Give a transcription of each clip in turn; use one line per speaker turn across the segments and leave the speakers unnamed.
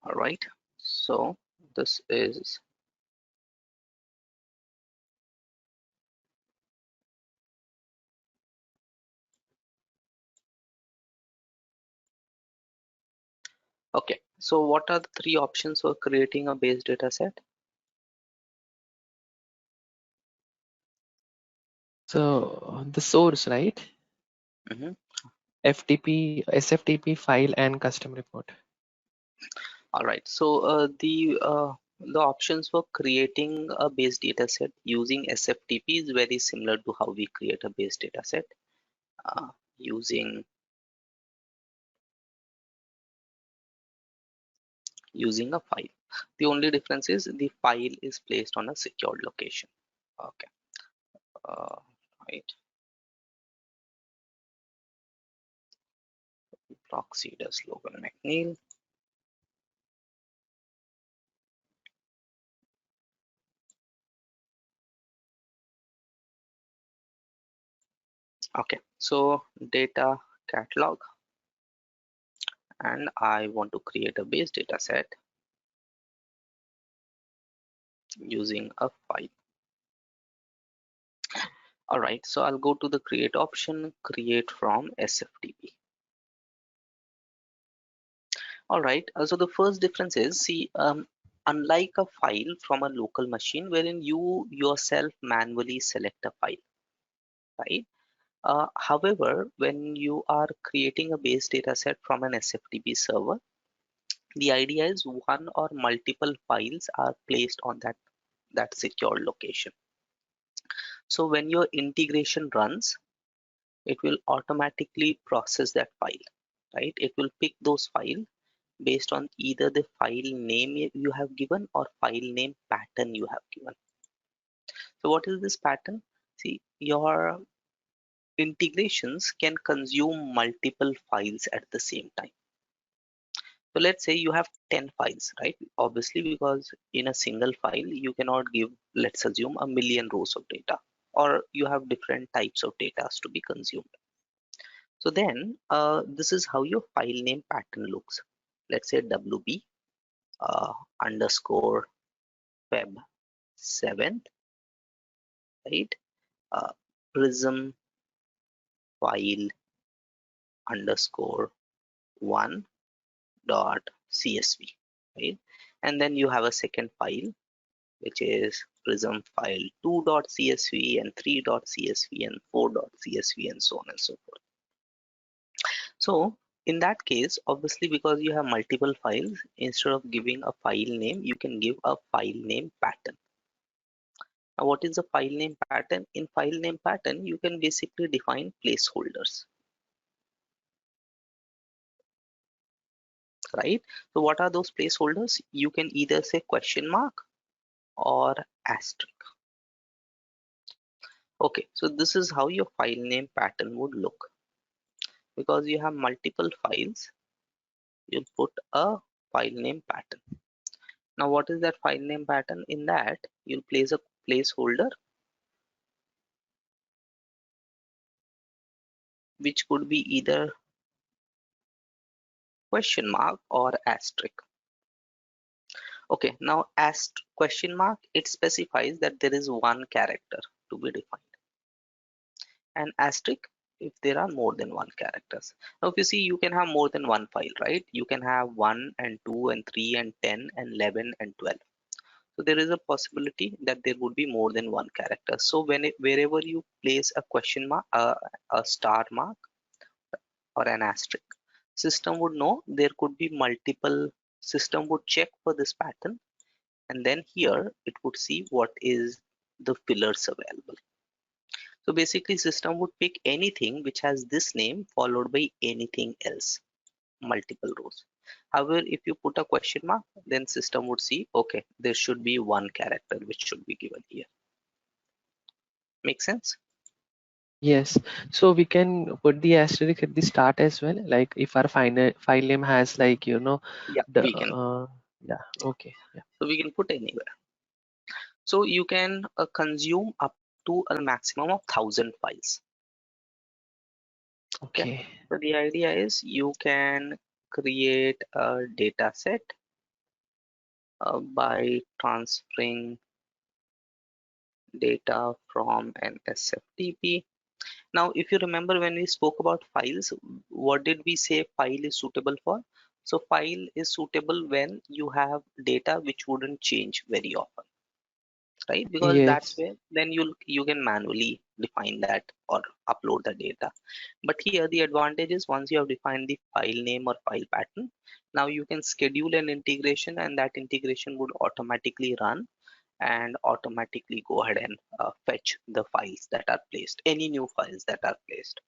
All right, so this is okay. So what are the three options for creating a base data set?
So the source, right?
Mhm.
FTP, SFTP file and custom report.
All right, so the options for creating a base data set using SFTP is very similar to how we create a base data set uh, using a file. The only difference is the file is placed on a secured location. Okay, uh, right. Proxy does Logan McNeil. Okay, so data catalog, and I want to create a base data set using a file. All right, so I'll go to the create option, create from SFTP. All right, so the first difference is, see, unlike a file from a local machine wherein you yourself manually select a file, right? However, when you are creating a base data set from an SFTP server, the idea is one or multiple files are placed on that secure location. So when your integration runs, it will automatically process that file, right? It will pick those files based on either the file name you have given or file name pattern you have given. So what is this pattern? See, your integrations can consume multiple files at the same time. So let's say you have 10 files, right? Obviously, because in a single file, you cannot give, let's assume, a million rows of data, or you have different types of data to be consumed. So then this is how your file name pattern looks. Let's say WB underscore Feb 7th, right? Uh, Prism file underscore 1 dot CSV, right? And then you have a second file which is Prism file 2.csv and 3.csv and 4.csv and so on and so forth. So in that case, obviously, because you have multiple files, instead of giving a file name, you can give a file name pattern. Now, what is the file name pattern? In file name pattern, you can basically define placeholders, right? So what are those placeholders? You can either say question mark or asterisk. Okay, so this is how your file name pattern would look. Because you have multiple files, you'll put a file name pattern. Now what is that file name pattern? In that, you'll place a placeholder which could be either question mark or asterisk. Okay, now question mark, it specifies that there is one character to be defined, and asterisk if there are more than one characters. Now if you see, you can have more than one file, right? You can have 1 and 2 and 3 and 10 and 11 and 12. So there is a possibility that there would be more than one character. So wherever you place a question mark, a star mark or an asterisk, system would know there could be multiple. System would check for this pattern, and then here it would see what is the fillers available. So basically, system would pick anything which has this name followed by anything else, multiple rows. However, if you put a question mark, then system would see, okay, there should be one character which should be given here. Make sense?
Yes. So we can put the asterisk at the start as well. Like if our file name has like,
Yeah,
the
we can.
yeah, okay. Yeah.
So we can put anywhere. So you can consume up to a maximum of 1,000 files. Okay.
Okay.
So the idea is you can create a data set by transferring data from an SFTP. Now, if you remember when we spoke about files, what did we say file is suitable for? So file is suitable when you have data which wouldn't change very often, right? Because that's
Yes.
where then you can manually define that or upload the data. But here the advantage is once you have defined the file name or file pattern, now you can schedule an integration and that integration would automatically run and automatically go ahead and fetch the files that are placed, any new files that are placed,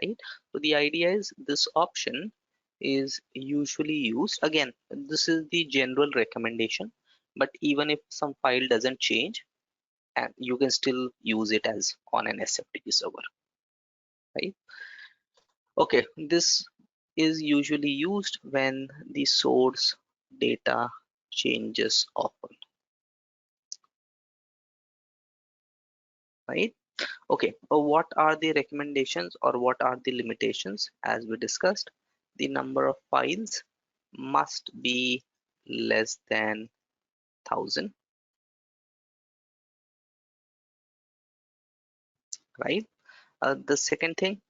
right? So the idea is this option is usually used. Again, this is the general recommendation, but even if some file doesn't change, and you can still use it as on an SFTP server, right? Okay, this is usually used when the source data changes often, right? Okay, what are the recommendations or what are the limitations? As we discussed, the number of files must be less than 1000, right? The second thing,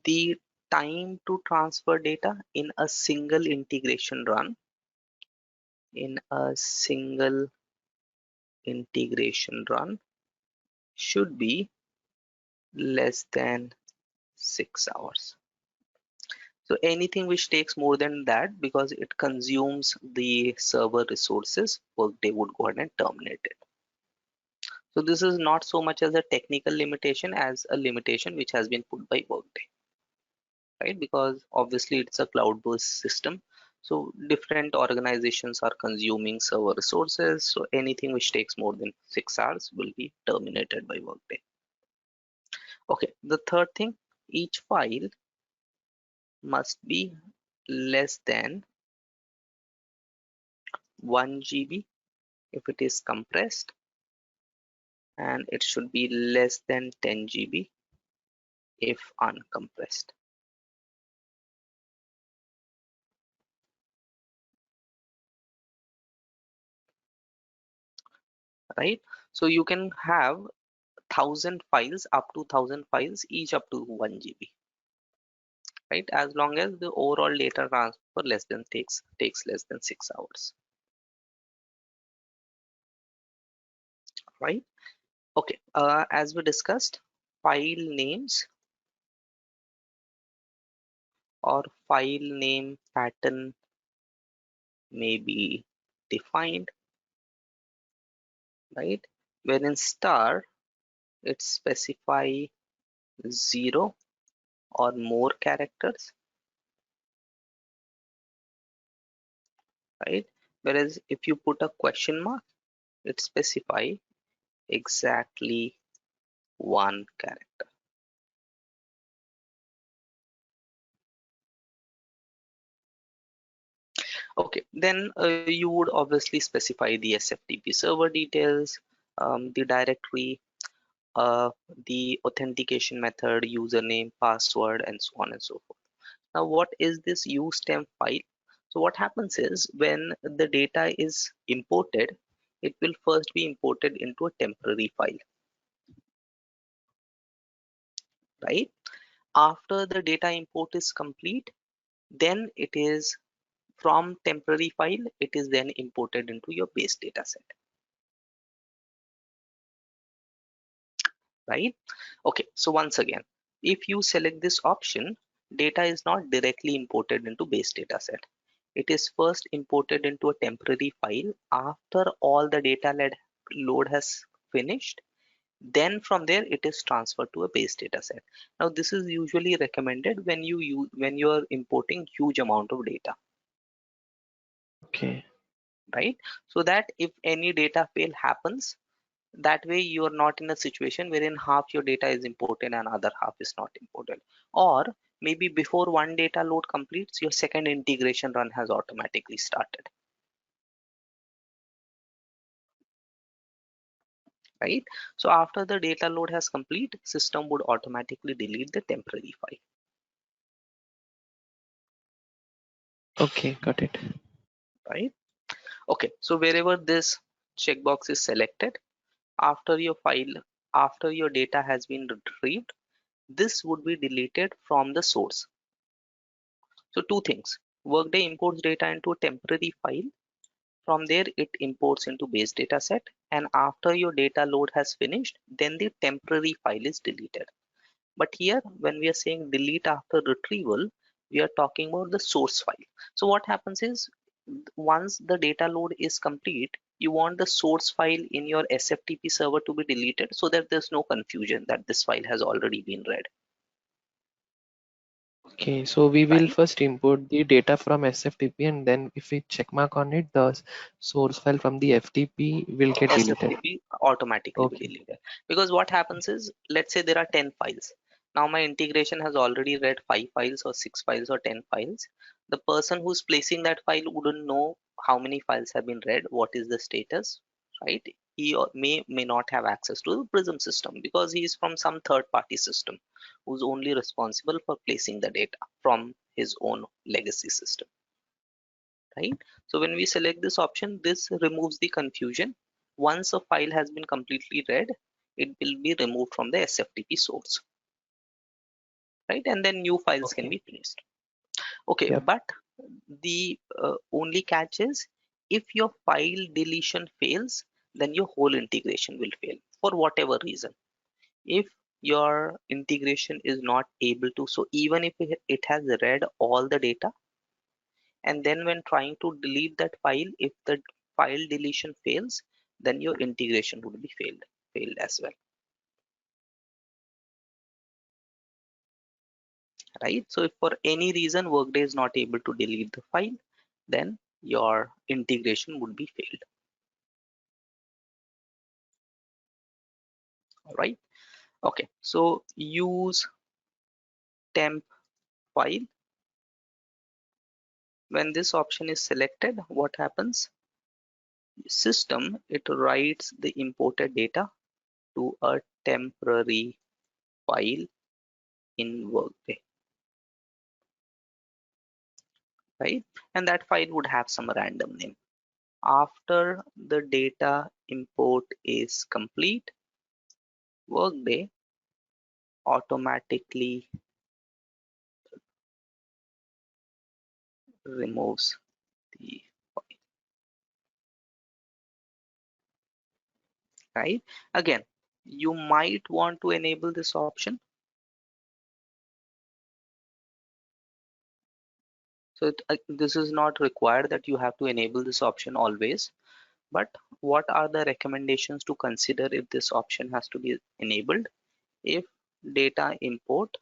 the time to transfer data in a single integration run should be less than 6 hours. So anything which takes more than that because it consumes the server resources, Workday would go ahead and terminate it. So this is not so much as a technical limitation as a limitation which has been put by Workday, right? Because obviously it's a cloud-based system. So different organizations are consuming server resources. So anything which takes more than 6 hours will be terminated by Workday. Okay, the third thing, each file must be less than 1 GB if it is compressed, and it should be less than 10 GB if uncompressed, right? So you can have 1000 files, up to 1000 files, each up to 1 GB, right? As long as the overall data transfer takes less than 6 hours, right? Okay, as we discussed, file names or file name pattern may be defined, right? Wherein star it specify 0 or more characters, right? Whereas if you put a question mark, it specify exactly one character. Okay, then you would obviously specify the SFTP server details, the directory, the authentication method, username, password, and so on and so forth. Now, what is this usetemp file? So what happens is when the data is imported, it will first be imported into a temporary file, right? After the data import is complete, then it is from temporary file, it is then imported into your base data set, right? Okay, so once again, if you select this option, data is not directly imported into base data set. It is first imported into a temporary file after all the data load has finished. Then from there it is transferred to a base data set. Now this is usually recommended when when you are importing huge amount of data,
Okay.
right? So that if any data fail happens, that way you are not in a situation wherein half your data is imported and other half is not imported, or maybe before one data load completes your second integration run has automatically started, right? So after the data load has complete, system would automatically delete the temporary file,
Okay, got it.
right? Okay, so wherever this checkbox is selected, after your file, after your data has been retrieved, this would be deleted from the source. So two things. Workday imports data into a temporary file. From there, it imports into base data set. And after your data load has finished, then the temporary file is deleted. But here, when we are saying delete after retrieval, we are talking about the source file. So what happens is, once the data load is complete, you want the source file in your SFTP server to be deleted so that there's no confusion that this file has already been read,
Okay, so we will
right?
first import the data from SFTP, and then if we check mark on it, the source file from the FTP will get deleted.
SFTP automatically be
Okay.
deleted. Because what happens is, let's say there are 10 files. Now my integration has already read 5 files or 6 files or 10 files. The person who's placing that file wouldn't know how many files have been read, what is the status, right? He or may not have access to the Prism system because he is from some third party system who's only responsible for placing the data from his own legacy system, right? So when we select this option, this removes the confusion. Once a file has been completely read, it will be removed from the SFTP source, right? And then new files can
Okay.
be placed. Okay,
Yep.
but the only catch is, if your file deletion fails, then your whole integration will fail for whatever reason. If your integration is not able to, so even if it has read all the data, and then when trying to delete that file, if the file deletion fails, then your integration would be failed as well, right? So if for any reason Workday is not able to delete the file, then your integration would be failed. All right. Okay, so use temp file. When this option is selected, what happens? System, it writes the imported data to a temporary file in Workday, right? And that file would have some random name. After the data import is complete, Workday automatically removes the file, right? Again, you might want to enable this option. So this is not required that you have to enable this option always, but what are the recommendations to consider if this option has to be enabled? If data import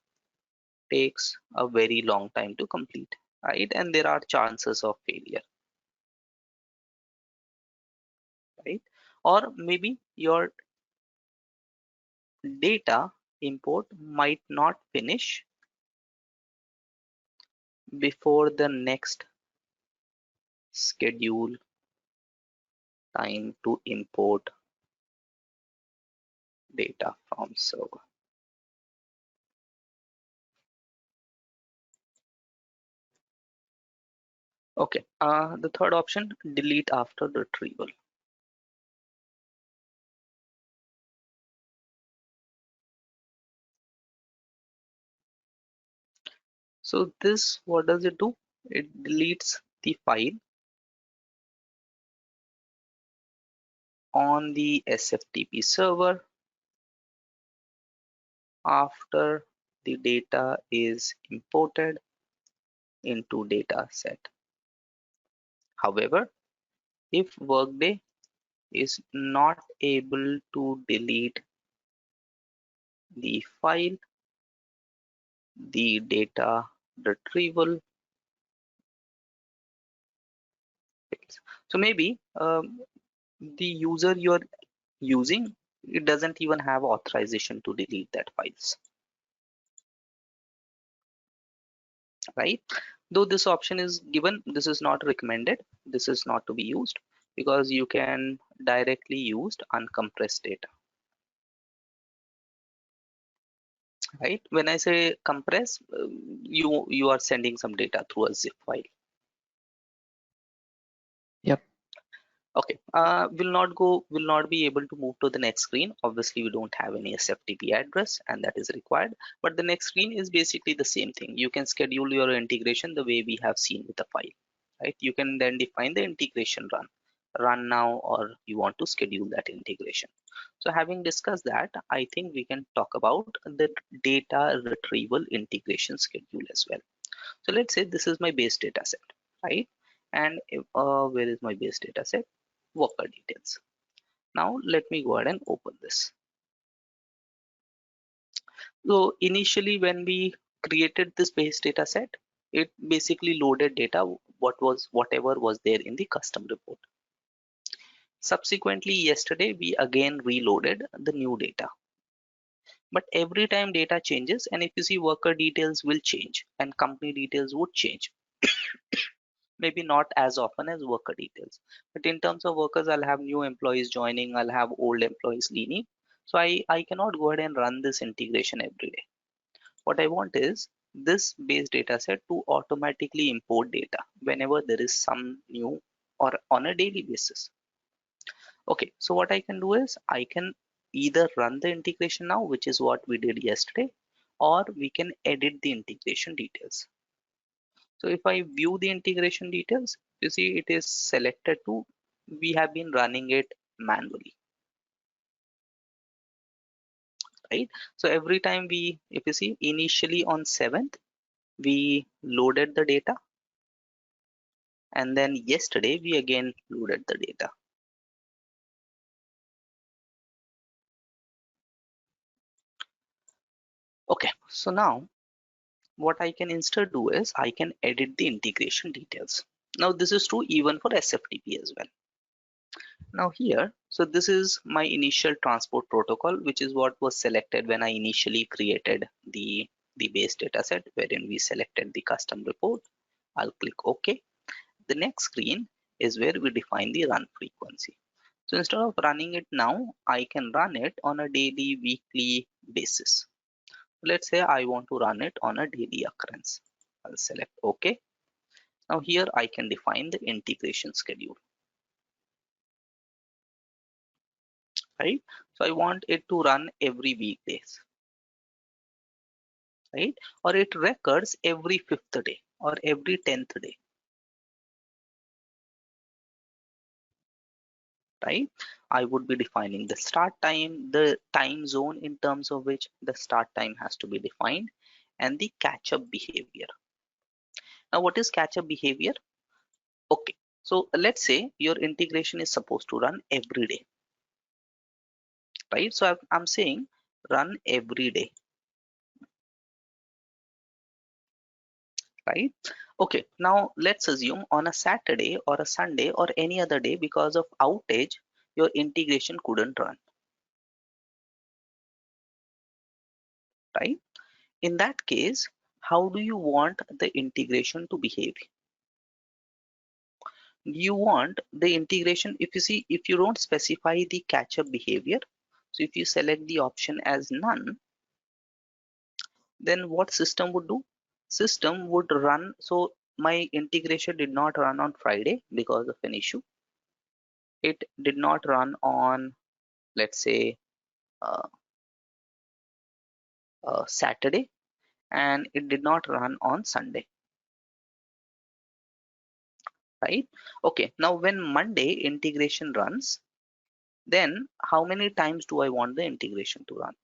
takes a very long time to complete, right? And there are chances of failure, right? Or maybe your data import might not finish before the next schedule time to import data from server. Okay, the third option, delete after retrieval. So this, what does it do? It deletes the file on the SFTP server after the data is imported into data set. However, if Workday is not able to delete the file, the data retrieval fails. So maybe the user you're using, it doesn't even have authorization to delete that files, right? Though this option is given, this is not recommended. This is not to be used because you can directly use uncompressed data, right? When I say compress, you are sending some data through a zip file.
Yep.
Okay, will not be able to move to the next screen. Obviously, we don't have any SFTP address, and that is required. But the next screen is basically the same thing. You can schedule your integration the way we have seen with the file, right? You can then define the integration run now, or you want to schedule that integration. So having discussed that, I think we can talk about the data retrieval integration schedule as well. So let's say this is my base data set, right? And where is my base data set? Worker details. Now let me go ahead and open this. So initially when we created this base data set, it basically loaded data whatever was there in the custom report. Subsequently, yesterday we again reloaded the new data. But every time data changes, and if you see, worker details will change and company details would change. Maybe not as often as worker details, but in terms of workers, I'll have new employees joining, I'll have old employees leaving. So I cannot go ahead and run this integration every day. What I want is this base data set to automatically import data whenever there is some new or on a daily basis. Okay, so what I can do is I can either run the integration now, which is what we did yesterday, or we can edit the integration details. So if I view the integration details, you see it is selected to, we have been running it manually, right? So every time if you see, initially on 7th, we loaded the data, and then yesterday we again loaded the data. Okay, so now what I can instead do is I can edit the integration details. Now this is true even for SFTP as well. Now here, so this is my initial transport protocol, which is what was selected when I initially created the base data set, wherein we selected the custom report. I'll click OK. The next screen is where we define the run frequency. So instead of running it now, I can run it on a daily, weekly basis. Let's say I want to run it on a daily occurrence. I'll select OK. Now here I can define the integration schedule, right? So I want it to run every weekdays, right? Or it records every 5th day or every 10th day, right? I would be defining the start time, the time zone in terms of which the start time has to be defined, and the catch up behavior. Now, what is catch up behavior? Okay, so let's say your integration is supposed to run every day, right? So I'm saying run every day, right? Okay, now let's assume on a Saturday or a Sunday or any other day, because of outage, your integration couldn't run, right? In that case, how do you want the integration to behave? You want the integration, if you see, if you don't specify the catch up behavior, so if you select the option as none, then what system would do? System would run, so my integration did not run on Friday because of an issue. It did not run on, let's say, uh, Saturday, and it did not run on Sunday, right? Okay, now when Monday integration runs, then how many times do I want the integration to run?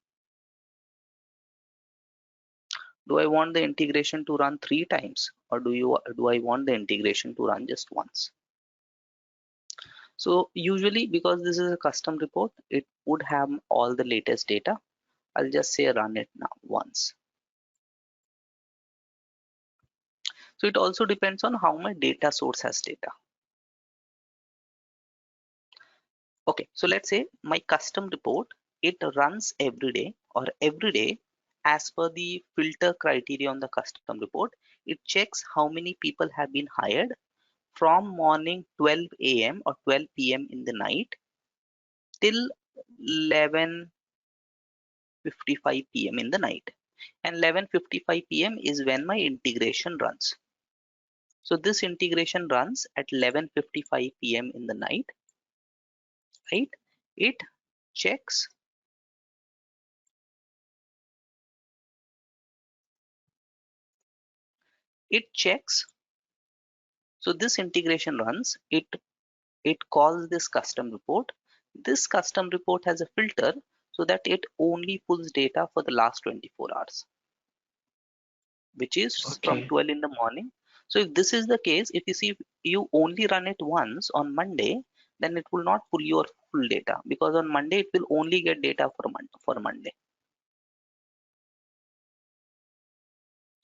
Do I want the integration to run 3 times, or do I want the integration to run just once? So usually, because this is a custom report, it would have all the latest data. I'll just say run it now once. So it also depends on how my data source has data. Okay, so let's say my custom report, it runs every day, or every day as per the filter criteria on the custom report. It checks how many people have been hired from morning 12 a.m. or 12 p.m. in the night till 11:55 p.m. in the night. And 11:55 p.m. is when my integration runs. So this integration runs at 11:55 p.m. in the night. right? It checks, it checks. So this integration runs, it calls this custom report. This custom report has a filter so that it only pulls data for the last 24 hours, which is from
Okay.
12 in the morning. So if this is the case, if you see you only run it once on Monday, then it will not pull your full data, because on Monday it will only get data for Monday.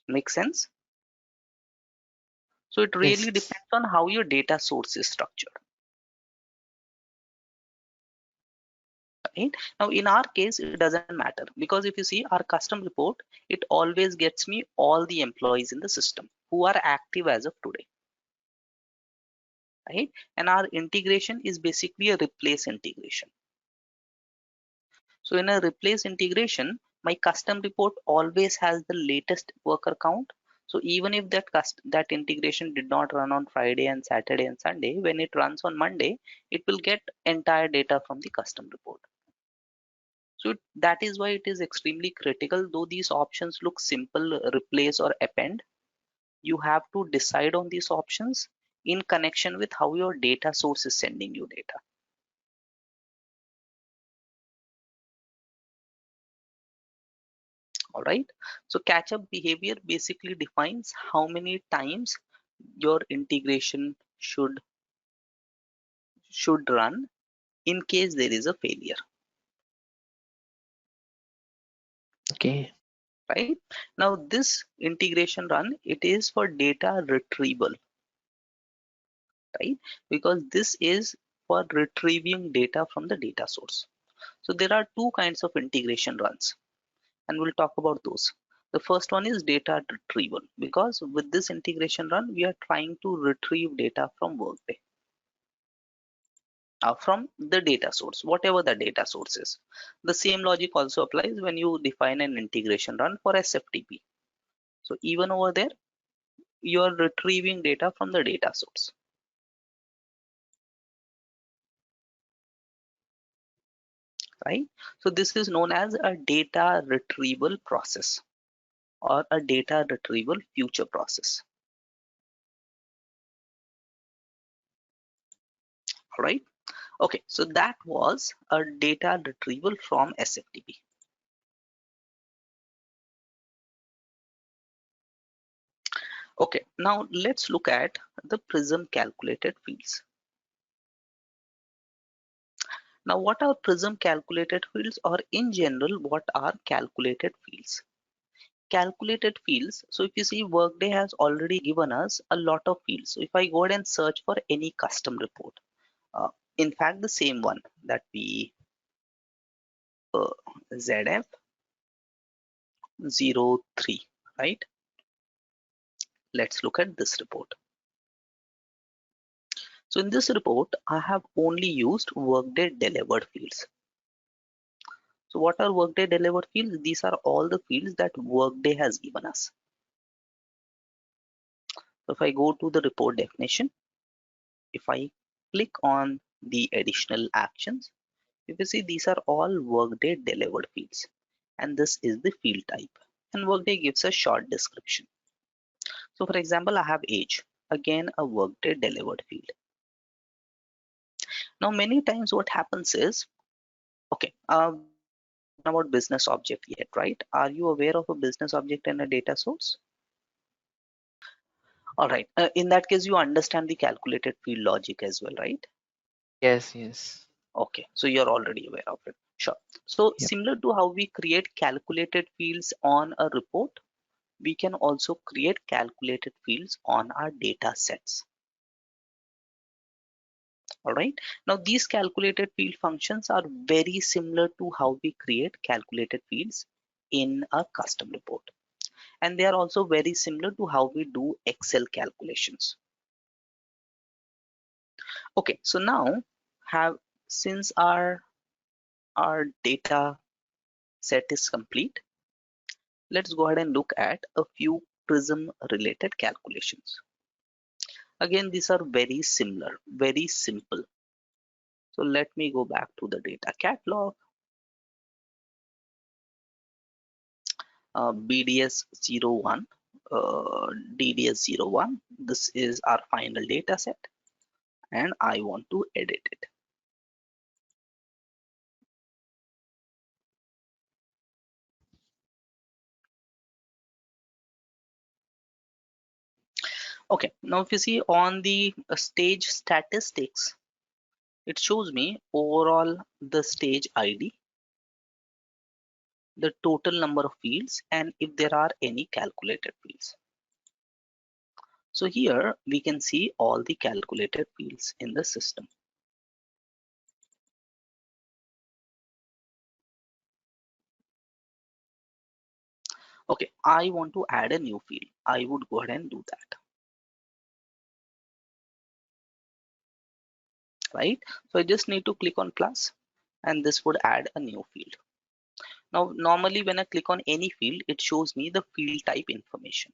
Make sense? So it really
Yes.
depends on how your data source is structured. Right? Now in our case it doesn't matter, because if you see our custom report, it always gets me all the employees in the system who are active as of today, right? And our integration is basically a replace integration. So in a replace integration, my custom report always has the latest worker count. So even if that integration did not run on Friday and Saturday and Sunday, when it runs on Monday, it will get entire data from the custom report. So that is why it is extremely critical. Though these options look simple, replace or append, you have to decide on these options in connection with how your data source is sending you data. All right. So catch up behavior basically defines how many times your integration should run in case there is a failure.
Okay.
Right. Now this integration run, it is for data retrieval, right? Because this is for retrieving data from the data source. So there are two kinds of integration runs, and we'll talk about those. The first one is data retrieval, because with this integration run, we are trying to retrieve data from Workday, from the data source, whatever the data source is. The same logic also applies when you define an integration run for SFTP. So even over there, you are retrieving data from the data source, right? So this is known as a data retrieval process or a data retrieval future process. All right. Okay, so that was a data retrieval from SFTP. Okay, now let's look at the Prism calculated fields. Now, what are Prism calculated fields, or in general, what are calculated fields? Calculated fields. So if you see, Workday has already given us a lot of fields. So if I go ahead and search for any custom report, uh, in fact, the same one that we ZF03, right? Let's look at this report. So in this report, I have only used Workday delivered fields. So what are Workday delivered fields? These are all the fields that Workday has given us. So if I go to the report definition, if I click on the additional actions, you can see these are all Workday delivered fields. And this is the field type. And Workday gives a short description. So for example, I have age, again a Workday delivered field. Now many times what happens is, okay, about business object yet, right? Are you aware of a business object and a data source? All right. In that case, you understand the calculated field logic as well, right?
Yes. Yes.
Okay. So you're already aware of it. Sure. So
Yep.
similar to how we create calculated fields on a report, we can also create calculated fields on our data sets. All right. Now these calculated field functions are very similar to how we create calculated fields in a custom report. And they are also very similar to how we do Excel calculations. Okay, so now have since our data set is complete, let's go ahead and look at a few Prism related calculations. Again, these are very similar, very simple. So let me go back to the data catalog, BDS01, DDS01. This is our final data set, and I want to edit it. Okay, now if you see on the stage statistics, it shows me overall the stage ID, the total number of fields, and if there are any calculated fields. So here we can see all the calculated fields in the system. Okay, I want to add a new field. I would go ahead and do that, right? So I just need to click on plus, and this would add a new field. Now, normally when I click on any field, it shows me the field type information.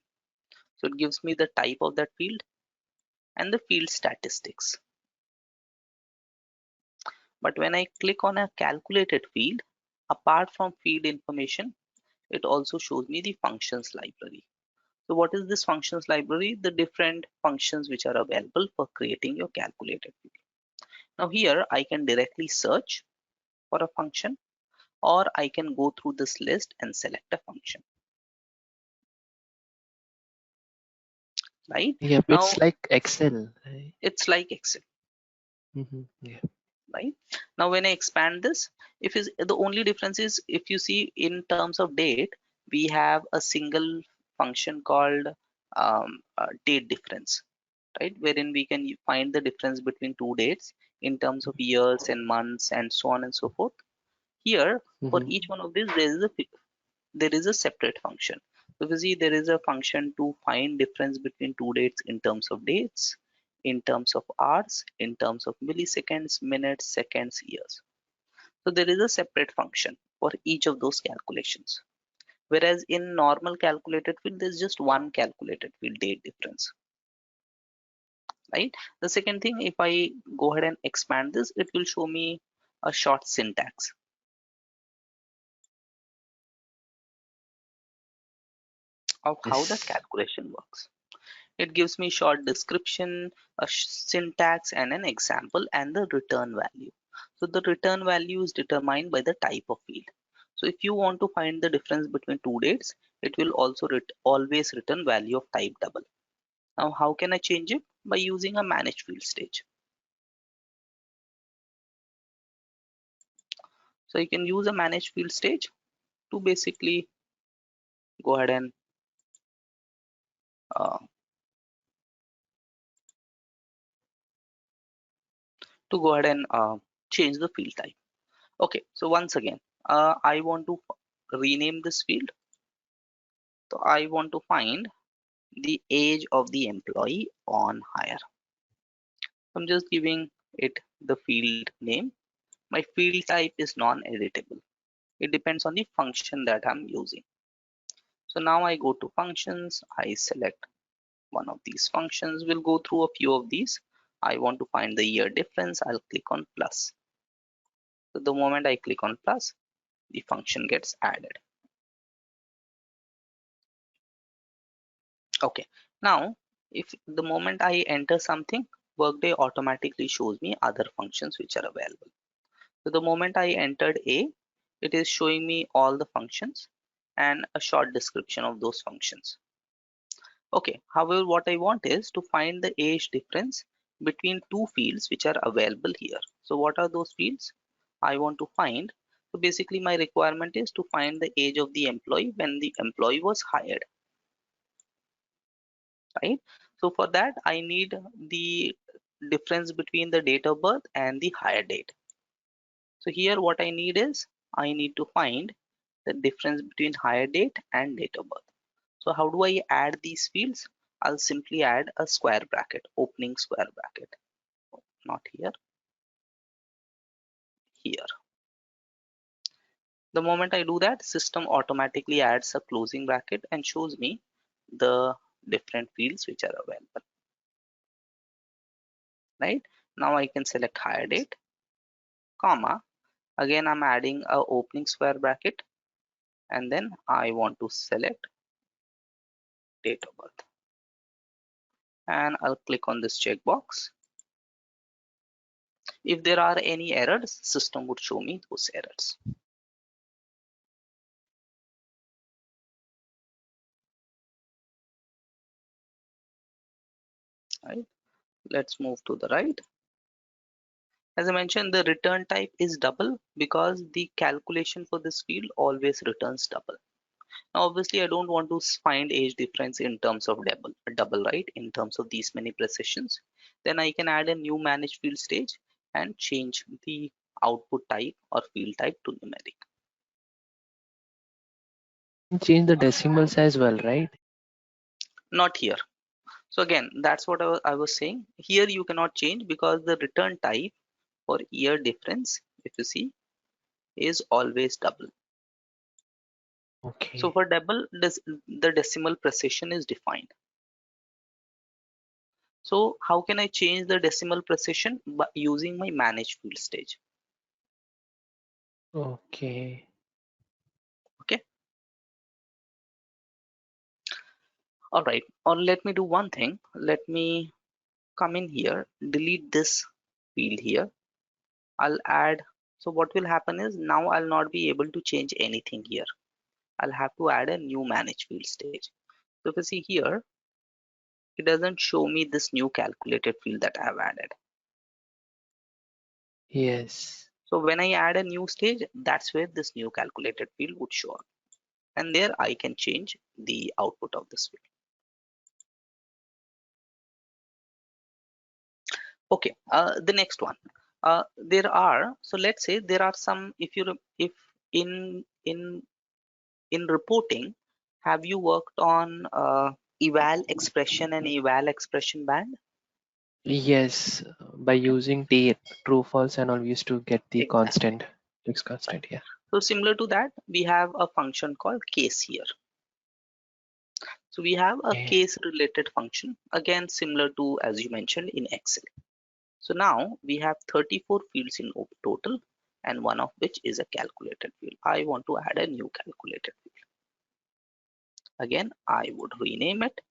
So it gives me the type of that field and the field statistics. But when I click on a calculated field, apart from field information, it also shows me the functions library. So what is this functions library? The different functions which are available for creating your calculated field. Now here I can directly search for a function, or I can go through this list and select a function, right?
Yep,
Now
it's like Excel, right?
it's like Excel,
Yeah.
right? Now when I expand this, if is the only difference is, if you see in terms of date, we have a single function called date difference, right? Wherein we can find the difference between two dates in terms of years and months and so on and so forth. Here, for
Mm-hmm.
each one of these, there is a separate function. So you see, there is a function to find difference between two dates in terms of dates, in terms of hours, in terms of milliseconds, minutes, seconds, years. So there is a separate function for each of those calculations. Whereas in normal calculated field, there's just one calculated field, date difference, right? The second thing, if I go ahead and expand this, it will show me a short syntax of how that
Yes.
calculation works. It gives me short description, a syntax, and an example, and the return value. So the return value is determined by the type of field. So if you want to find the difference between two dates, it will also always return value of type double. Now how can I change it? By using a manage field stage. So you can use a manage field stage to basically go ahead and uh, change the field type. Okay, so once again, I want to rename this field. So I want to find the age of the employee on hire. I'm just giving it the field name. My field type is non-editable. It depends on the function that I'm using. So now I go to functions. I select one of these functions. We'll go through a few of these. I want to find the year difference. I'll click on plus. So the moment I click on plus, the function gets added. Okay. Now, if the moment I enter something, Workday automatically shows me other functions which are available. So the moment I entered A, it is showing me all the functions and a short description of those functions. Okay, however, what I want is to find the age difference between two fields which are available here. So what are those fields? I want to find, so basically my requirement is to find the age of the employee when the employee was hired, right? So for that, I need the difference between the date of birth and the hire date. So here what I need is, I need to find the difference between hire date and date of birth. So how do I add these fields? I'll simply add a square bracket, opening square bracket, not here, here. The moment I do that, system automatically adds a closing bracket and shows me the different fields which are available, right? Now I can select hire date. comma. Again, I'm adding a opening square bracket, and then I want to select date of birth, and I'll click on this checkbox. If there are any errors, system would show me those errors. Right? Let's move to the right. As I mentioned, the return type is double because the calculation for this field always returns double. Now, obviously, I don't want to find age difference in terms of double, right? In terms of these many precisions. Then I can add a new manage field stage and change the output type or field type to numeric.
Change the decimals as well, right?
Not here. So again, that's what I was saying. Here you cannot change because the return type for year difference, if you see, is always double. So
Okay.
for double, the decimal precision is defined. So how can I change the decimal precision? By using my manage field stage.
Okay.
Okay. All right. Or let me do one thing. Let me come in here, delete this field here. I'll add. So what will happen is now I'll not be able to change anything here. I'll have to add a new manage field stage. So if you see here, it doesn't show me this new calculated field that I've added.
Yes.
So when I add a new stage, that's where this new calculated field would show up. And there I can change the output of this field. Okay, the next one. There are, so let's say there are some, if in reporting, have you worked on eval expression and eval expression band?
Yes. By using the true false and all, we used to get the
Exactly.
constant, fixed
Right.
constant. Yeah.
So similar to that, we have a function called case here. So we have a
Okay.
case related function, again similar to as you mentioned in Excel. So now we have 34 fields in total, and one of which is a calculated field. I want to add a new calculated field. Again, I would rename it,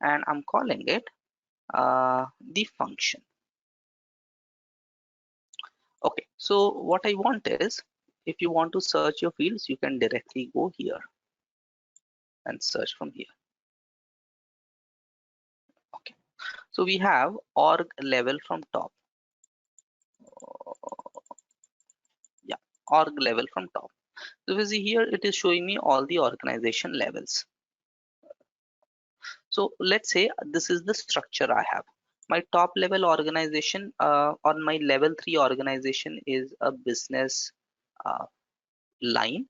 and I'm calling it the function. Okay, so what I want is, if you want to search your fields, you can directly go here and search from here. Okay, so we have org level from top. Yeah, org level from top. So you see here, it is showing me all the organization levels. So let's say this is the structure I have. My top level organization on my level 3 organization is a business uh, line,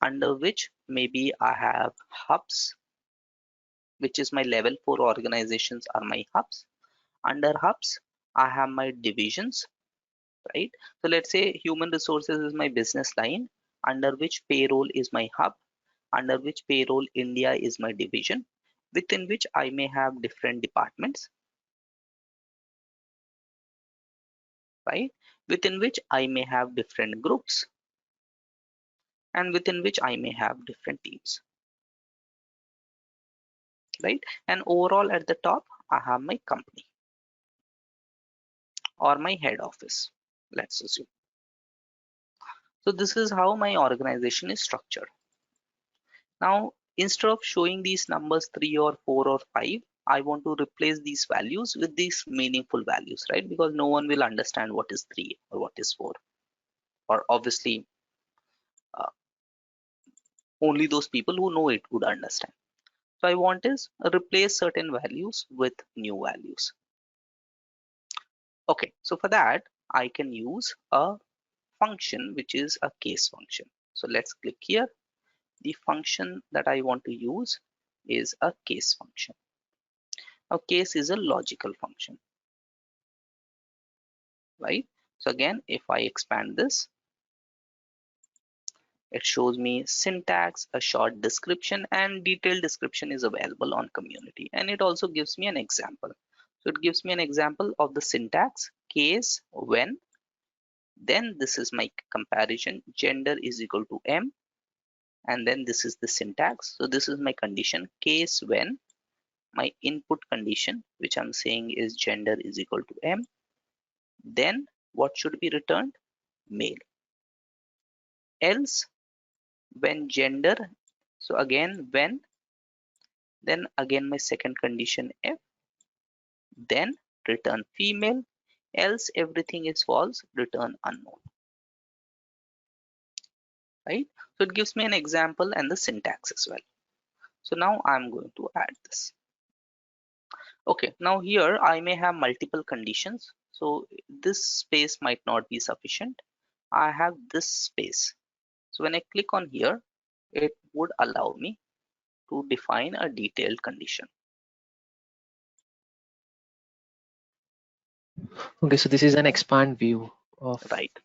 under which maybe I have hubs, which is my level 4 organizations are my hubs. Under hubs, I have my divisions, right? So let's say human resources is my business line, under which payroll is my hub, under which payroll India is my division, within which I may have different departments, right? Within which I may have different groups, and within which I may have different teams, right? And overall at the top, I have my company or my head office, let's assume. So this is how my organization is structured. Now, instead of showing these numbers 3 or 4 or 5, I want to replace these values with these meaningful values, right? Because no one will understand what is 3 or what is 4. Or obviously, uh, only those people who know it would understand. So I want is replace certain values with new values. Okay, so for that, I can use a function which is a case function. So let's click here. The function that I want to use is a case function. Now case is a logical function, right? So again, if I expand this, it shows me syntax, a short description, and detailed description is available on community. And it also gives me an example. So it gives me an example of the syntax, case, when, Then this is my comparison, gender is equal to M, and then this is the syntax. So this is my condition, case when my input condition, which I'm saying is gender is equal to M, then what should be returned? Male. Else when gender, so again when, then again my second condition F, then return female, else everything is false, return unknown, right? So it gives me an example and the syntax as well. So now I'm going to add this. Okay, now here I may have multiple conditions, so this space might not be sufficient. I have this space. So when I click on here, it would allow me to define a detailed condition.
Okay, so this is an expand view of.
Right.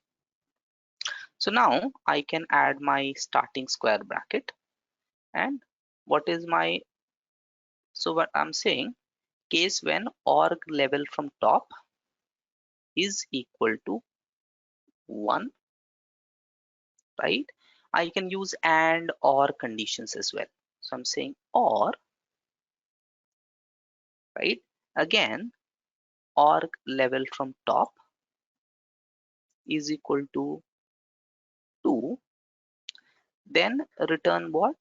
So now I can add my starting square bracket, and what is my, so what I'm saying, case when org level from top is equal to 1, right? I can use and or conditions as well. So I'm saying or, right? Again, org level from top is equal to 2, then return what?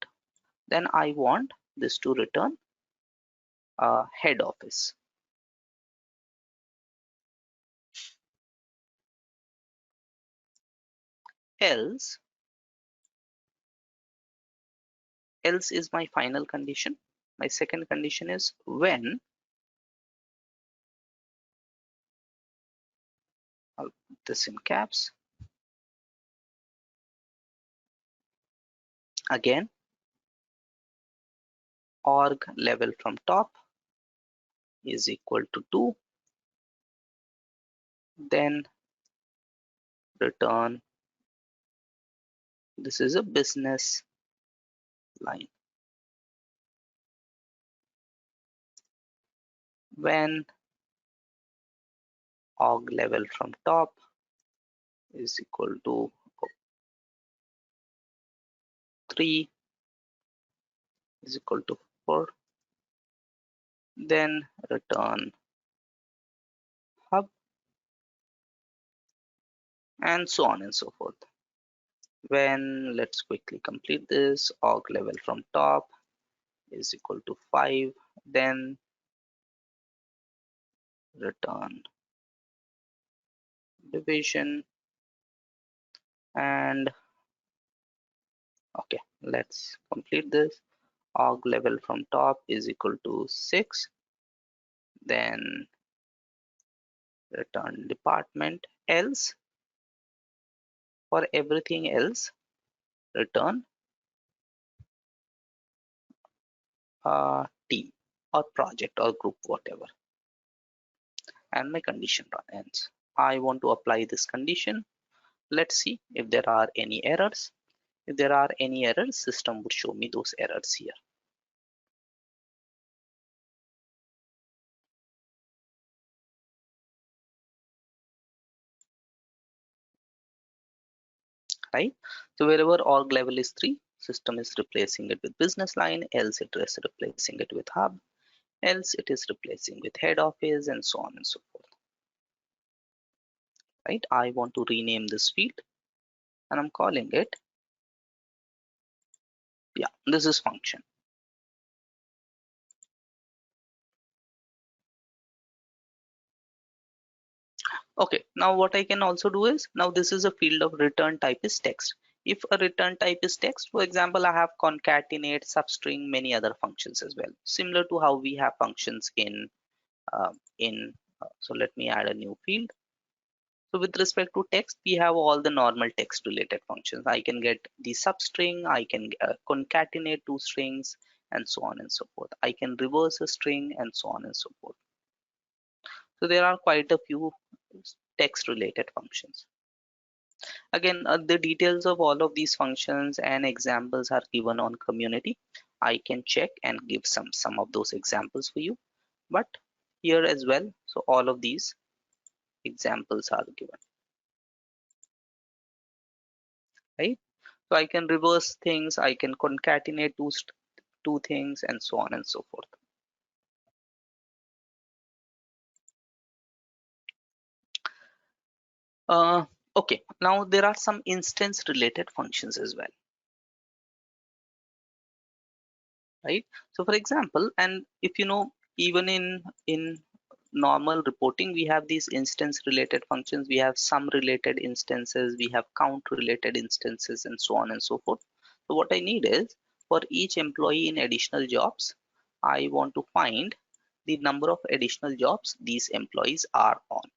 Then I want this to return head office. Else, else is my final condition. My second condition is when, I'll put this in caps. Again, org level from top is equal to 2, then return, this is a business line. When org level from top is equal to 3 is equal to 4, then return hub, and so on and so forth. When, let's quickly complete this, org level from top is equal to 5, then return division, and okay, let's complete this. Org level from top is equal to 6, then return department, else for everything else return team or project or group, whatever, and my condition ends. I want to apply this condition. Let's see if there are any errors. If there are any errors, system would show me those errors here, right? So wherever org level is 3, system is replacing it with business line, else it is replacing it with hub, else it is replacing with head office, and so on and so forth, right? I want to rename this field and I'm calling it, yeah, this is function. Okay, now what I can also do is, now this is a field of return type is text. If a return type is text, for example, I have concatenate, substring, many other functions as well, similar to how we have functions in uh, so let me add a new field. So with respect to text, we have all the normal text related functions. I can get the substring, I can concatenate two strings, and so on and so forth. I can reverse a string, and so on and so forth. So there are quite a few text related functions. Again, the details of all of these functions and examples are given on community. I can check and give some of those examples for you, but here as well, so all of these examples are given. right? So I can reverse things, I can concatenate two things, and so on and so forth. Uh, okay, now there are some instance related functions as well, right? So for example, and if you know, even in normal reporting, we have these instance related functions, we have sum related instances, we have count related instances, and so on and so forth. So what I need is, for each employee in additional jobs, I want to find the number of additional jobs these employees are on.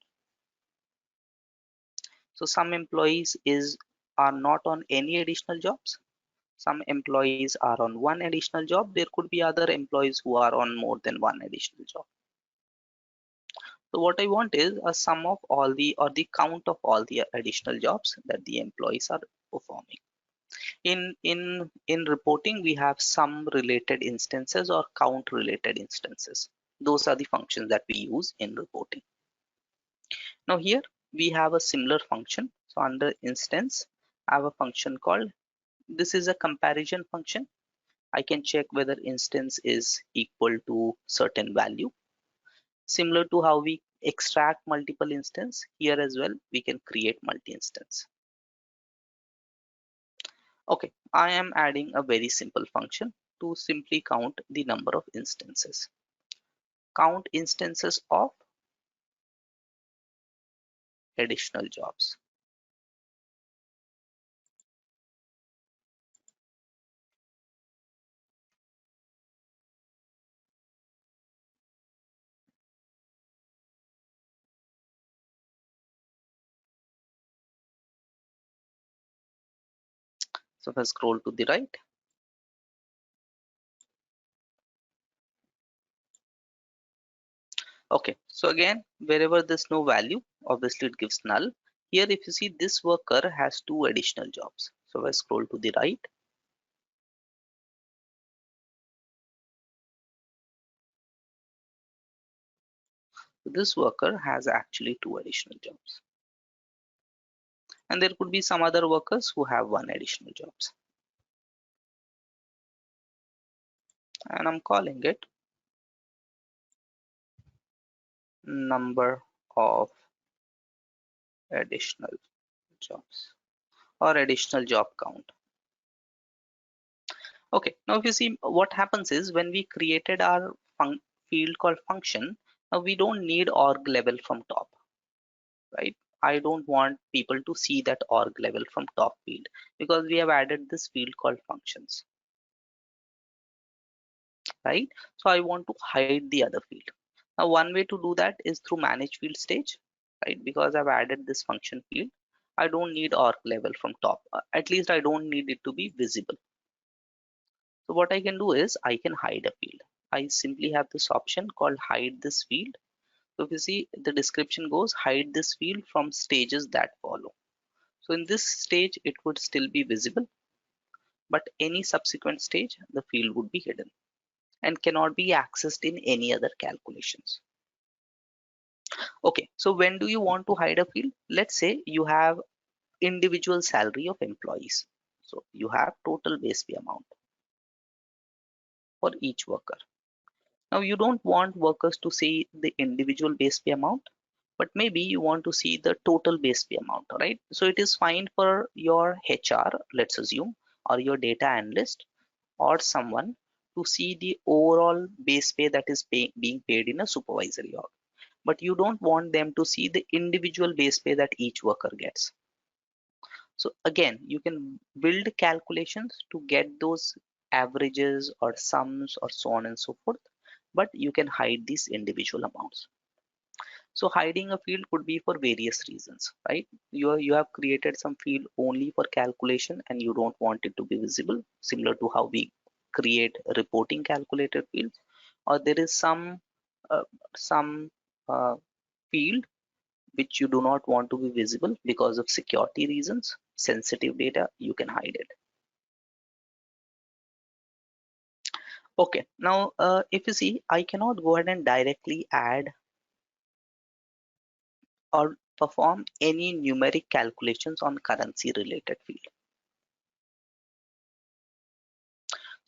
So some employees are not on any additional jobs, some employees are on one additional job, there could be other employees who are on more than one additional job. So what I want is a sum of all the, or the count of all the additional jobs that the employees are performing. In reporting, we have sum related instances or count related instances. Those are the functions that we use in reporting. Now here we have a similar function. So under instance, I have a function called, this is a comparison function. I can check whether instance is equal to certain value. Similar to how we extract multiple instance, here as well we can create multi-instance. Okay, I am adding a very simple function to simply count the number of instances. Count instances of additional jobs. So if I scroll to the right, okay, so again, wherever there's no value, obviously it gives null. Here, if you see, this worker has two additional jobs. So if I scroll to the right, this worker has actually two additional jobs. And there could be some other workers who have one additional jobs. And I'm calling it number of additional jobs or additional job count. Okay, now if you see, what happens is when we created our field called function, now we don't need org level from top, right? I don't want people to see that org level from top field because we have added this field called functions, right? So I want to hide the other field. Now one way to do that is through manage field stage, right? Because I've added this function field, I don't need org level from top. At least I don't need it to be visible. So what I can do is I can hide a field. I simply have this option called hide this field. So if you see, the description goes hide this field from stages that follow. So in this stage, it would still be visible, but any subsequent stage, the field would be hidden and cannot be accessed in any other calculations. Okay, so when do you want to hide a field? Let's say you have individual salary of employees. So you have total base pay amount for each worker. Now you don't want workers to see the individual base pay amount, but maybe you want to see the total base pay amount, right? So it is fine for your HR, let's assume, or your data analyst or someone to see the overall base pay that is being paid in a supervisory org. But you don't want them to see the individual base pay that each worker gets. So again, you can build calculations to get those averages or sums or so on and so forth, but you can hide these individual amounts. So hiding a field could be for various reasons, right? You have created some field only for calculation and you don't want it to be visible, similar to how we create reporting calculated fields, or there is uh, some uh, field which you do not want to be visible because of security reasons, sensitive data, you can hide it. Okay, now if you see, I cannot go ahead and directly add or perform any numeric calculations on currency related field.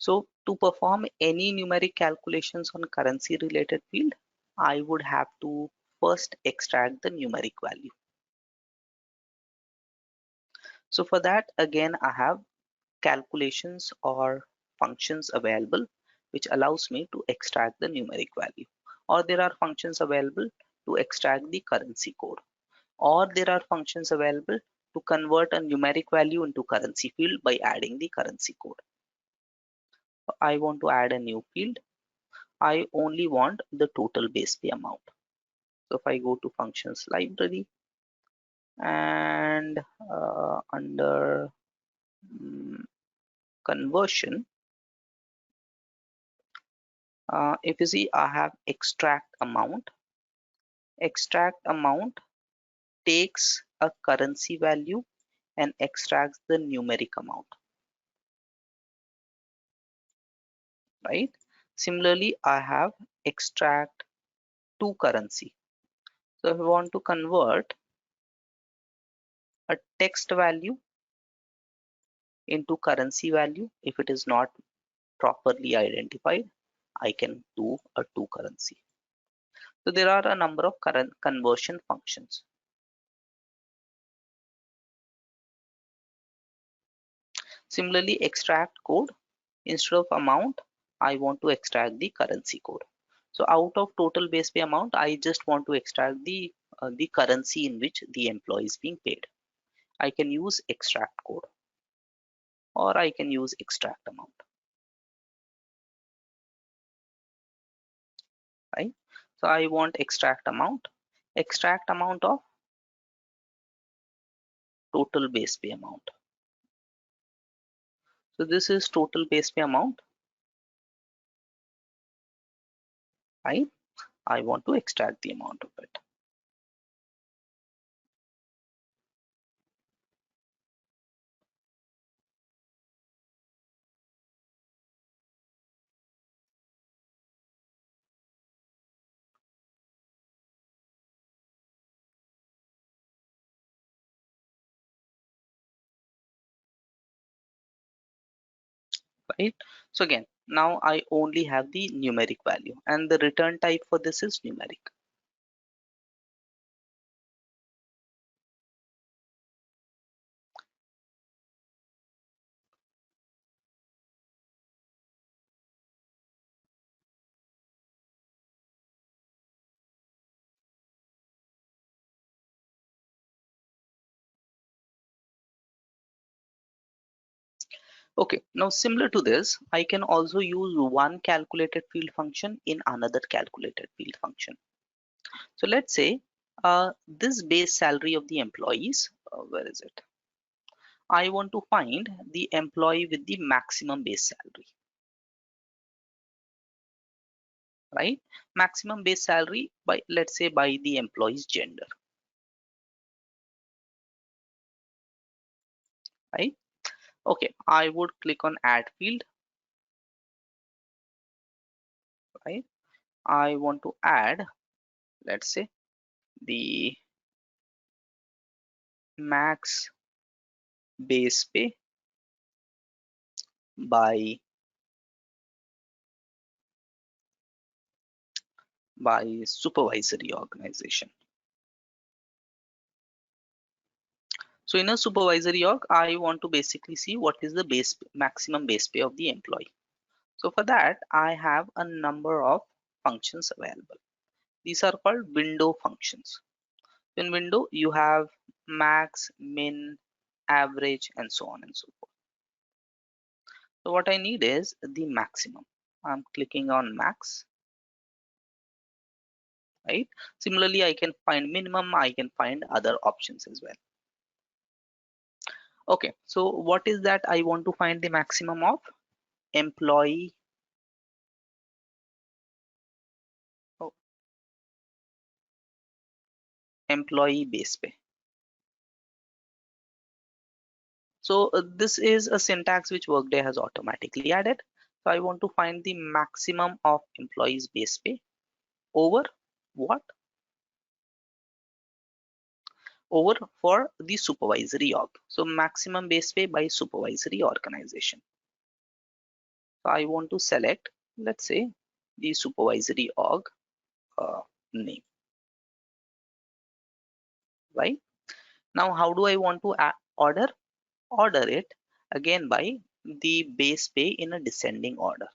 So to perform any numeric calculations on currency related field, I would have to first extract the numeric value. So for that, again, I have calculations or functions available which allows me to extract the numeric value, or there are functions available to extract the currency code, or there are functions available to convert a numeric value into currency field by adding the currency code. I want to add a new field. I only want the total base pay amount. So if I go to functions library and under mm, conversion, if you see, I have extract amount. Extract amount takes a currency value and extracts the numeric amount, right? Similarly, I have extract to currency. So if I want to convert a text value into currency value, if it is not properly identified, I can do a to currency. So there are a number of current conversion functions. Similarly, extract code, instead of amount, I want to extract the currency code. So out of total base pay amount, I just want to extract the currency in which the employee is being paid. I can use extract code or I can use extract amount, right? So I want extract amount of total base pay amount. So this is total base pay amount, right? I want to extract the amount of it, right? So again, now I only have the numeric value and the return type for this is numeric. Okay, now similar to this, I can also use one calculated field function in another calculated field function. So let's say this base salary of the employees, where is it? I want to find the employee with the maximum base salary, right? Maximum base salary by, let's say, by the employee's gender, right? Okay, I would click on add field, right? I want to add, let's say, the max base pay by supervisory organization. So in a supervisory org, I want to basically see what is the maximum base pay of the employee. So for that, I have a number of functions available. These are called window functions. In window, you have max, min, average, and so on and so forth. So what I need is the maximum. I'm clicking on max, right? Similarly, I can find minimum, I can find other options as well. Okay, so what is that I want to find the maximum of? Employee, oh, employee base pay. So this is a syntax which Workday has automatically added. So I want to find the maximum of employees base pay over what? Over for the supervisory org. So maximum base pay by supervisory organization. So I want to select, let's say, the supervisory org name, right? Now, how do I want to order it? Again, by the base pay in a descending order,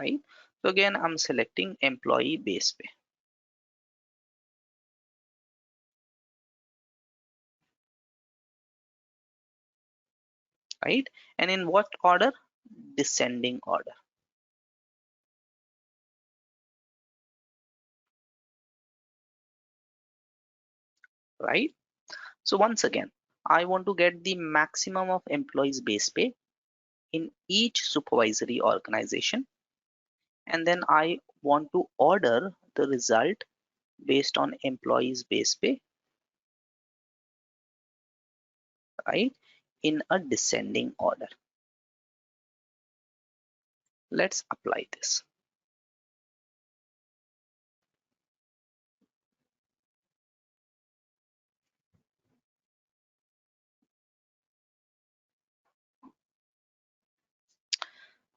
right? So again, I'm selecting employee base pay, right? And in what order? Descending order, right? So once again, I want to get the maximum of employees base pay in each supervisory organization, and then I want to order the result based on employees base pay, right, in a descending order. Let's apply this.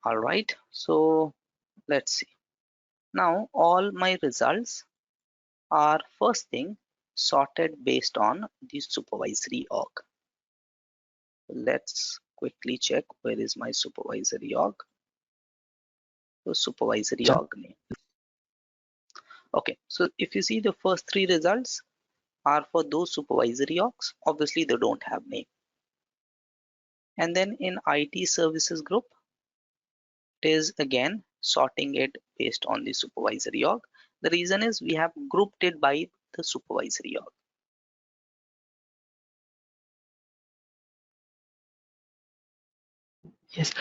All right, so let's see. Now all my results are first thing sorted based on the supervisory org. Let's quickly check where is my supervisory org. So supervisory
Sir?
org name. Okay, so if you see the first three results are for those supervisory orgs, obviously they don't have name. And then in IT services group, it is again sorting it based on the supervisory org. The reason is we have grouped it by the supervisory org.
Yes.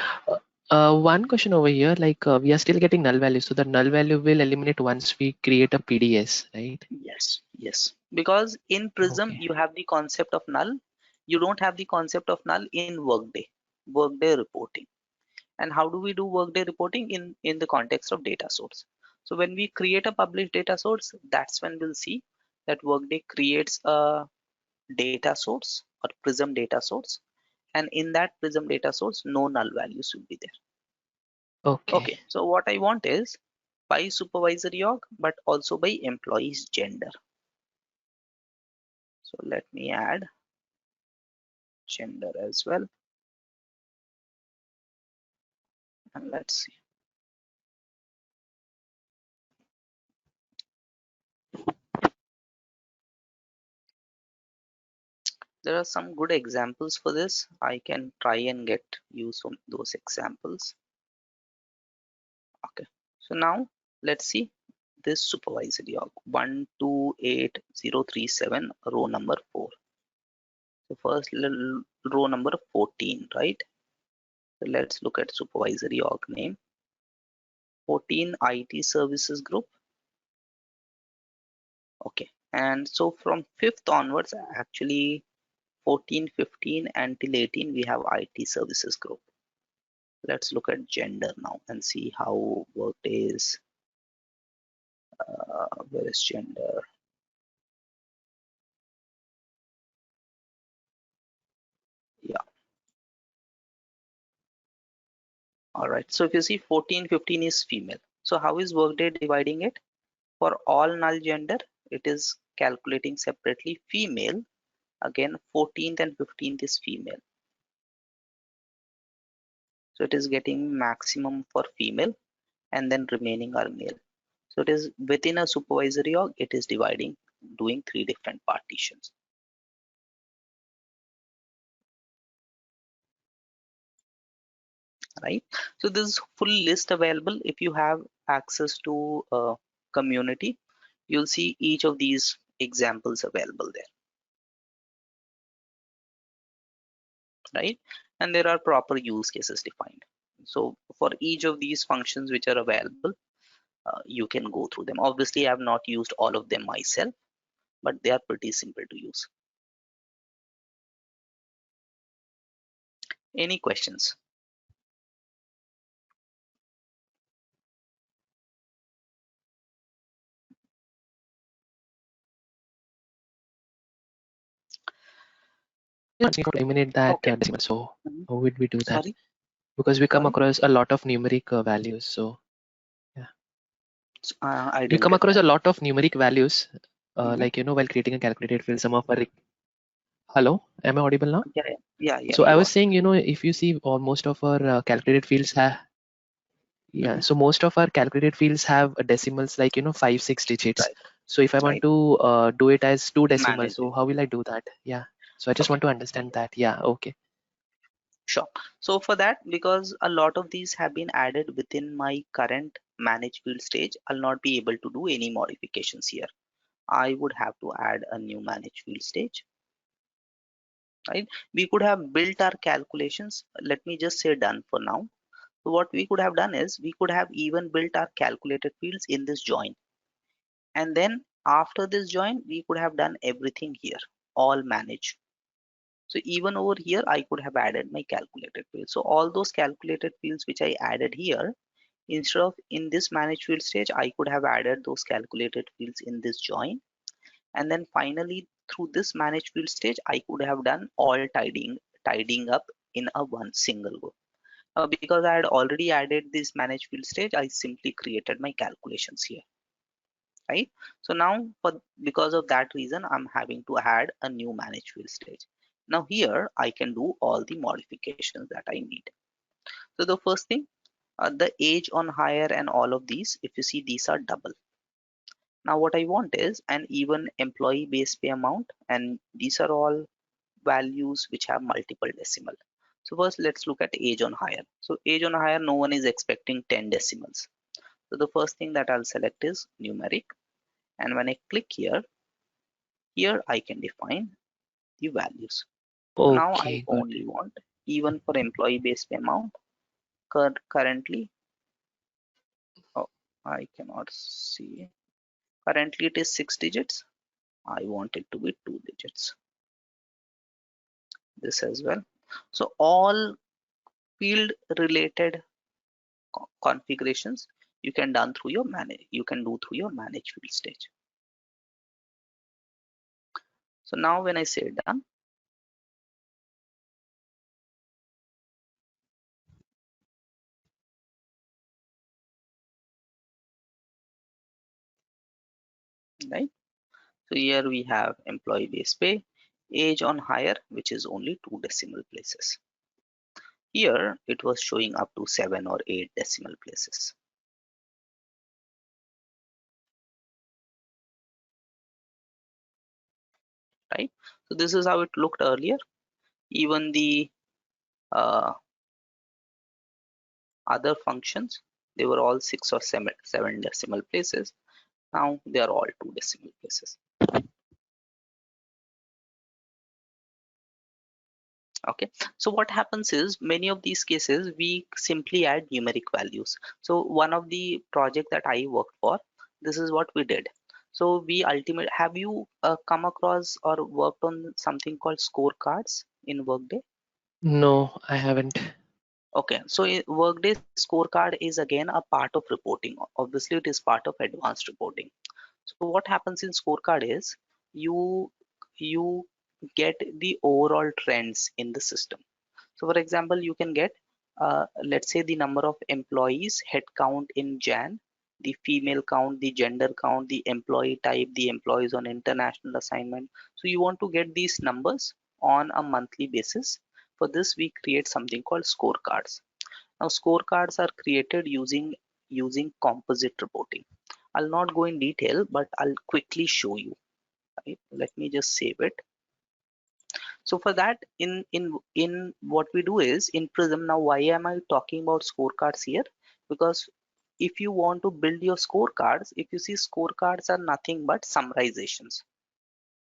One question over here, like we are still getting null value, so the null value will eliminate once we create a PDS, right?
Yes, yes. Because in Prism
Okay.
you have the concept of null. You don't have the concept of null in Workday, Workday reporting. And how do we do Workday reporting in the context of data source? So when we create a published data source, that's when we'll see that Workday creates a data source or Prism data source, and in that Prism data source no null values will be there.
Okay.
Okay, so what I want is by supervisory org but also by employees gender. So let me add gender as well, and let's see. There are some good examples for this. I can try and get you some those examples. Okay, so now let's see this supervisory org 128037 row number 4. So first little row number 14, right? So let's look at supervisory org name 14 IT services group. Okay, and so from 5th onwards, actually 14, 15 until 18 we have IT services group. Let's look at gender now and see how Workday is. Where is gender? Yeah, all right. So if you see 14, 15 is female. So how is Workday dividing it? For all null gender, it is calculating separately female. Again, 14th and 15th is female. So it is getting maximum for female and then remaining are male. So it is within a supervisory org, it is dividing, doing three different partitions, right? So this is full list available. If you have access to community, you'll see each of these examples available there, right? And there are proper use cases defined. So for each of these functions which are available, you can go through them. Obviously, I have not used all of them myself, but they are pretty simple to use. Any questions?
eliminate that
Okay.
decimal. So
Mhm.
how would we do that?
Sorry,
Because we come
sorry.
across a lot of numeric values. So yeah,
I
we
didn't
come
get
across
that.
a lot of numeric values,
Mhm.
like while creating a calculated field, some of our hello, am I audible now?
Yeah, yeah, yeah, yeah,
So I
you
was
are.
saying, if you see, most of our calculated fields have, yeah,
Mhm.
so most of our calculated fields have decimals like 5 6 digits.
Right,
So if I want
right.
to do it as two decimals,
Manage
so
it.
how will I do that? Yeah. So I just
Okay,
want to understand that. Yeah. Okay.
sure. So for that, because a lot of these have been added within my current manage field stage, I'll not be able to do any modifications here. I would have to add a new manage field stage, right? We could have built our calculations. Let me just say done for now. So what we could have done is we could have even built our calculated fields in this join. And then after this join, we could have done everything here, all manage. So even over here, I could have added my calculated field. So all those calculated fields which I added here, instead of in this manage field stage, I could have added those calculated fields in this join. And then finally, through this manage field stage, I could have done all tidying up in a one single go. Because I had already added this manage field stage, I simply created my calculations here, right? So now because of that reason, I'm having to add a new manage field stage. Now here I can do all the modifications that I need. So the first thing, the age on hire and all of these, if you see, these are double. Now what I want is an even employee base pay amount, and these are all values which have multiple decimal. So first let's look at age on hire. So age on hire, no one is expecting 10 decimals. So the first thing that I'll select is numeric. And when I click here I can define the values. So now I
Okay. Good.
only want even for employee base pay amount. Currently, oh, I cannot see. Currently it is 6 digits. I want it to be 2 digits. This as well. So all field related configurations you can do through your manage field stage. So now when I say done, right? So here we have employee base pay, age on hire, which is only 2 decimal places. Here it was showing up to 7 or 8 decimal places, right? So this is how it looked earlier. Even the uh, other functions, they were all 6 or 7 decimal places. Now they are all 2 decimal places. Okay, so what happens is many of these cases we simply add numeric values. So one of the project that I worked for, this is what we did. So we ultimately, have you come across or worked on something called scorecards in Workday?
No, I haven't.
Okay, so Workday scorecard is again a part of reporting. Obviously it is part of advanced reporting. So what happens in scorecard is you you get the overall trends in the system. So for example, you can get, let's say, the number of employees, head count in Jan, the female count, the gender count, the employee type, the employees on international assignment. So you want to get these numbers on a monthly basis. For this, we create something called scorecards. Now, scorecards are created using composite reporting. I'll not go in detail, but I'll quickly show you. Right? Let me just save it. So for that, in what we do is in Prism. Now why am I talking about scorecards here? Because if you want to build your scorecards, if you see, scorecards are nothing but summarizations,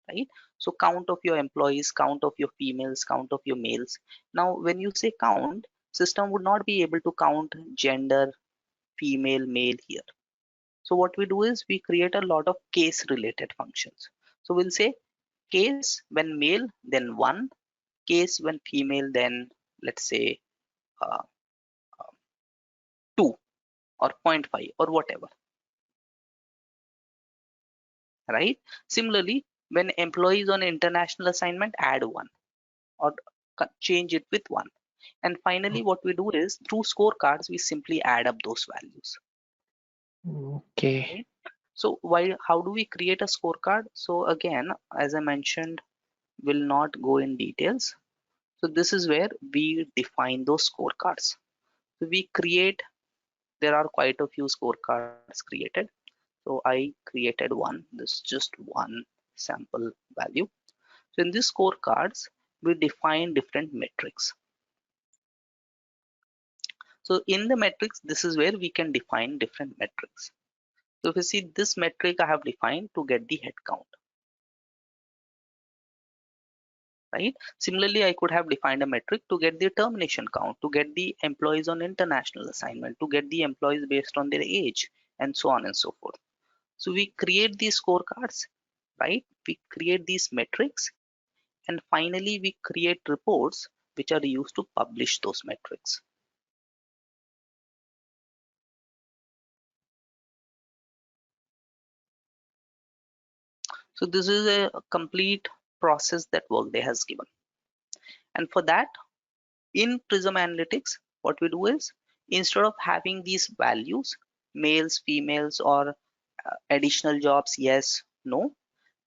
right? So count of your employees, count of your females, count of your males. Now when you say count, system would not be able to count gender, female, male here. So what we do is we create a lot of case related functions. So we'll say case when male, then 1, case when female, then let's say uh, 2 or zero point 0.5 or whatever, right? Similarly, when employees on international assignment, add 1. or change it with 1. And finally, what we do is through scorecards, we simply add up those values.
Okay.
Right? So how do we create a scorecard? So again, as I mentioned, will not go in details. So this is where we define those scorecards. So we create, there are quite a few scorecards created. So I created one, this is just one sample value. So in these scorecards, we define different metrics. So in the metrics, this is where we can define different metrics. So if you see this metric I have defined to get the headcount, right? Similarly, I could have defined a metric to get the termination count, to get the employees on international assignment, to get the employees based on their age, and so on and so forth. So we create these scorecards, right? We create these metrics, and finally we create reports which are used to publish those metrics. So this is a complete process that Workday has given. And for that, in Prism Analytics, what we do is instead of having these values, males, females, or additional jobs, yes, no,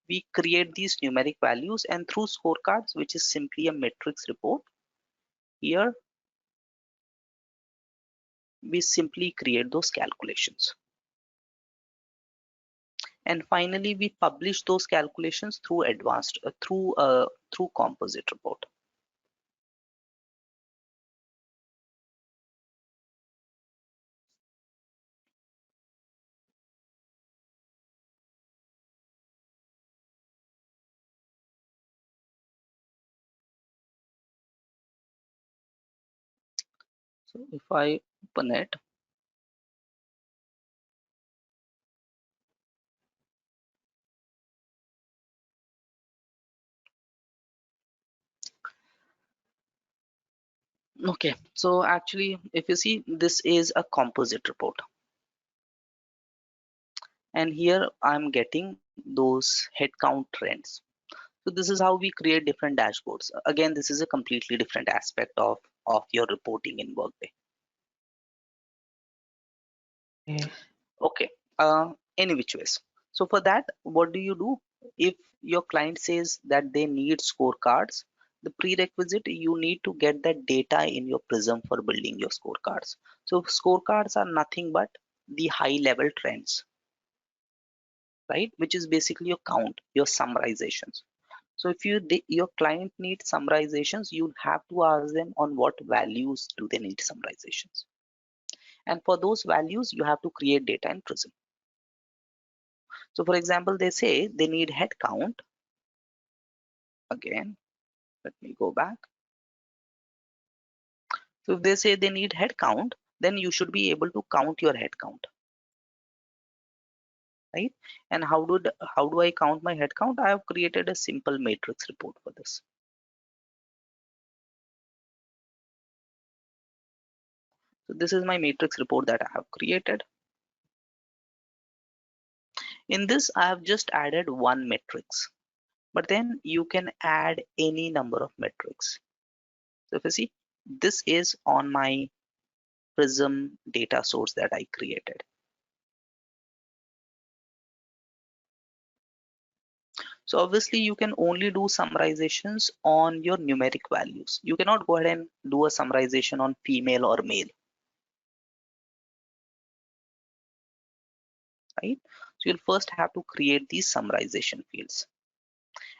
we create these numeric values, and through scorecards, which is simply a metrics report, here we simply create those calculations. And finally, we publish those calculations through through composite report. So if I open it, okay, so actually, if you see, this is a composite report, and here I'm getting those headcount trends. So this is how we create different dashboards. Again, this is a completely different aspect of your reporting in Workday.
Okay.
Okay, any which ways. So for that, what do you do? If your client says that they need scorecards, the prerequisite, you need to get that data in your Prism for building your scorecards. So scorecards are nothing but the high level trends, right? Which is basically your count, your summarizations. So if your client needs summarizations, you have to ask them on what values do they need summarizations. And for those values, you have to create data in Prism. So for example, they say they need head count. Again, let me go back. So if they say they need head count, then you should be able to count your head count, right? And how do I count my head count? I have created a simple matrix report for this. So this is my matrix report that I have created. In this, I have just added one matrix, but then you can add any number of metrics. So if you see, this is on my Prism data source that I created. So obviously you can only do summarizations on your numeric values. You cannot go ahead and do a summarization on female or male, right? So you'll first have to create these summarization fields.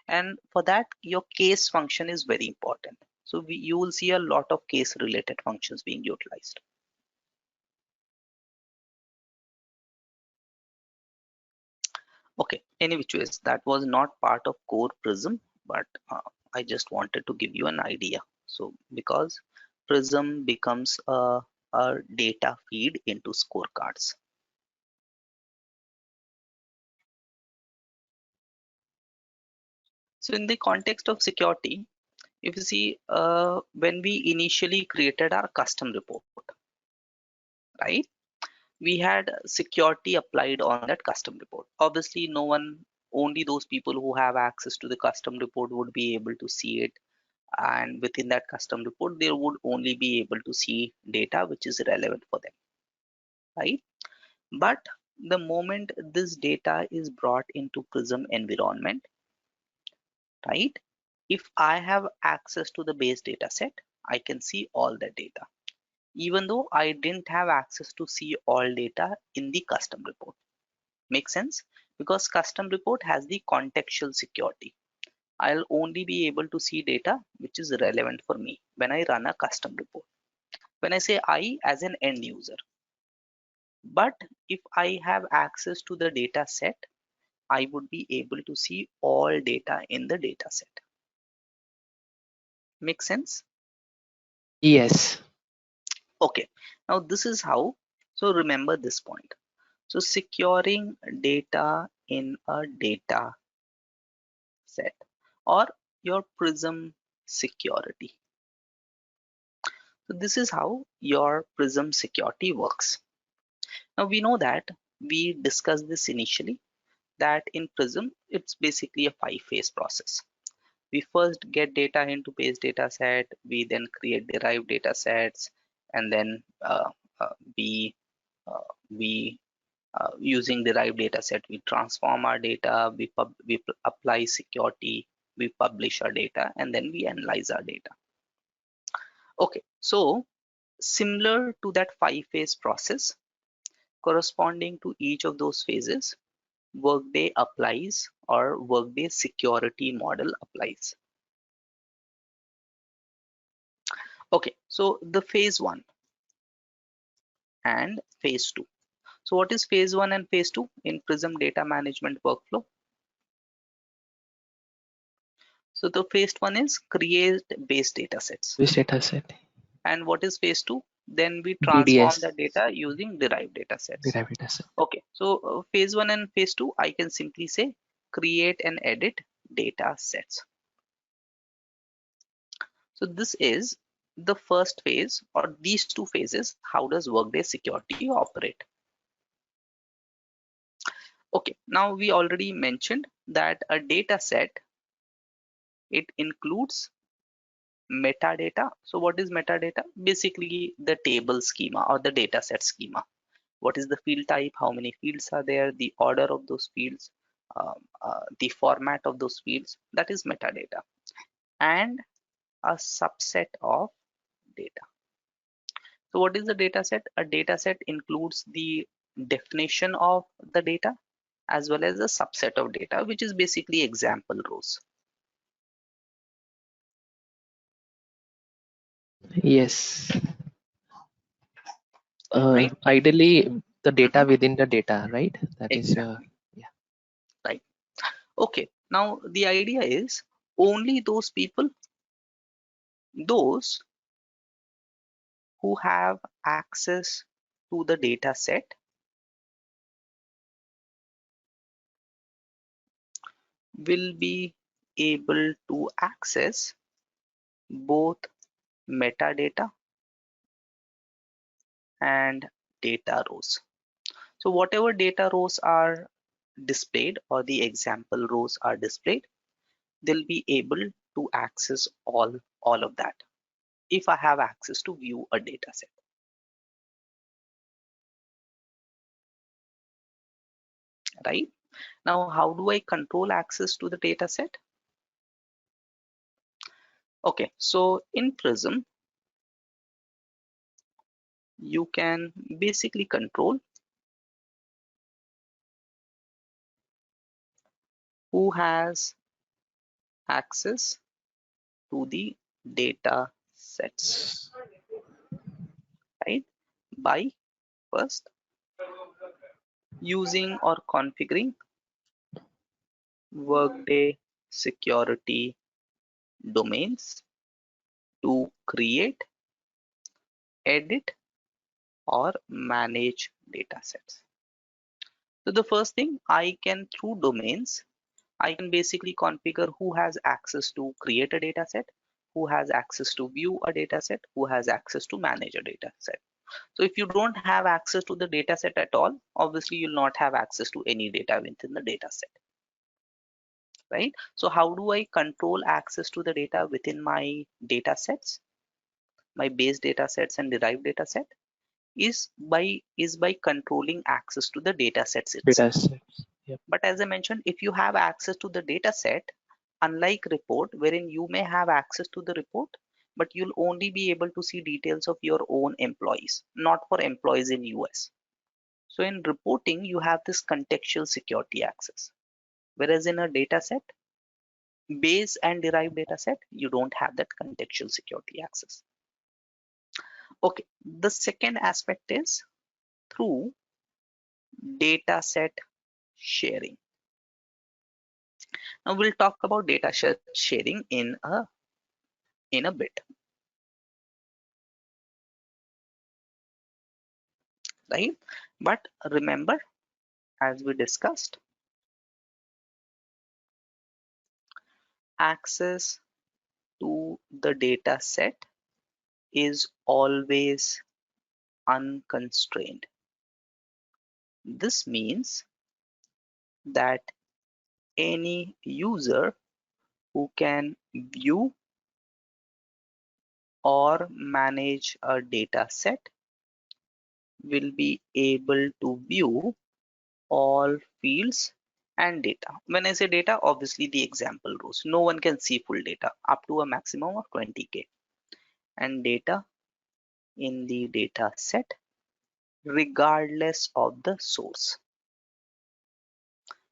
And for that, your case function is very important. So you will see a lot of case related functions being utilized. Okay, any which ways, that was not part of core Prism, but I just wanted to give you an idea. So because Prism becomes a data feed into scorecards. So in the context of security, if you see, when we initially created our custom report, right? We had security applied on that custom report. Obviously, no one, only those people who have access to the custom report would be able to see it and within that custom report they would only be able to see data which is relevant for them, right? But the moment this data is brought into Prism environment, right, if I have access to the base data set, I can see all the data even though I didn't have access to see all data in the custom report. Make sense? Because custom report has the contextual security. I'll only be able to see data which is relevant for me when I run a custom report. When I say I as an end user, but if I have access to the data set, I would be able to see all data in the data set. Make sense?
Yes.
Okay. Now this is how. So remember this point. So securing data in a data set or your Prism security. So this is how your Prism security works. Now we know that we discussed this initially that in Prism it's basically a 5-phase process. We first get data into base data set, we then create derived data sets, and then we using derived data set we transform our data, we apply security, we publish our data, and then we analyze our data. Okay, so similar to that 5-phase process, corresponding to each of those phases, Workday applies or Workday security model applies. Okay, so the phase 1 and phase 2. So what is phase 1 and phase 2 in Prism data management workflow? So the phase 1 is create base data sets.
Which data set?
And what is phase 2? Then we transform
BDS.
the data using derived data sets.
Derived data set.
Okay, so phase 1 and phase 2, I can simply say create and edit data sets. So this is the first phase or these two phases. How does Workday security operate? Okay, now we already mentioned that a data set, it includes metadata. So what is metadata? Basically the table schema or the data set schema. What is the field type? How many fields are there? The order of those fields, the format of those fields. That is metadata. And a subset of data. So what is the data set? A data set includes the definition of the data as well as a subset of data, which is basically example rows.
Yes.
Right?
Ideally, the data
Mhm.
within the data, right? That is
Exactly.
yeah.
Right. Okay. Now the idea is only those people, those who have access to the data set will be able to access both metadata and data rows. So whatever data rows are displayed or the example rows are displayed, they'll be able to access all of that if I have access to view a data set, right? Now, how do I control access to the data set? Okay, so in Prism, you can basically control who has access to the data sets, right? By first using or configuring Workday security domains to create, edit, or manage data sets. So the first thing I can through domains, I can basically configure who has access to create a data set, who has access to view a data set, who has access to manage a data set. So if you don't have access to the data set at all, obviously you'll not have access to any data within the data set. right? So how do I control access to the data within my data sets, my base data sets and derived data set? Is by controlling access to the data sets
Data
itself.
sets. Yep.
But as I mentioned, if you have access to the data set, unlike report wherein you may have access to the report, but you'll only be able to see details of your own employees, not for employees in US. So in reporting, you have this contextual security access. Whereas in a data set, base and derived data set, you don't have that contextual security access. Okay, the second aspect is through data set sharing. Now we'll talk about data sharing in a bit, right? But remember, as we discussed, access to the data set is always unconstrained. This means that any user who can view or manage a data set will be able to view all fields and data. When I say data, obviously the example rows. No one can see full data up to a maximum of 20K. And data in the data set regardless of the source.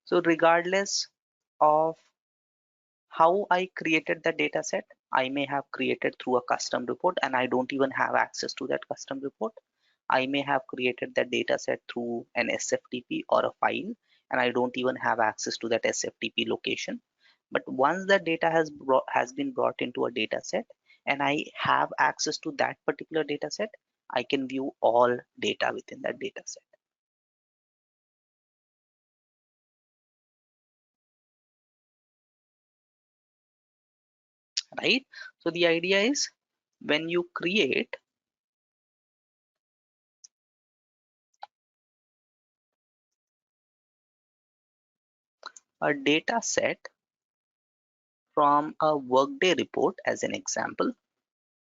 So regardless of how I created the data set, I may have created through a custom report and I don't even have access to that custom report. I may have created that data set through an SFTP or a file and I don't even have access to that SFTP location. But once that data has been brought into a data set and I have access to that particular data set, I can view all data within that data set. Right? So the idea is when you create a data set from a Workday report as an example,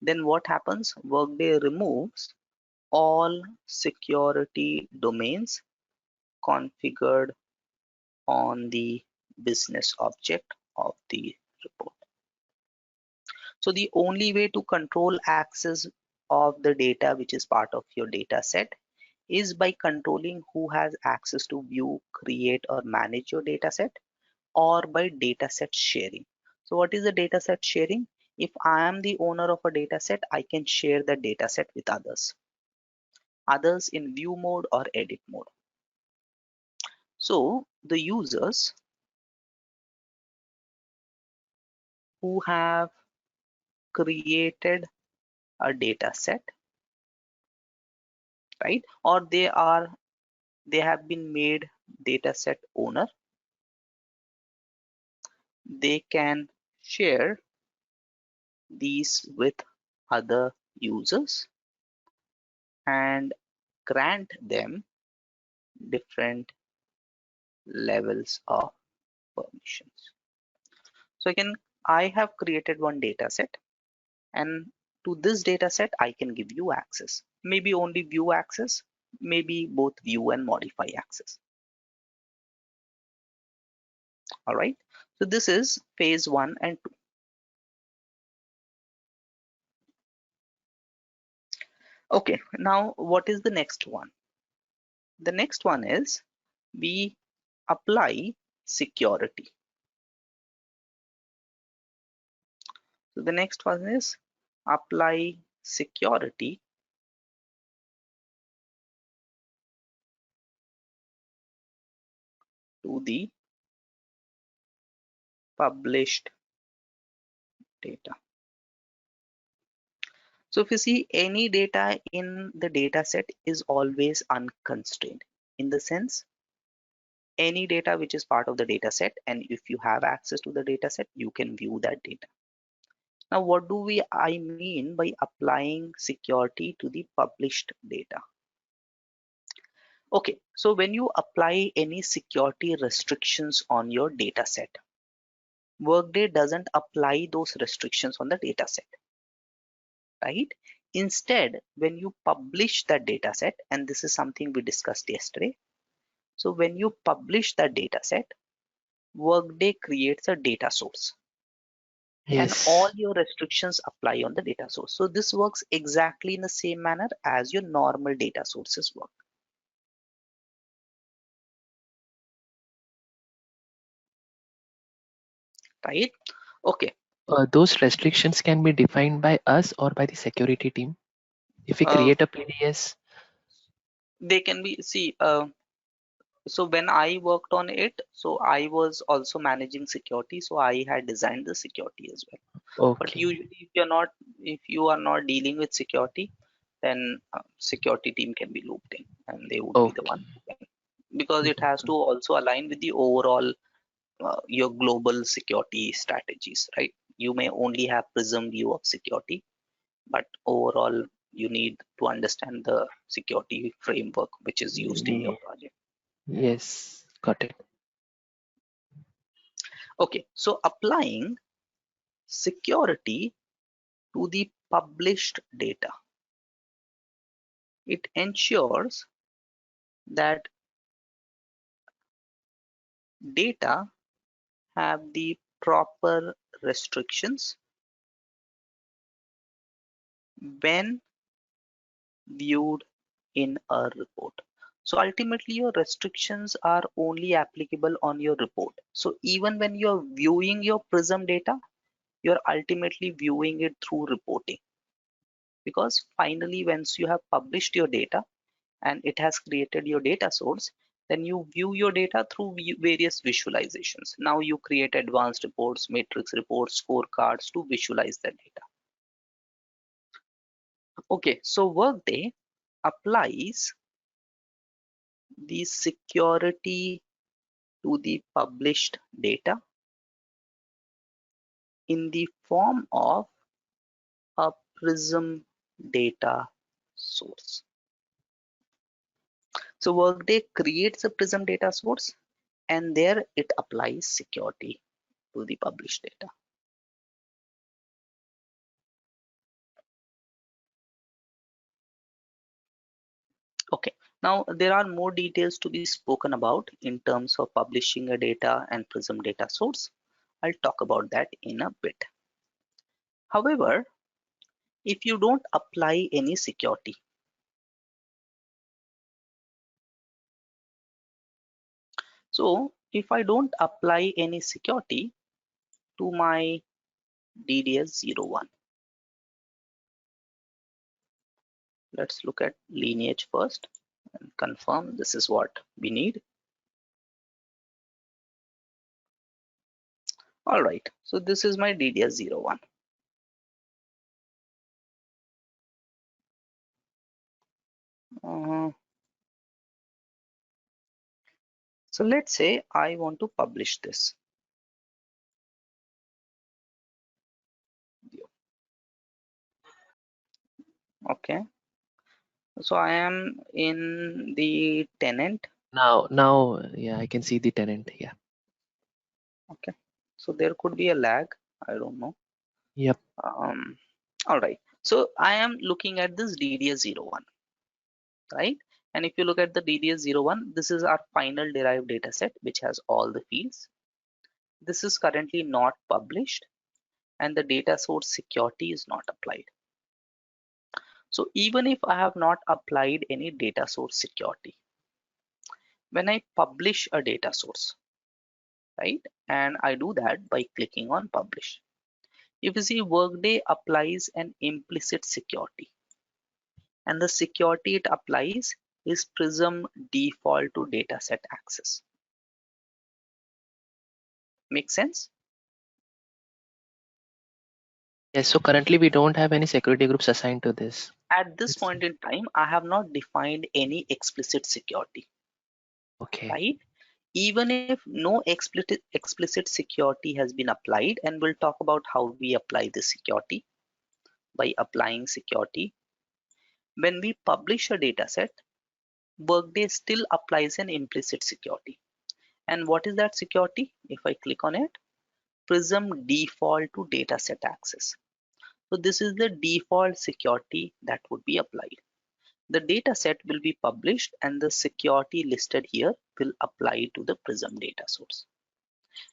then what happens? Workday removes all security domains configured on the business object of the report. So the only way to control access of the data which is part of your data set is by controlling who has access to view, create or manage your data set, or by dataset sharing. So what is the dataset sharing? If I am the owner of a dataset, I can share the dataset with others in view mode or edit mode. So the users who have created a dataset, right, or they have been made dataset owner, they can share these with other users and grant them different levels of permissions. So I have created one data set and to this data set, I can give you access. Maybe only view access, maybe both view and modify access. All right. So this is phase 1 and 2. Okay. Now what is the next one? The next one is we apply security. So the next one is apply security to the published data. So if you see, any data in the data set is always unconstrained, in the sense any data which is part of the data set, and if you have access to the data set, you can view that data. Now what do I mean by applying security to the published data? Okay, so when you apply any security restrictions on your data set, Workday doesn't apply those restrictions on the data set, right? Instead, when you publish that data set, and this is something we discussed yesterday, so when you publish that data set, Workday creates a data source and all
Yes.
your restrictions apply on the data source. So this works exactly in the same manner as your normal data sources work, right? Okay.
Those restrictions can be defined by us or by the security team. If we
uh,
create a PDS,
they can be, see, so when I worked on it, so I was also managing security, so I had designed the security as well. But
okay,
usually if you are not dealing with security, then security team can be looped in and they would be the one
okay.
who can, because it has
Mhm.
to also align with the overall your global security strategies, right? You may only have Prism view of security, but overall you need to understand the security framework which is used in your
Ye-
project.
Yes, got it.
Okay, so applying security to the published data, it ensures that data have the proper restrictions when viewed in a report. So ultimately your restrictions are only applicable on your report. So even when you're viewing your Prism data, you're ultimately viewing it through reporting, because finally once you have published your data and it has created your data source, then you view your data through various visualizations. Now you create advanced reports, matrix reports, scorecards to visualize the data. Okay, so Workday applies the security to the published data in the form of a Prism data source. So Workday creates a Prism data source and there it applies security to the published data. Okay, now there are more details to be spoken about in terms of publishing a data and Prism data source. I'll talk about that in a bit. However, if you don't apply any security, so if I don't apply any security to my DDS01, let's look at lineage first and confirm this is what we need. All right, so this is my DDS01. Uh, so let's say I want to publish this. Okay, so I am in the tenant.
Now, yeah, I can see the tenant. Yeah.
Okay, so there could be a lag. I don't know.
Yep.
Um, all right, so I am looking at this DDS01, right? And if you look at the DDS01, this is our final derived data set, which has all the fields. This is currently not published and the data source security is not applied. So even if I have not applied any data source security, when I publish a data source, right? And I do that by clicking on publish. If you see, Workday applies an implicit security, and the security it applies is Prism default to dataset access. Make sense?
Yes. So currently we don't have any security groups assigned to this.
At this
It's
point in time, I have not defined any explicit security,
okay.
right? Even if no explicit security has been applied, and we'll talk about how we apply the security by applying security. When we publish a dataset, Workday still applies an implicit security. And what is that security? If I click on it, Prism default to dataset access. So this is the default security that would be applied. The dataset will be published and the security listed here will apply to the Prism data source.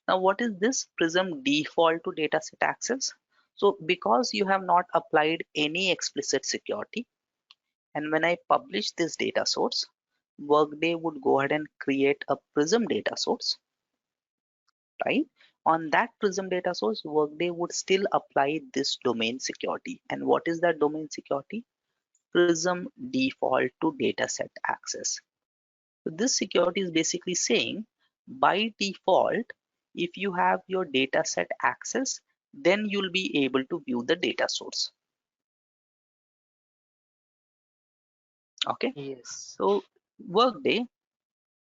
Now what is this Prism default to dataset access? So because you have not applied any explicit security, and when I publish this data source, Workday would go ahead and create a Prism data source, right? On that Prism data source, Workday would still apply this domain security. And what is that domain security? Prism default to dataset access. So this security is basically saying by default, if you have your dataset access, then you'll be able to view the data source. Okay,
Yes.
so Workday,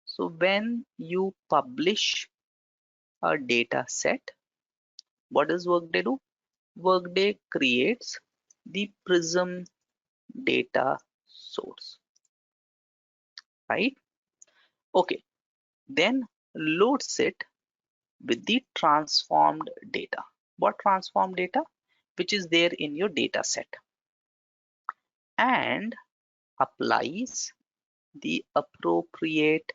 so when you publish a data set, what does Workday do? Workday creates the Prism data source, right? Okay, then loads it with the transformed data. What transformed data? Which is there in your data set, and applies the appropriate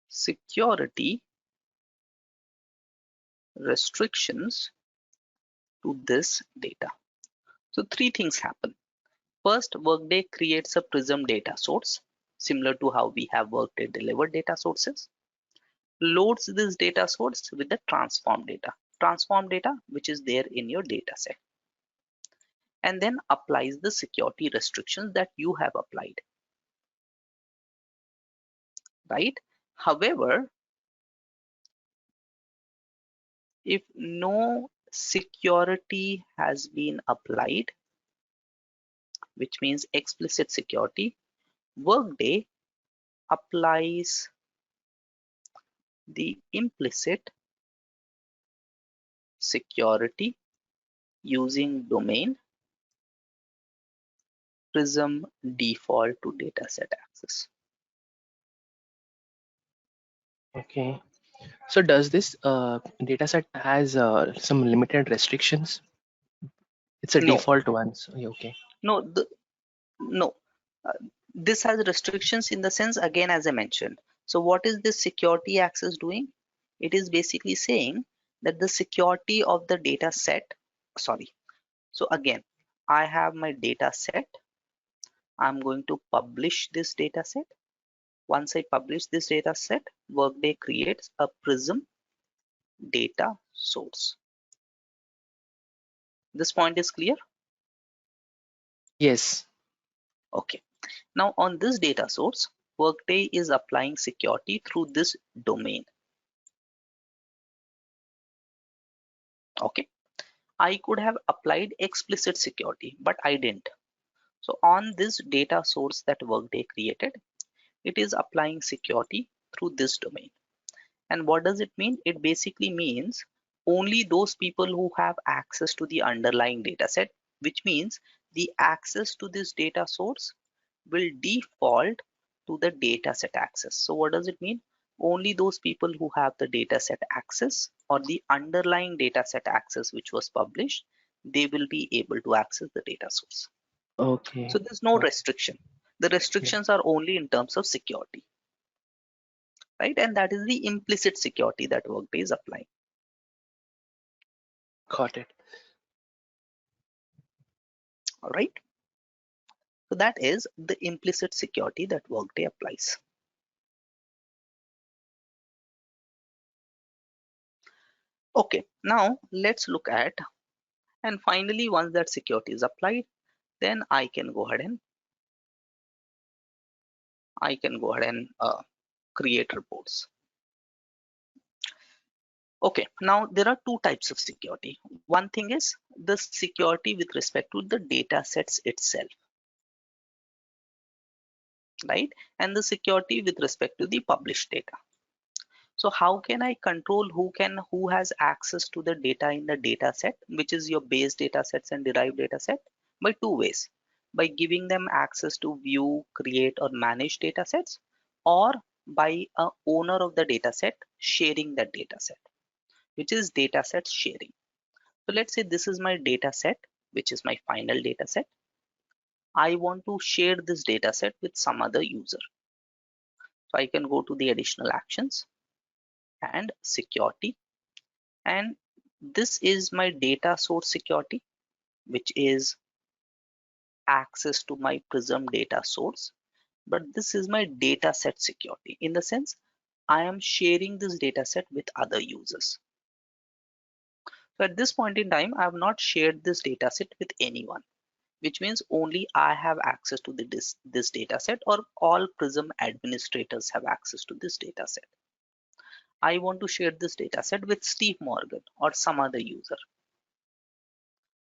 security restrictions to this data. So three things happen. First, Workday creates a Prism data source, similar to how we have Workday delivered data sources, loads this data source with the transform data which is there in your data set, and then applies the security restrictions that you have applied, right? However, if no security has been applied, which means explicit security, Workday applies the implicit security using domain Prism default to dataset access.
Okay. So does this dataset has some limited restrictions? It's a
No,
default one. So, yeah, okay.
no, no. Uh, this has restrictions in the sense, again, as I mentioned. So what is this security access doing? It is basically saying that the security of the data set, sorry. So again, I have my data set. I'm going to publish this data set. Once I publish this data set, Workday creates a Prism data source. This point is clear?
Yes.
Okay. Now on this data source, Workday is applying security through this domain. Okay. I could have applied explicit security, but I didn't. So on this data source that Workday created, it is applying security through this domain. And what does it mean? It basically means only those people who have access to the underlying data set, which means the access to this data source will default to the dataset access. So what does it mean? Only those people who have the dataset access or the underlying dataset access which was published, they will be able to access the data source.
Okay.
So there's no
Okay.
restriction. The
Yeah.
restrictions are only in terms of security, right? And that is the implicit security that Workday is applying.
Got it.
All right. So that is the implicit security that Workday applies. Okay, now let's look at, and finally, once that security is applied, then I can go ahead and create reports. Okay, now there are two types of security. One thing is the security with respect to the data sets itself, right? And the security with respect to the published data. So how can I control who has access to the data in the data set, which is your base data sets and derived data set? By two ways. by giving them access to view, create, or manage datasets, or by a owner of the dataset sharing that dataset, which is dataset sharing. So let's say this is my dataset, which is my final dataset. I want to share this dataset with some other user. So I can go to the additional actions and security, and this is my data source security, which is access to my Prism data source. But this is my dataset security in the sense I am sharing this dataset with other users. So at this point in time, I have not shared this dataset with anyone, which means only I have access to this dataset, or all Prism administrators have access to this dataset. I want to share this dataset with Steve Morgan or some other user.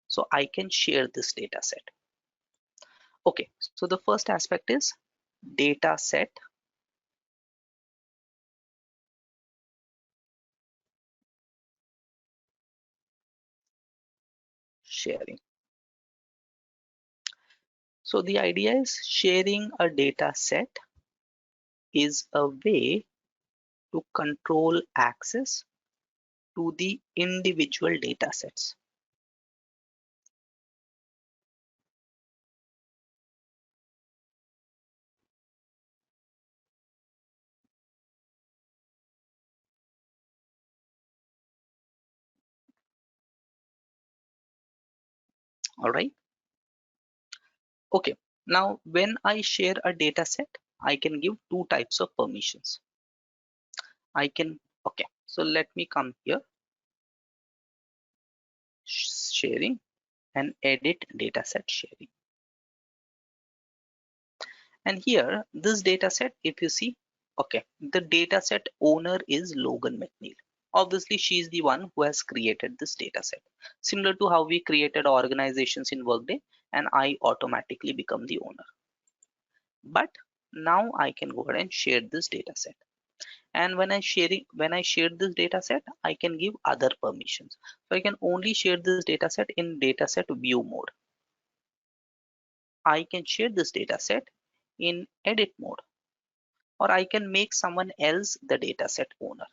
So I can share this dataset. Okay, so the first aspect is dataset sharing. So the idea is sharing a data set is a way to control access to the individual data sets. All right. Okay. Now, when I share a data set, I can give two types of permissions. I can, okay. So let me come here, sharing and edit dataset sharing. And here, this dataset, if you see, okay, the dataset owner is Logan McNeil. Obviously, she is the one who has created this dataset. Similar to how we created organizations in Workday, and I automatically become the owner. But now I can go ahead and share this dataset. And when I share this dataset, I can give other permissions. So I can only share this dataset in dataset view mode. I can share this dataset in edit mode, or I can make someone else the dataset owner,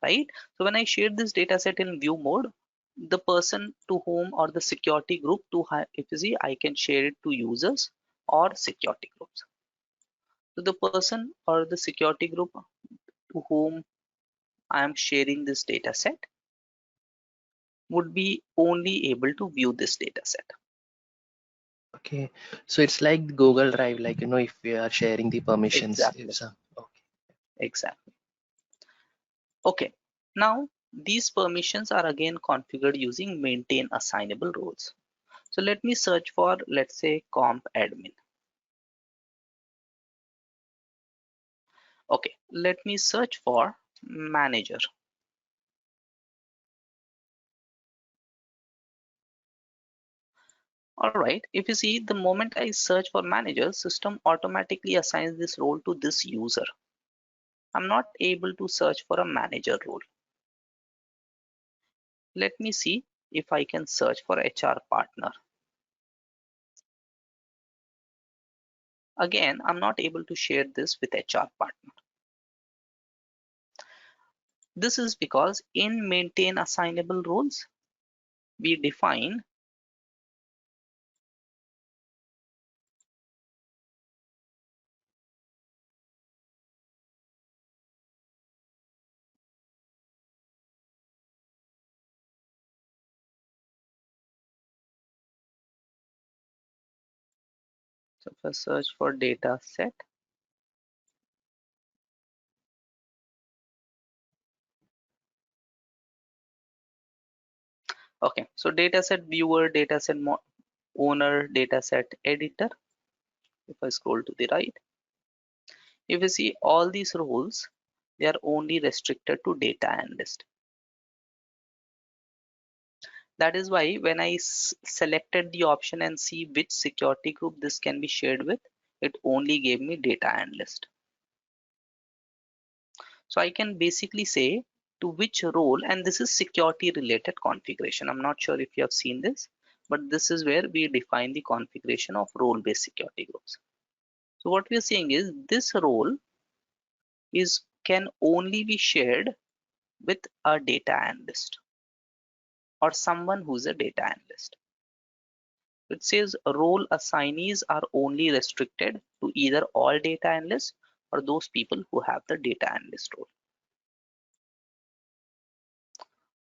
right? So when I share this dataset in view mode, the person to whom, or the security group to, if you see, I can share it to users or security groups. So the person or the security group to whom I am sharing this dataset would be only able to view this dataset.
Okay, so it's like Google Drive, like if we are sharing the permissions, if
Exactly,
some. Okay.
exactly. Okay, now these permissions are again configured using maintain assignable roles. So let me search for, let's say, comp admin. Okay, let me search for manager. All right, if you see, the moment I search for manager, system automatically assigns this role to this user. I'm not able to search for a manager role. Let me see if I can search for HR partner. Again, I'm not able to share this with HR partner. This is because in maintain assignable roles, we define so if I search for data set. Okay, so dataset viewer, dataset owner, dataset editor. If I scroll to the right, if you see all these roles, they are only restricted to data analyst. That is why when I selected the option and see which security group this can be shared with, it only gave me data analyst. So I can basically say to which role, and this is security related configuration. I'm not sure if you have seen this. but this is where we define the configuration of role-based security groups. So what we are saying is this role is can only be shared with a data analyst or someone who's a data analyst. It says role assignees are only restricted to either all data analysts or those people who have the data analyst role.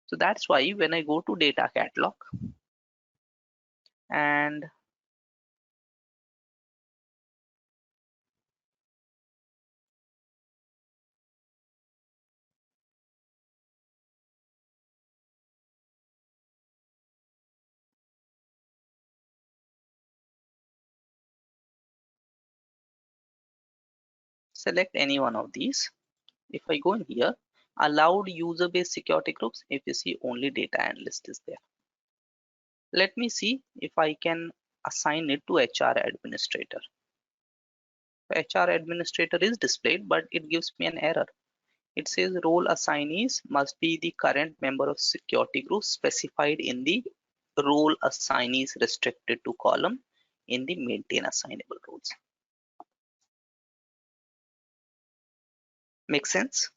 So that's why when I go to data catalog and select any one of these, if I go in here, allowed user-based security groups, if you see only data analyst is there. Let me see if I can assign it to HR administrator. HR administrator is displayed, but it gives me an error. It says role assignees must be the current member of security group specified in the role assignees restricted to column in the maintain assignable roles. Make sense?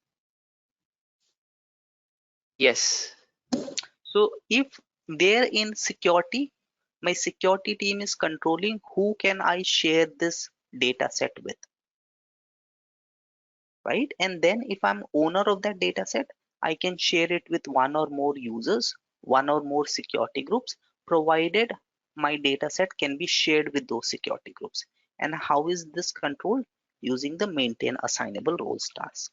Yes.
So if they're in security, my security team is controlling who can I share this data set with, right? And then if I'm owner of that data set, I can share it with one or more users, one or more security groups, provided my data set can be shared with those security groups. And how is this controlled? Using the maintain assignable roles task.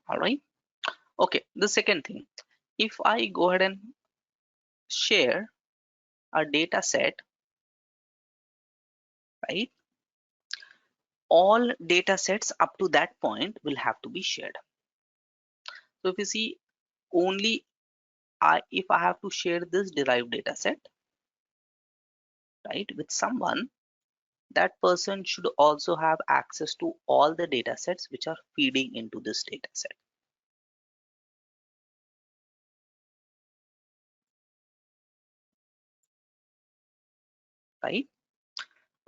All right. Okay. The second thing, if I go ahead and share a data set, right? All data sets up to that point will have to be shared. So if you see only if I have to share this derived data set, right, with someone, that person should also have access to all the data sets which are feeding into this data set, right?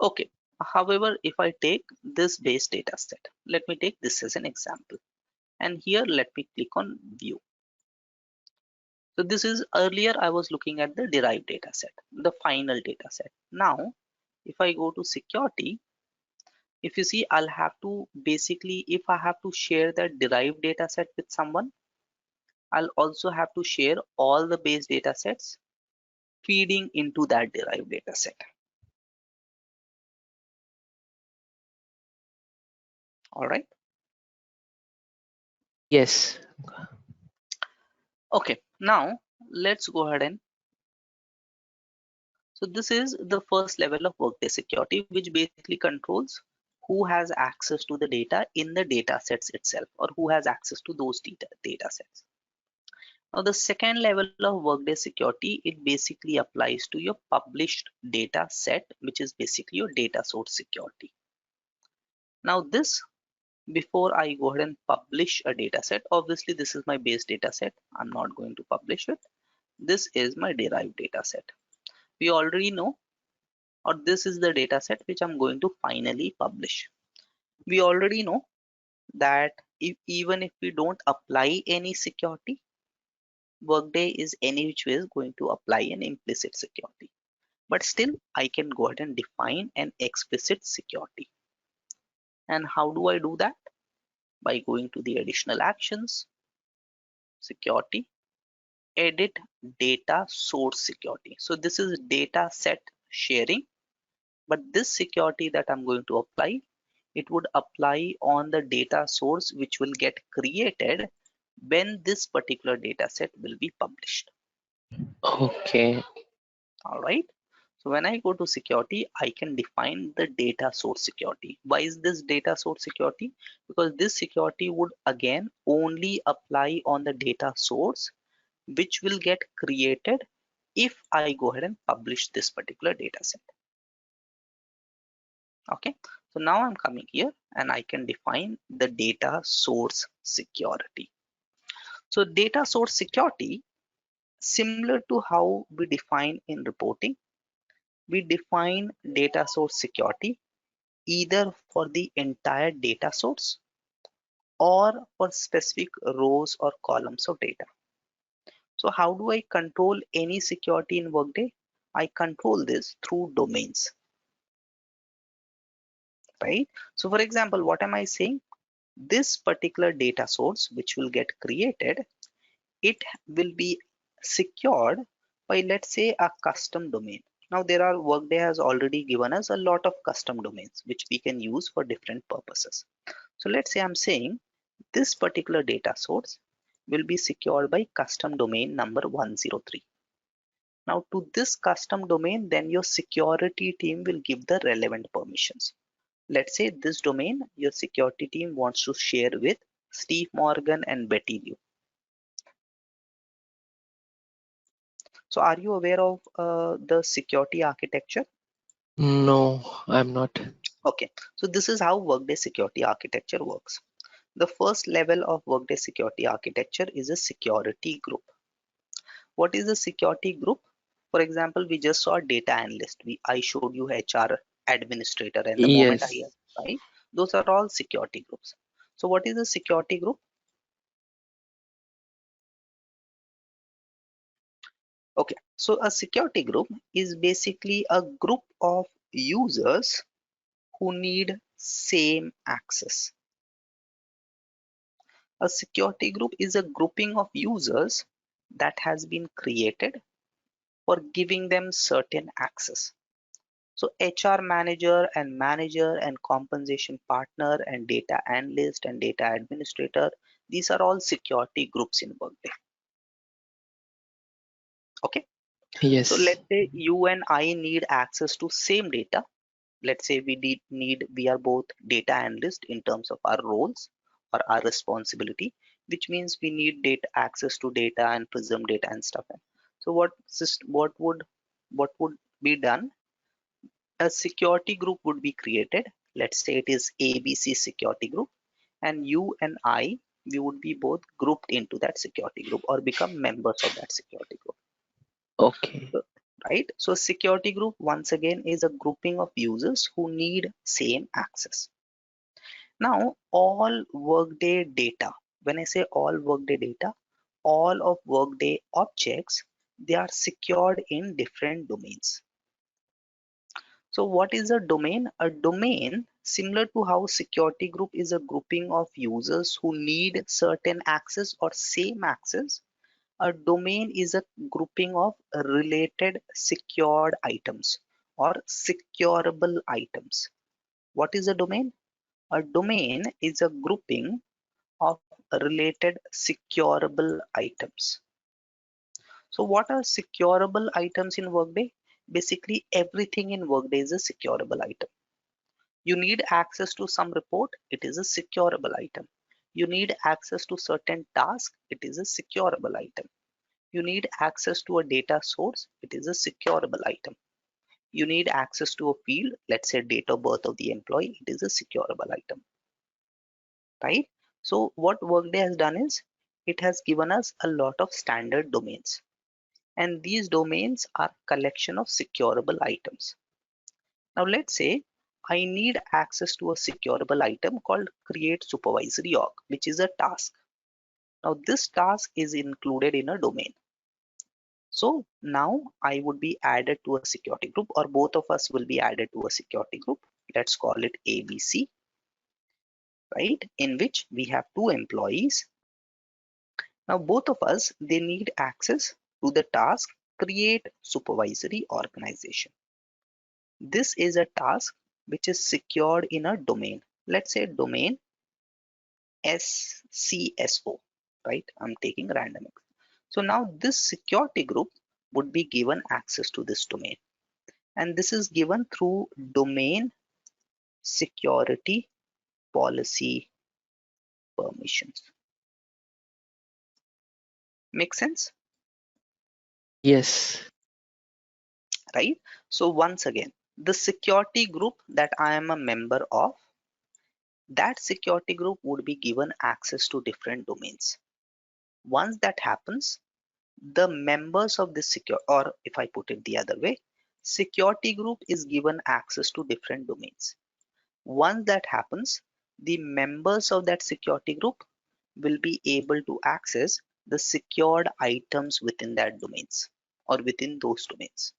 Okay. However, if I take this base data set, let me take this as an example. And here, let me click on view. So this is earlier I was looking at the derived data set, the final data set. Now, if I go to security, if you see, I'll have to basically, if I have to share that derived data set with someone, I'll also have to share all the base data sets feeding into that derived data set. All right.
Yes.
Okay. Now let's go ahead and so this is the first level of Workday security, which basically controls who has access to the data in the data sets itself, or who has access to those data sets. Now the second level of Workday security, it basically applies to your published data set, which is basically your data source security. Now this, before I go ahead and publish a data set, obviously this is my base data set. I'm not going to publish it. This is my derived data set. We already know, or this is the data set which I'm going to finally publish. We already know that even if we don't apply any security, Workday is any which way is going to apply an implicit security. But still, I can go ahead and define an explicit security. And how do I do that? By going to the additional actions, security, edit data source security. So this is data set sharing, but this security that I'm going to apply, it would apply on the data source which will get created when this particular data set will be published.
Okay.
All right. So when I go to security, I can define the data source security. Why is this data source security? Because this security would again only apply on the data source which will get created if I go ahead and publish this particular data set. Okay, so now I'm coming here and I can define the data source security. So data source security, similar to how we define in reporting, we define data source security either for the entire data source or for specific rows or columns of data. So how do I control any security in Workday? I control this through domains, right? So for example, what am I saying? This particular data source which will get created, it will be secured by, let's say, a custom domain. Now there are, Workday has already given us a lot of custom domains which we can use for different purposes. So let's say I'm saying this particular data source will be secured by custom domain number 103. Now to this custom domain, then your security team will give the relevant permissions. Let's say this domain, your security team wants to share with Steve Morgan and Betty Liu. So are you aware of the security architecture?
No, I'm not.
Okay, so this is how Workday security architecture works. The first level of Workday security architecture is a security group. What is a security group? For example, we just saw data analyst. I showed you HR administrator, and the moment
Yes.
right, those are all security groups. So what is a security group? Okay, so a security group is basically a group of users who need same access. A security group is a grouping of users that has been created for giving them certain access. So HR manager and compensation partner and data analyst and data administrator, these are all security groups in Workday. Okay. So
Yes.
let's say you and I need access to same data. Let's say we are both data analysts in terms of our roles or our responsibility, which means we need data access to data and Prism data and stuff. So what would be done? A security group would be created. Let's say it is ABC security group, and you and I, we would be both grouped into that security group or become members of that security group.
Okay.
So- right? So security group once again is a grouping of users who need same access. Now all Workday data, when I say all Workday data, all of Workday objects, they are secured in different domains. So what is a domain? A domain, similar to how security group is a grouping of users who need certain access or same access, a domain is a grouping of related secured items or securable items. What is a domain? A domain is a grouping of related securable items. So what are securable items in Workday? Basically everything in Workday is a securable item. You need access to some report, it is a securable item. You need access to certain task, it is a securable item. You need access to a data source, it is a securable item. You need access to a field, let's say date of birth of the employee, it is a securable item, right? So what Workday has done is it has given us a lot of standard domains, and these domains are collection of securable items. Now let's say I need access to a securable item called create supervisory org, which is a task. Now this task is included in a domain. So now I would be added to a security group, or both of us will be added to a security group. Let's call it ABC, right? In which we have two employees. Now both of us, they need access to the task create supervisory organization. This is a task which is secured in a domain. Let's say domain SCSO, right? I'm taking random. So now this security group would be given access to this domain, and this is given through domain security policy permissions. Make sense,
Yes.
right? So once again, The security group that I am a member of, that security group would be given access to different domains. Once that happens, the members of this secure, or if I put it the other way, security group is given access to different domains. Once that happens, the members of that security group will be able to access the secured items within that domains or within those domains.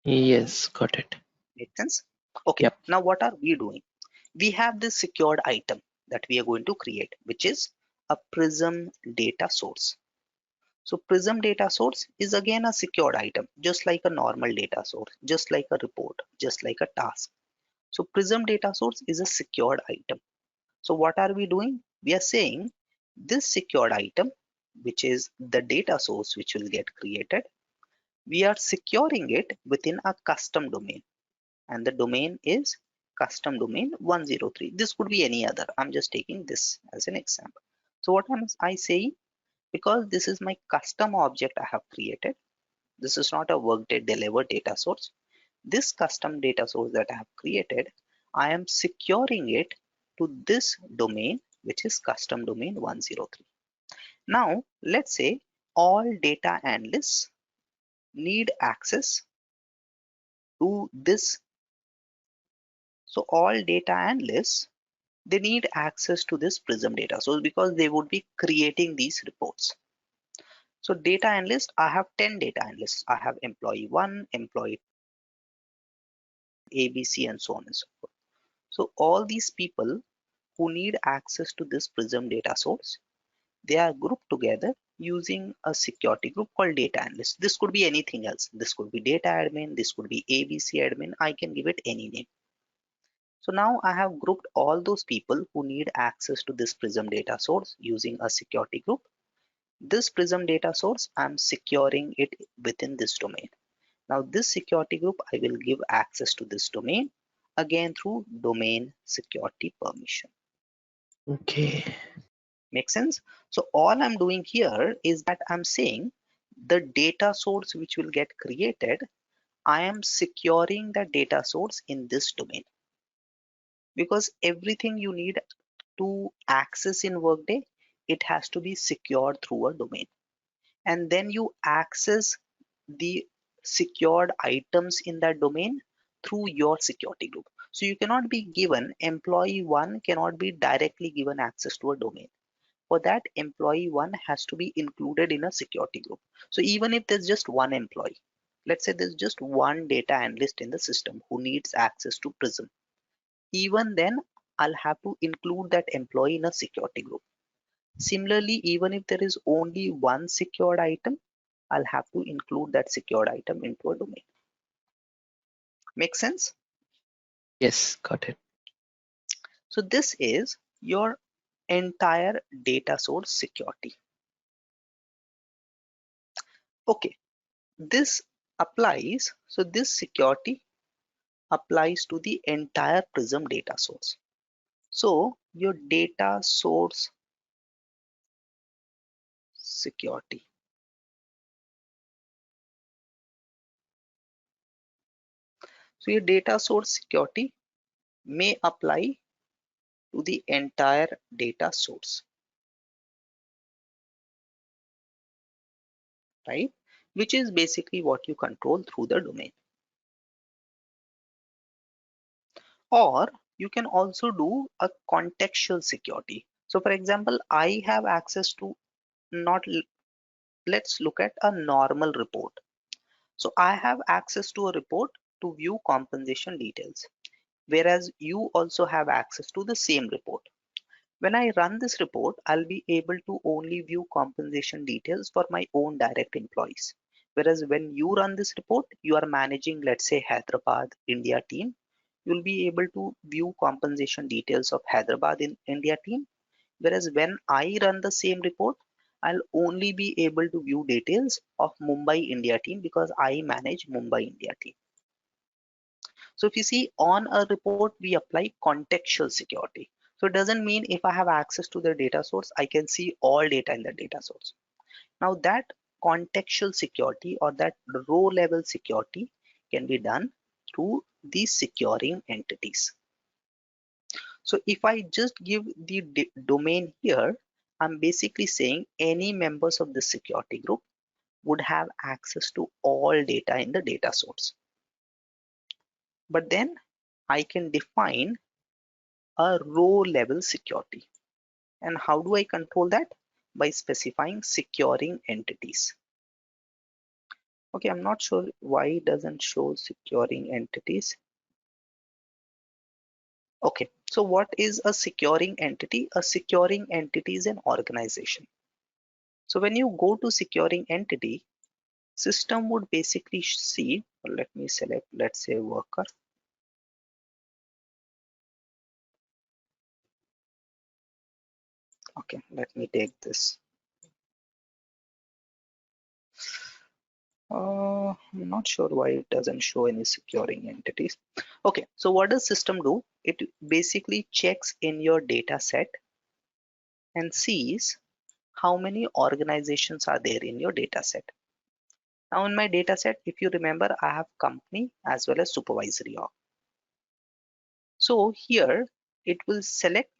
Yes, got it.
Make sense? Okay,
Yep.
now what are we doing? We have this secured item that we are going to create, which is a Prism data source. So Prism data source is again a secured item, just like a normal data source, just like a report, just like a task. So Prism data source is a secured item. So what are we doing? We are saying this secured item, which is the data source which will get created, we are securing it within a custom domain, and the domain is custom domain 103. This could be any other. I'm just taking this as an example. So what am I saying? Because this is my custom object I have created. This is not a Workday delivered data source. This custom data source that I have created, I am securing it to this domain, which is custom domain 103. Now, let's say all data analysts need access to this. So all data analysts, they need access to this Prism data source because they would be creating these reports. So data analyst, I have 10 data analysts. I have employee 1, employee ABC, and so on and so forth. So all these people who need access to this Prism data source, they are grouped together using a security group called data analyst. This could be anything else. This could be data admin, this could be ABC admin. I can give it any name. So now I have grouped all those people who need access to this Prism data source using a security group. This Prism data source, I'm securing it within this domain. Now this security group, I will give access to this domain again through domain security permission.
Okay.
Make sense? So all I'm doing here is that I'm saying the data source which will get created, I am securing the data source in this domain, because everything you need to access in Workday, it has to be secured through a domain. And then you access the secured items in that domain through your security group. So you cannot be given, employee one cannot be directly given access to a domain. For that, employee one has to be included in a security group. So even if there's just one employee, let's say there's just one data analyst in the system who needs access to Prism, even then I'll have to include that employee in a security group. Similarly, even if there is only one secured item, I'll have to include that secured item into a domain. Make sense?
Yes, got it.
So this is your entire data source security. Okay, this applies. So this security applies to the entire Prism data source. So your data source security. So your data source security may apply to the entire data source, right? Which is basically what you control through the domain. Or you can also do a contextual security. So for example, I have access to not, let's look at a normal report. So I have access to a report to view compensation details, whereas you also have access to the same report. When I run this report, I'll be able to only view compensation details for my own direct employees. Whereas when you run this report, you are managing, let's say, Hyderabad India team. You'll be able to view compensation details of Hyderabad in India team. Whereas when I run the same report, I'll only be able to view details of Mumbai India team because I manage Mumbai India team. So if you see on a report, we apply contextual security. So it doesn't mean if I have access to the data source, I can see all data in the data source. Now that contextual security or that row level security can be done through these securing entities. So if I just give the domain here, I'm basically saying any members of the security group would have access to all data in the data source. But then I can define a row level security. And how do I control that? By specifying securing entities. Okay, I'm not sure why it doesn't show securing entities. Okay, so what is a securing entity? A securing entity is an organization. So when you go to securing entity, system would basically see, let me select, let's say worker. Okay, let me take this. I'm not sure why it doesn't show any securing entities. Okay, so what does system do? It basically checks in your data set and sees how many organizations are there in your data set. Now in my data set, if you remember, I have company as well as supervisory org. So here it will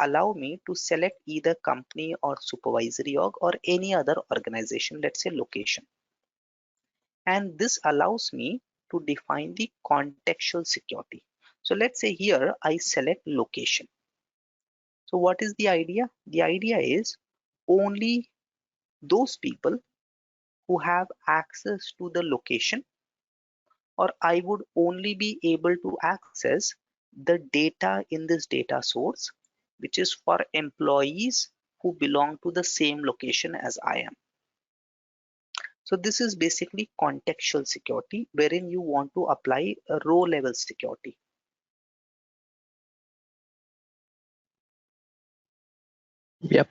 allow me to select either company or supervisory org or any other organization, let's say location. And this allows me to define the contextual security. So let's say here I select location. So what is the idea? The idea is only those people who have access to the location, or I would only be able to access the data in this data source, which is for employees who belong to the same location as I am. So this is basically contextual security, wherein you want to apply a row level security.
Yep.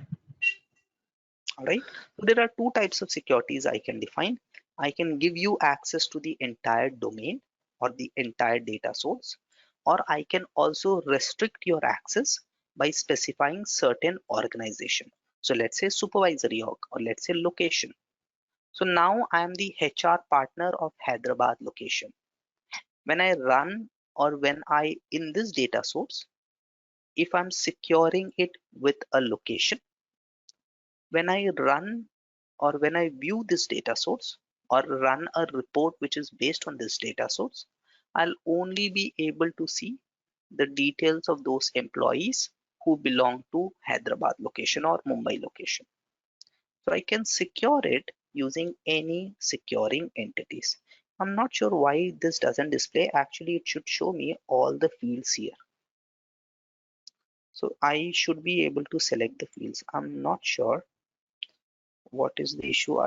All right. So there are two types of securities I can define. I can give you access to the entire domain or the entire data source, or I can also restrict your access by specifying certain organization. So let's say supervisory org, or let's say location. So now I am the HR partner of Hyderabad location. When I run, or when I in this data source, if I'm securing it with a location, when I run or when I view this data source or run a report which is based on this data source, I'll only be able to see the details of those employees who belong to Hyderabad location or Mumbai location. So I can secure it using any securing entities. I'm not sure why this doesn't display. Actually, it should show me all the fields here. So I should be able to select the fields. I'm not sure what is the issue.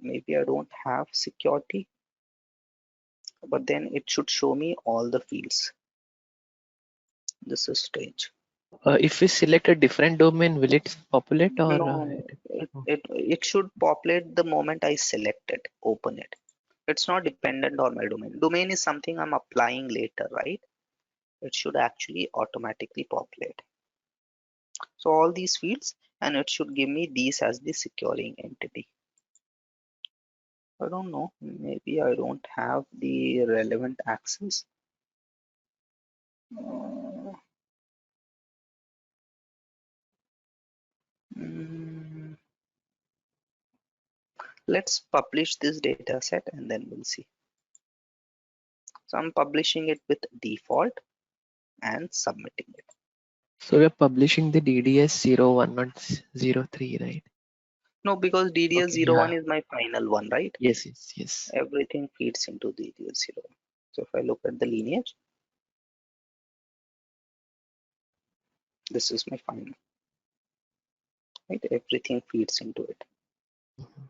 Maybe I don't have security, but then it should show me all the fields. This is strange.
If we select a different domain, will it populate or
No, it should populate the moment I select it, open it. It's not dependent on my domain. Domain is something I'm applying later, right? It should actually automatically populate. So all these fields, and it should give me these as the securing entity. I don't know, maybe I don't have the relevant access. Uh, mm, let's publish this data set and then we'll see. So I'm publishing it with default and submitting it.
so we're publishing the DDS 01, not 03, right?
No, because
Okay,
DDS01
yeah.
is my final one, right?
Yes, yes, yes.
Everything feeds into DDS01. So if I look at the lineage, this is my final, right? Everything feeds into it.
Mhm.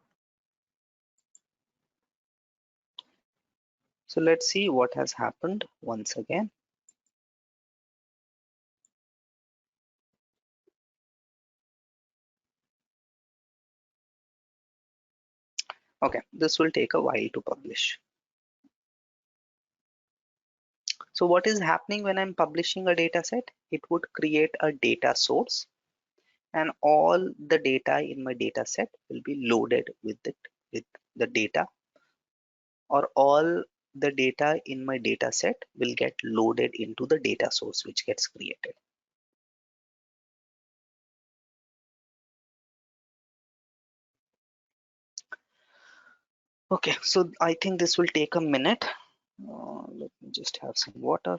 So let's see what has happened once again. Okay, this will take a while to publish. So what is happening when I'm publishing a data set? It would create a data source and all the data in my data set will be loaded with it, with the data, or all the data in my data set will get loaded into the data source which gets created. Okay, so I think this will take a minute. Let me just have some water.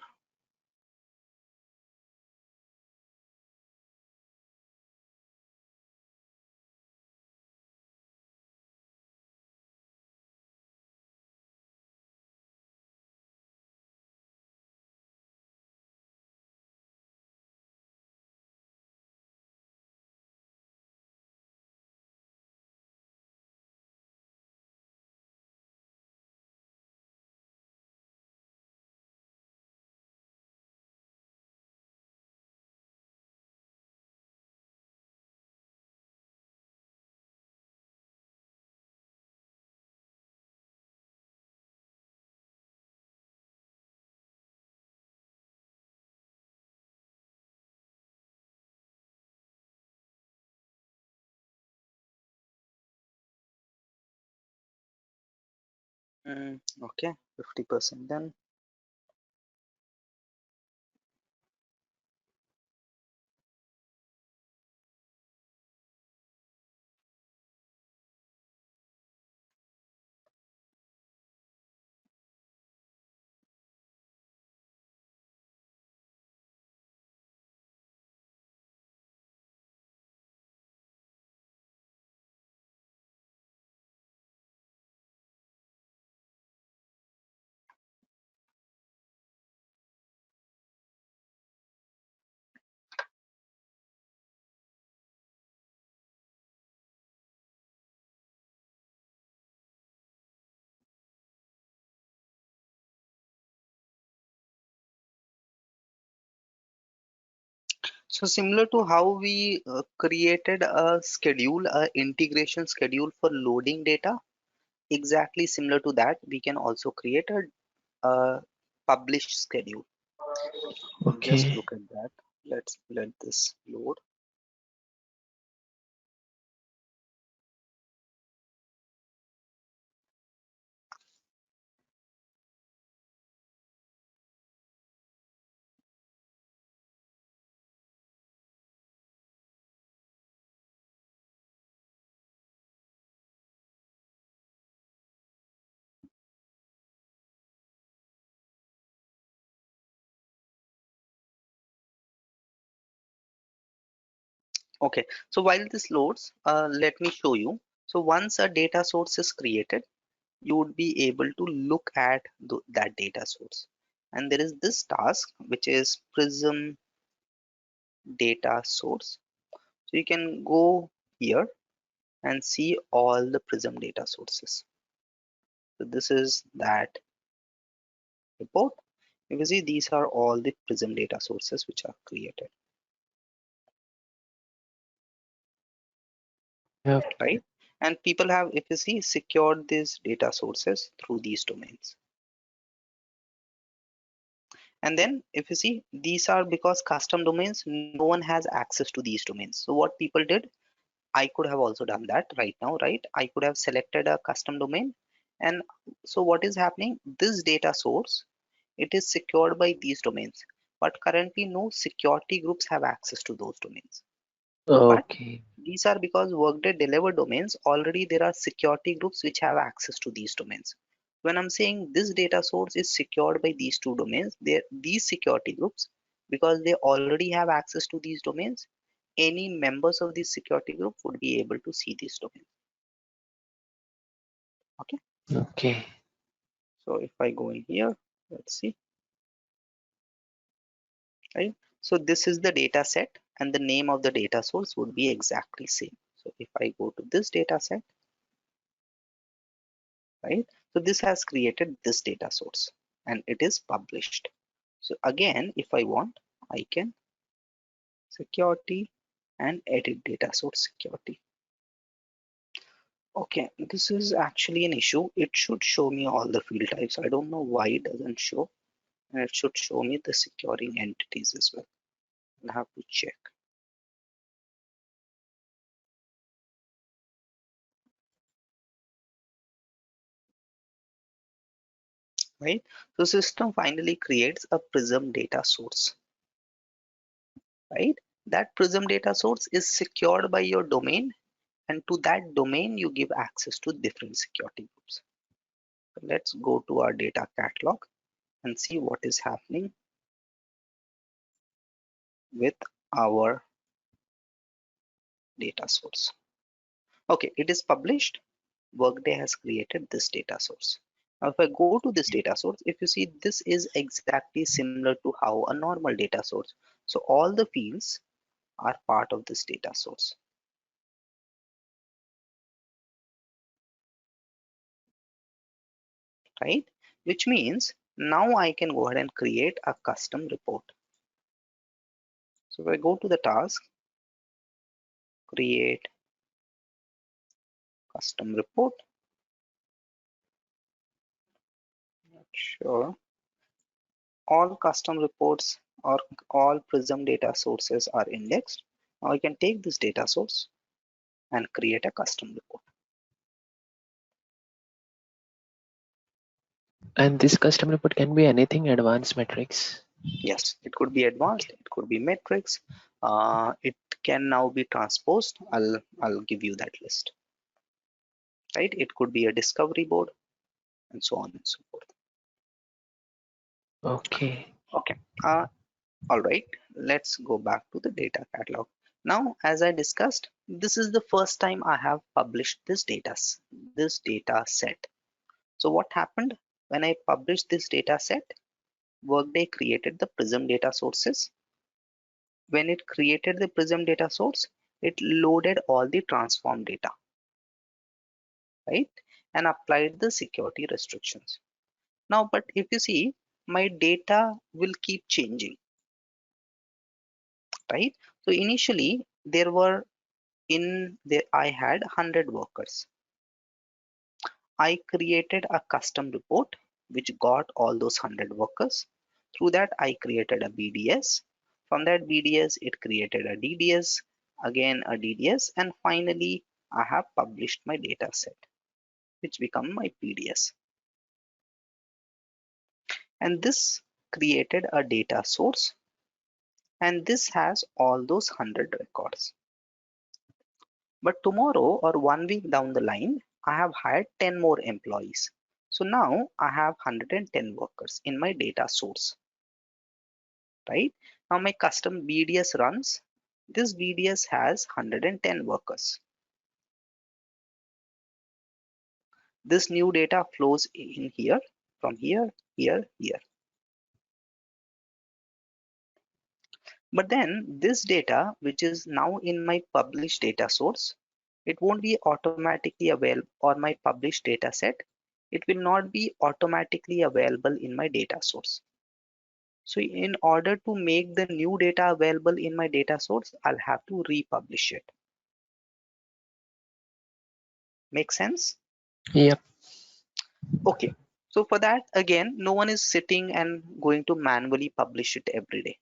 Okay, 50% done. So similar to how we created a schedule, a integration schedule for loading data, exactly similar to that, we can also create a published schedule. We'll just
Okay.
look at that. Let's let this load. Okay, so while this loads, let me show you. So once a data source is created, you would be able to look at that data source. And there is this task which is Prism data source. So you can go here and see all the Prism data sources. So this is that report. You can see these are all the Prism data sources which are created,
Yep.
right? And people have, if you see, secured these data sources through these domains. And then if you see, these are because custom domains, no one has access to these domains. So what people did, I could have also done that right now, right? I could have selected a custom domain. And so what is happening? This data source, it is secured by these domains, but currently no security groups have access to those domains. But
Okay.
these are because Workday delivered domains, already there are security groups which have access to these domains. When I'm saying this data source is secured by these two domains, these security groups, because they already have access to these domains, any members of this security group would be able to see this domain. Okay,
Okay.
so if I go in here, let's see, right? So this is the data set and the name of the data source would be exactly same. So if I go to this data set, right? So this has created this data source and it is published. So again, if I want, I can security and edit data source security. Okay, this is actually an issue. It should show me all the field types. I don't know why it doesn't show. And it should show me the securing entities as well. I'll have to check. right? So system finally creates a Prism data source, right? That Prism data source is secured by your domain, and to that domain you give access to different security groups. So let's go to our data catalog and see what is happening with our data source. Okay, it is published. Workday has created this data source. Now, if I go to this data source, if you see, this is exactly similar to how a normal data source. So all the fields are part of this data source, right? Which means now I can go ahead and create a custom report. So if I go to the task, create custom report, not sure, all custom reports or all Prism data sources are indexed. Now I can take this data source and create a custom report.
And this custom report can be anything advanced metrics.
Yes, it could be advanced,
Okay.
it could be metrics, it can now be transposed. I'll give you that list, right? It could be a discovery board and so on and so forth.
Okay.
Okay, all right, let's go back to the data catalog. Now, as I discussed, this is the first time I have published this data set. So what happened when I published this data set? Workday created the Prism data sources. When it created the Prism data source, it loaded all the transform data, right? And applied the security restrictions. Now, but if you see, my data will keep changing, right? So initially there were in there I had 100 workers. I created a custom report which got all those 100 workers. Through that, I created a BDS. From that BDS, it created a DDS, again a DDS, and finally, I have published my data set, which become my PDS. And this created a data source, and this has all those 100 records. But tomorrow or 1 week down the line, I have hired 10 more employees. So now I have 110 workers in my data source, right? Now my custom BDS runs. This BDS has 110 workers. This new data flows in here, from here, here, here. But then this data, which is now in my published data source, it won't be automatically available, or my published data set, it will not be automatically available in my data source. So in order to make the new data available in my data source, I'll have to republish it. Make sense?
Yep.
Okay. So for that, again, no one is sitting and going to manually publish it every day,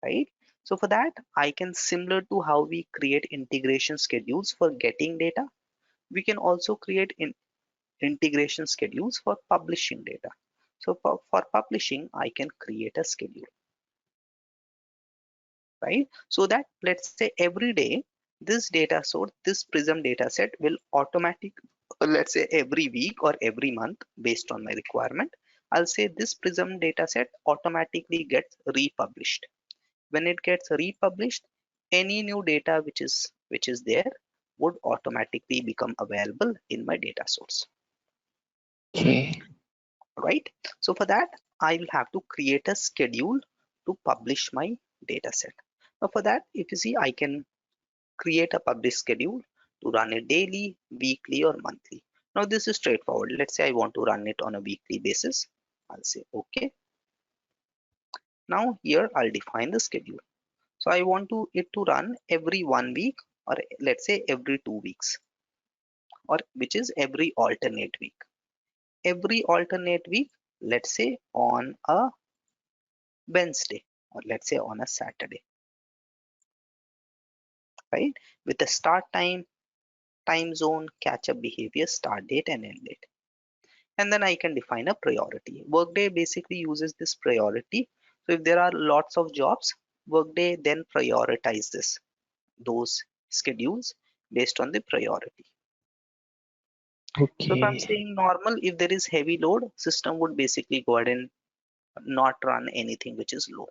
right? So for that, I can, similar to how we create integration schedules for getting data, we can also create integration schedules for publishing data. So for publishing, I can create a schedule, right? So that, let's say, every day, this data source, this Prism data set will automatic, let's say every week or every month based on my requirement, I'll say this Prism data set automatically gets republished. When it gets republished, any new data which is there would automatically become available in my data source,
Okay.
right? So for that, I will have to create a schedule to publish my data set. Now for that, if you see, I can create a publish schedule to run it daily, weekly, or monthly. Now this is straightforward. Let's say I want to run it on a weekly basis. I'll say okay. Now here I'll define the schedule. So I want it to run every 1 week, or let's say every 2 weeks, or which is every alternate week. Every alternate week, let's say on a Wednesday, or let's say on a Saturday, right? With the start time, time zone, catch up behavior, start date, and end date. and then I can define a priority. Workday basically uses this priority. So if there are lots of jobs, Workday then prioritizes those schedules based on the priority. So if I'm
Okay.
saying normal, if there is heavy load, system would basically go ahead and not run anything which is low.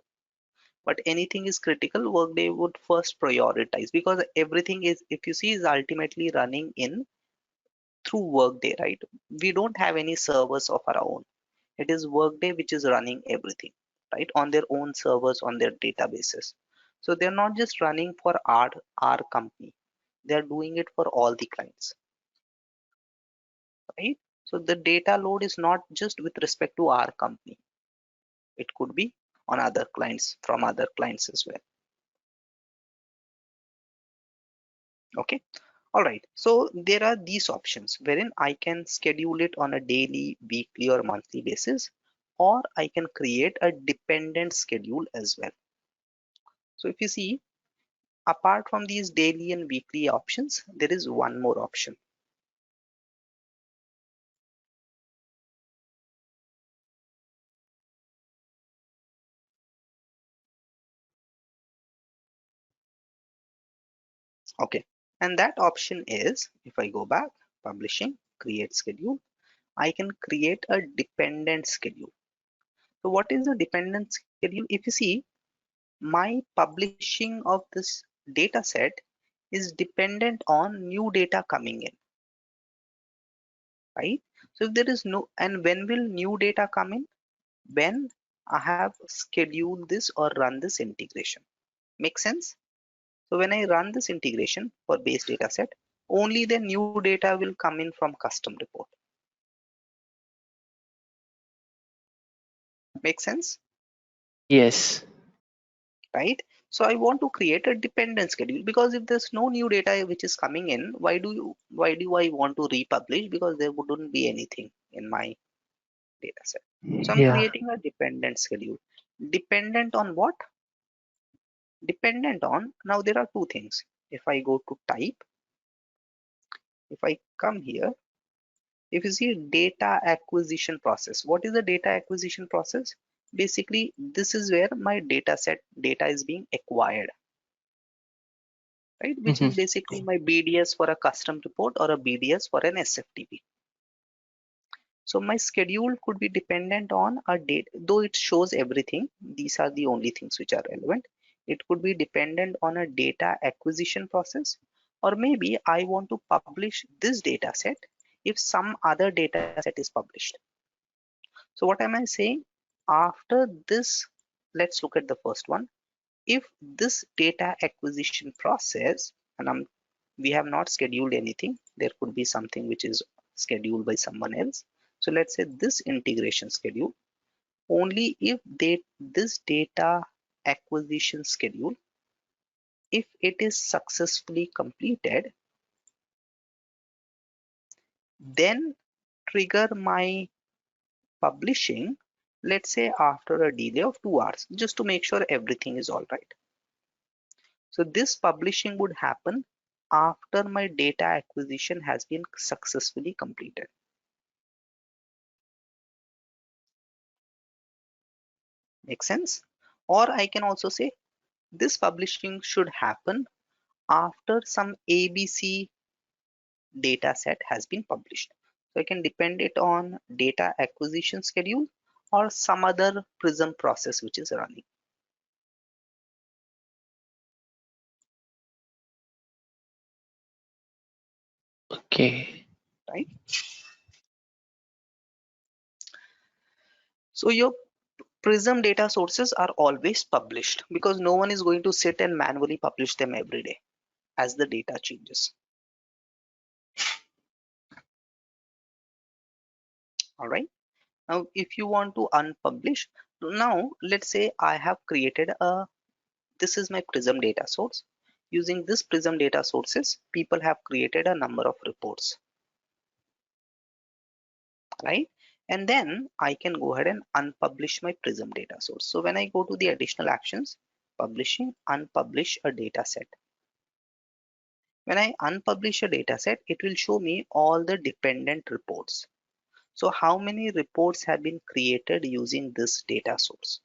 But anything is critical, Workday would first prioritize, because everything is, if you see, is ultimately running in through Workday, right? We don't have any servers of our own. It is Workday which is running everything, right? On their own servers, on their databases. So they're not just running for our company. They're doing it for all the clients, right? So the data load is not just with respect to our company. It could be on other clients, from other clients as well. Okay. All right. So there are these options wherein I can schedule it on a daily, weekly, or monthly basis, or I can create a dependent schedule as well. So if you see, apart from these daily and weekly options, there is one more option. Okay. And that option is, if I go back, publishing, create schedule, I can create a dependent schedule. So what is the dependent schedule? If you see, my publishing of this data set is dependent on new data coming in, right? So if there is no, and when will new data come in? When I have scheduled this or run this integration. Make sense? So when I run this integration for base data set, only the new data will come in from custom report. Make sense?
Yes.
Right? So I want to create a dependent schedule, because if there's no new data which is coming in, why do I want to republish? Because there wouldn't be anything in my data set. So I'm
Yeah.
creating a dependent schedule. Dependent on what? Dependent on, now there are two things. If I go to type, if I come here, if you see data acquisition process, what is the data acquisition process? Basically, this is where my data set data is being acquired, right? Which
Hmm.
is basically my BDS for a custom report or a BDS for an SFTP. So my schedule could be dependent on a date, though it shows everything. These are the only things which are relevant. It could be dependent on a data acquisition process, or maybe I want to publish this data set if some other data set is published. So what am I saying? After this, let's look at the first one. If this data acquisition process, and we have not scheduled anything, there could be something which is scheduled by someone else. So let's say this integration schedule, only if this data acquisition schedule, if it is successfully completed, then trigger my publishing, let's say after a delay of 2 hours, just to make sure everything is all right. So this publishing would happen after my data acquisition has been successfully completed. Make sense? Or I can also say this publishing should happen after some ABC data set has been published. So I can depend it on data acquisition schedule or some other Prism process which is running,
Okay.
right? So your Prism data sources are always published, because no one is going to sit and manually publish them every day as the data changes. All right. Now, if you want to unpublish, now let's say I have created this is my Prism data source. Using this Prism data sources, people have created a number of reports, right? And then I can go ahead and unpublish my Prism data source. So when I go to the additional actions, publishing, unpublish a data set. When I unpublish a data set, it will show me all the dependent reports. So how many reports have been created using this data source,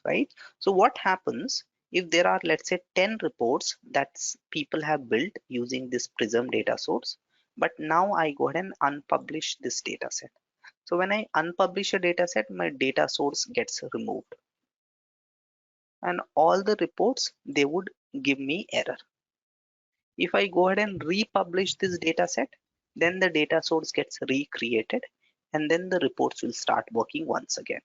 right? So what happens if there are, let's say, 10 reports that people have built using this Prism data source, but now I go ahead and unpublish this data set. So when I unpublish a data set, my data source gets removed, and all the reports, they would give me error. If I go ahead and republish this data set, then the data source gets recreated, and then the reports will start working once again.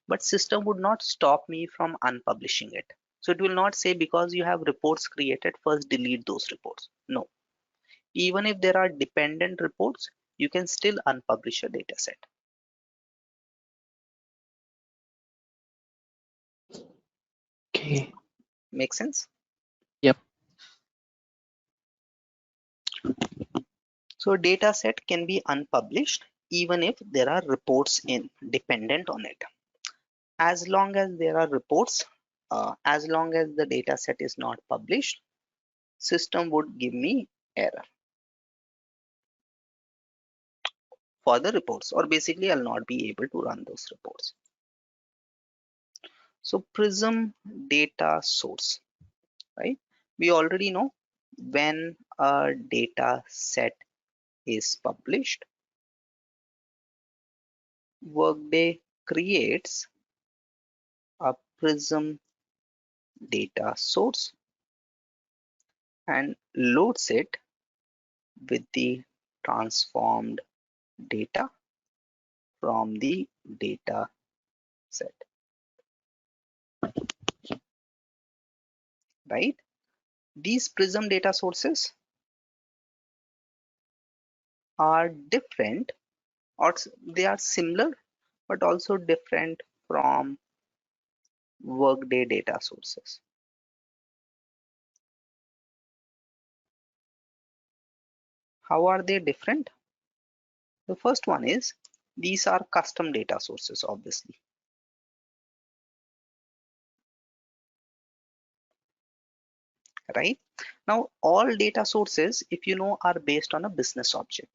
But system would not stop me from unpublishing it. So it will not say because you have reports created, first delete those reports. No. Even if there are dependent reports, you can still unpublish a data set.
Okay.
Make sense?
Yep.
So a data set can be unpublished even if there are reports in dependent on it. As long as there are reports, as long as the data set is not published, system would give me error for the reports, or basically I'll not be able to run those reports. So Prism data source, right? We already know when a data set is published, Workday creates a Prism data source and loads it with the transformed data from the data set, right? These Prism data sources are different, or they are similar but also different from Workday data sources. How are they different? The first one is these are custom data sources, obviously, right? Now, all data sources, if you know, are based on a business object.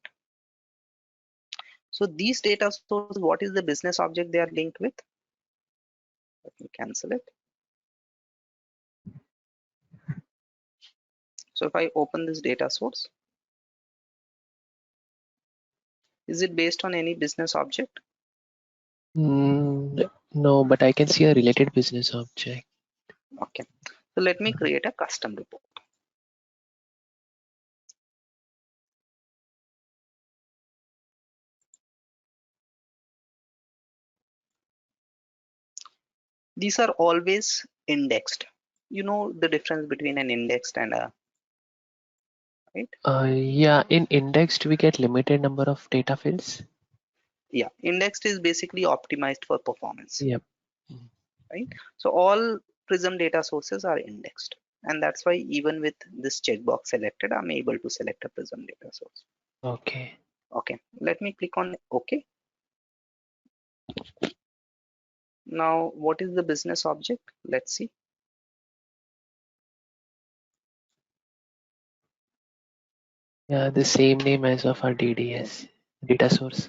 So these data sources, what is the business object they are linked with? Let me cancel it. So if I open this data source, is it based on any business object?
No, but I can see a related business object.
Okay. So let me create a custom report. These are always indexed. You know the difference between an indexed and a, right?
Yeah, in indexed we get limited number of data fields.
Yeah, indexed is basically optimized for performance,
Yep.
right? So all Prism data sources are indexed. And that's why even with this checkbox selected, I'm able to select a Prism data source.
Okay.
Okay, let me click on OK. Now, what is the business object? Let's see,
Yeah, the same name as of our DDS data source.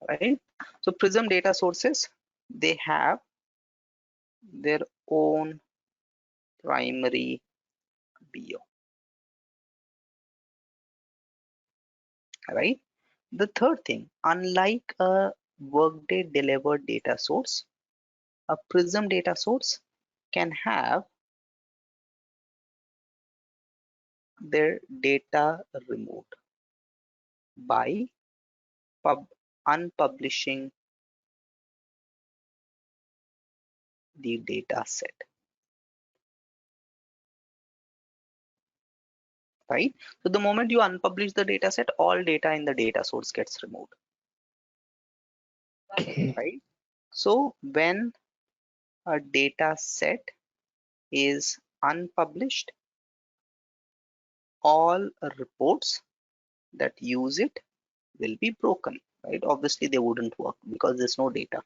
right? So Prism data sources, they have their own primary BO, right? The third thing, unlike a Workday delivered data source, a Prism data source can have their data removed by unpublishing the data set, right? So the moment you unpublish the data set, all data in the data source gets removed,
Okay.
right? So when a data set is unpublished, all reports that use it will be broken, right? Obviously, they wouldn't work because there's no data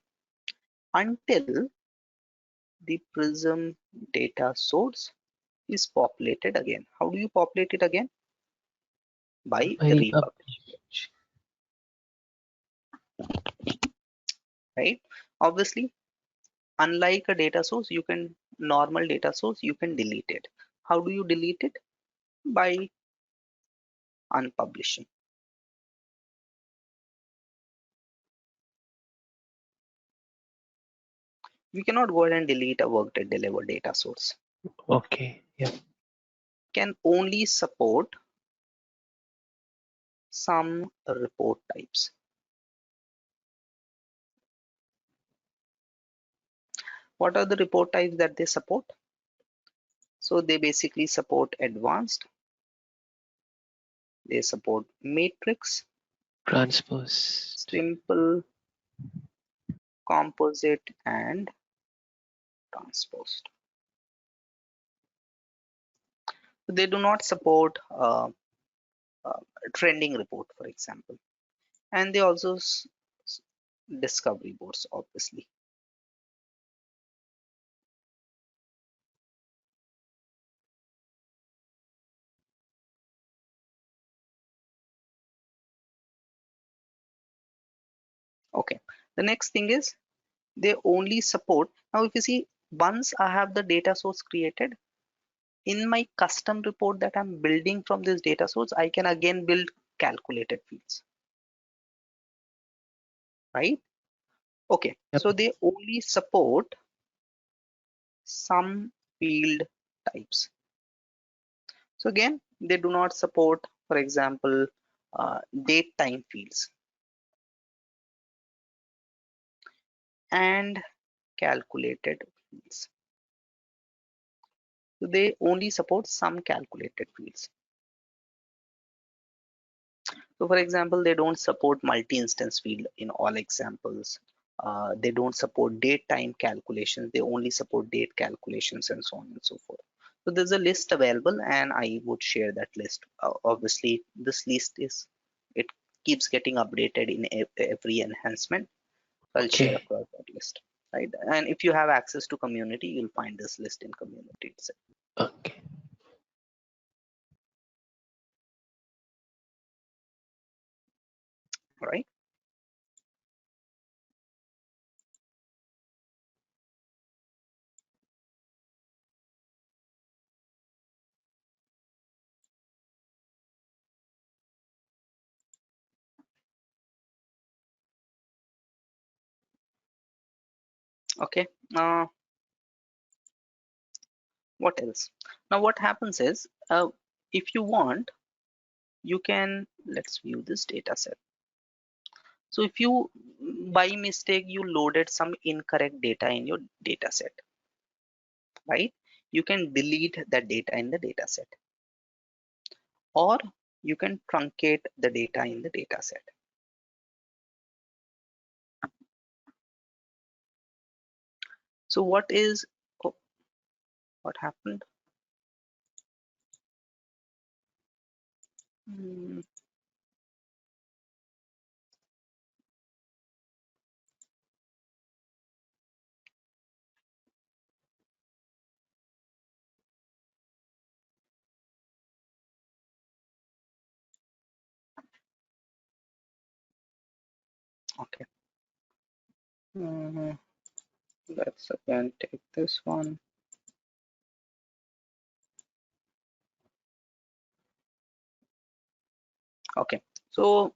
until the Prism data source is populated again. How do you populate it again? by
I
republishing it, right? Obviously, unlike a data source, you can normal data source, you can delete it. How do you delete it? By unpublishing. We cannot go ahead and delete a Workday delivered data source.
okay. Yeah.
Can only support some report types. What are the report types that they support? So they basically support advanced, they support matrix,
Transpose.
simple, composite, and transposed. They do not support uh, trending report, for example, and they also discovery boards, obviously. Okay. The next thing is they only support. Now, if you see, once I have the data source created, in my custom report that I'm building from this data source, I can again build calculated fields, right? Okay,
Yep.
so they only support some field types. So again, they do not support, for example, date time fields and calculated fields. So they only support some calculated fields. So for example, they don't support multi-instance field in all examples. They don't support date time calculations. They only support date calculations and so on and so forth. So there's a list available and I would share that list. Obviously, this list it keeps getting updated in every enhancement. So I'll share
Okay.
across that list, right? And if you have access to community, you'll find this list in community itself,
Okay.
right? Okay. Uh, what else? Now, what happens is, if you want, you can, let's view this data set. So if you by mistake you loaded some incorrect data in your data set, right? You can delete that data in the data set, or you can truncate the data in the data set. So what is, oh, what happened? Hmm, okay. Mhm. Let's again take this one. Okay. So,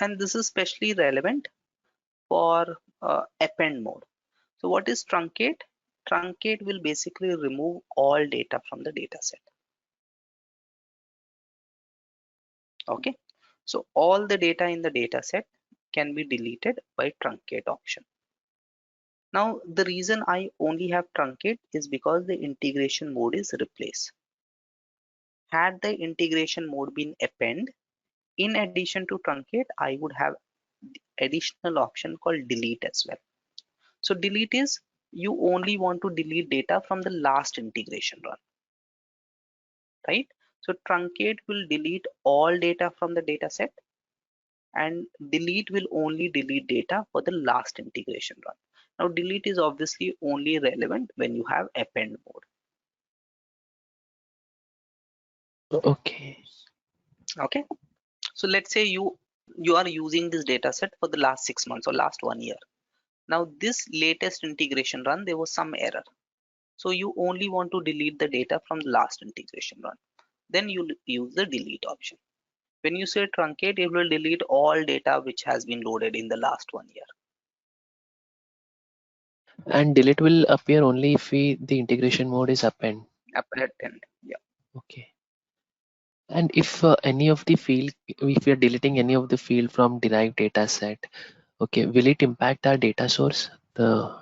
and this is especially relevant for append mode. So what is truncate? Truncate will basically remove all data from the data set. Okay. So all the data in the data set can be deleted by truncate option. Now the reason I only have truncate is because the integration mode is replace. Had the integration mode been append, in addition to truncate, I would have additional option called delete as well. So delete is you only want to delete data from the last integration run, right? So truncate will delete all data from the data set and delete will only delete data for the last integration run. Now delete is obviously only relevant when you have append mode.
Okay.
Okay, so let's say you are using this data set for the last 6 months or last 1 year. Now this latest integration run, there was some error. So you only want to delete the data from the last integration run. Then you use the delete option. When you say truncate, it will delete all data which has been loaded in the last 1 year.
And delete will appear only if the integration mode is append.
Append end. Yeah.
Okay. And if any of the field, if we are deleting any of the field from derived data set, okay, will it impact our data source? The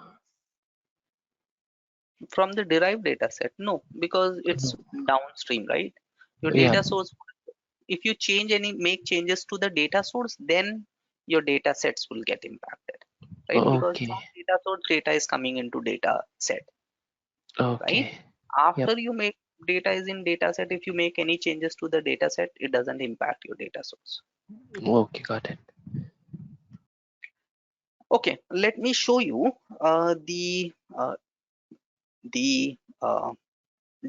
From the derived data set, no, because it's
no.
downstream, right? Your
Yeah.
data source, if you make changes to the data source, then your data sets will get impacted, right? Because from
Okay.
data source, data is coming into data set, right?
Okay. Yep.
After you make data is in data set, if you make any changes to the data set, it doesn't impact your data source.
Okay. Got it.
Okay, let me show you the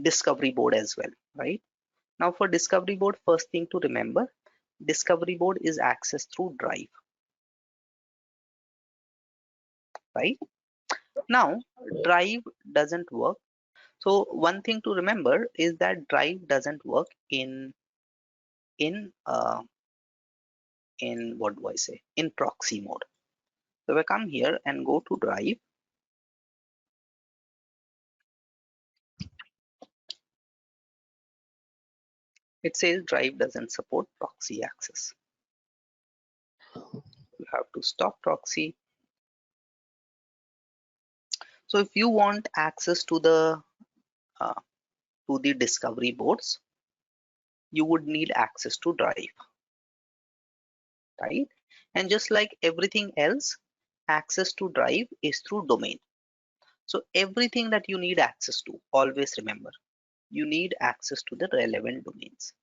discovery board as well, right? Now for discovery board, first thing to remember, discovery board is accessed through drive, right? Now drive doesn't work. So one thing to remember is that drive doesn't work in in what do I say, in proxy mode. So if I come here and go to drive, it says drive doesn't support proxy access. You have to stop proxy. So if you want access uh, to the discovery boards, you would need access to drive, right? And just like everything else, access to drive is through domain. So everything that you need access to, always remember, you need access to the relevant domains,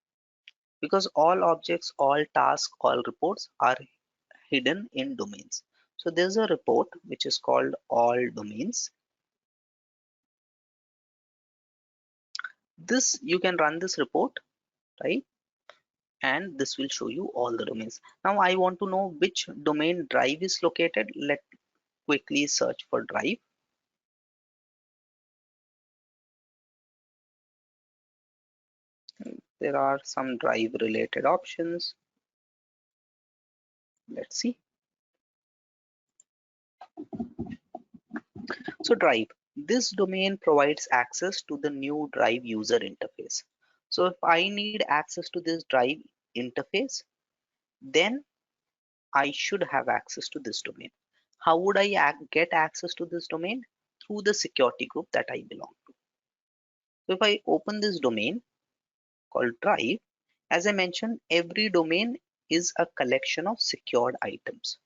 because all objects, all tasks, all reports are hidden in domains. So there's a report which is called all domains. This you can run this report, right? And this will show you all the domains. Now I want to know which domain drive is located. Let quickly search for drive. There are some drive related options. Let's see. So drive, this domain provides access to the new drive user interface. So if I need access to this drive interface, then I should have access to this domain. How would I get access to this domain? Through the security group that I belong to. So if I open this domain called drive, as I mentioned, every domain is a collection of secured items.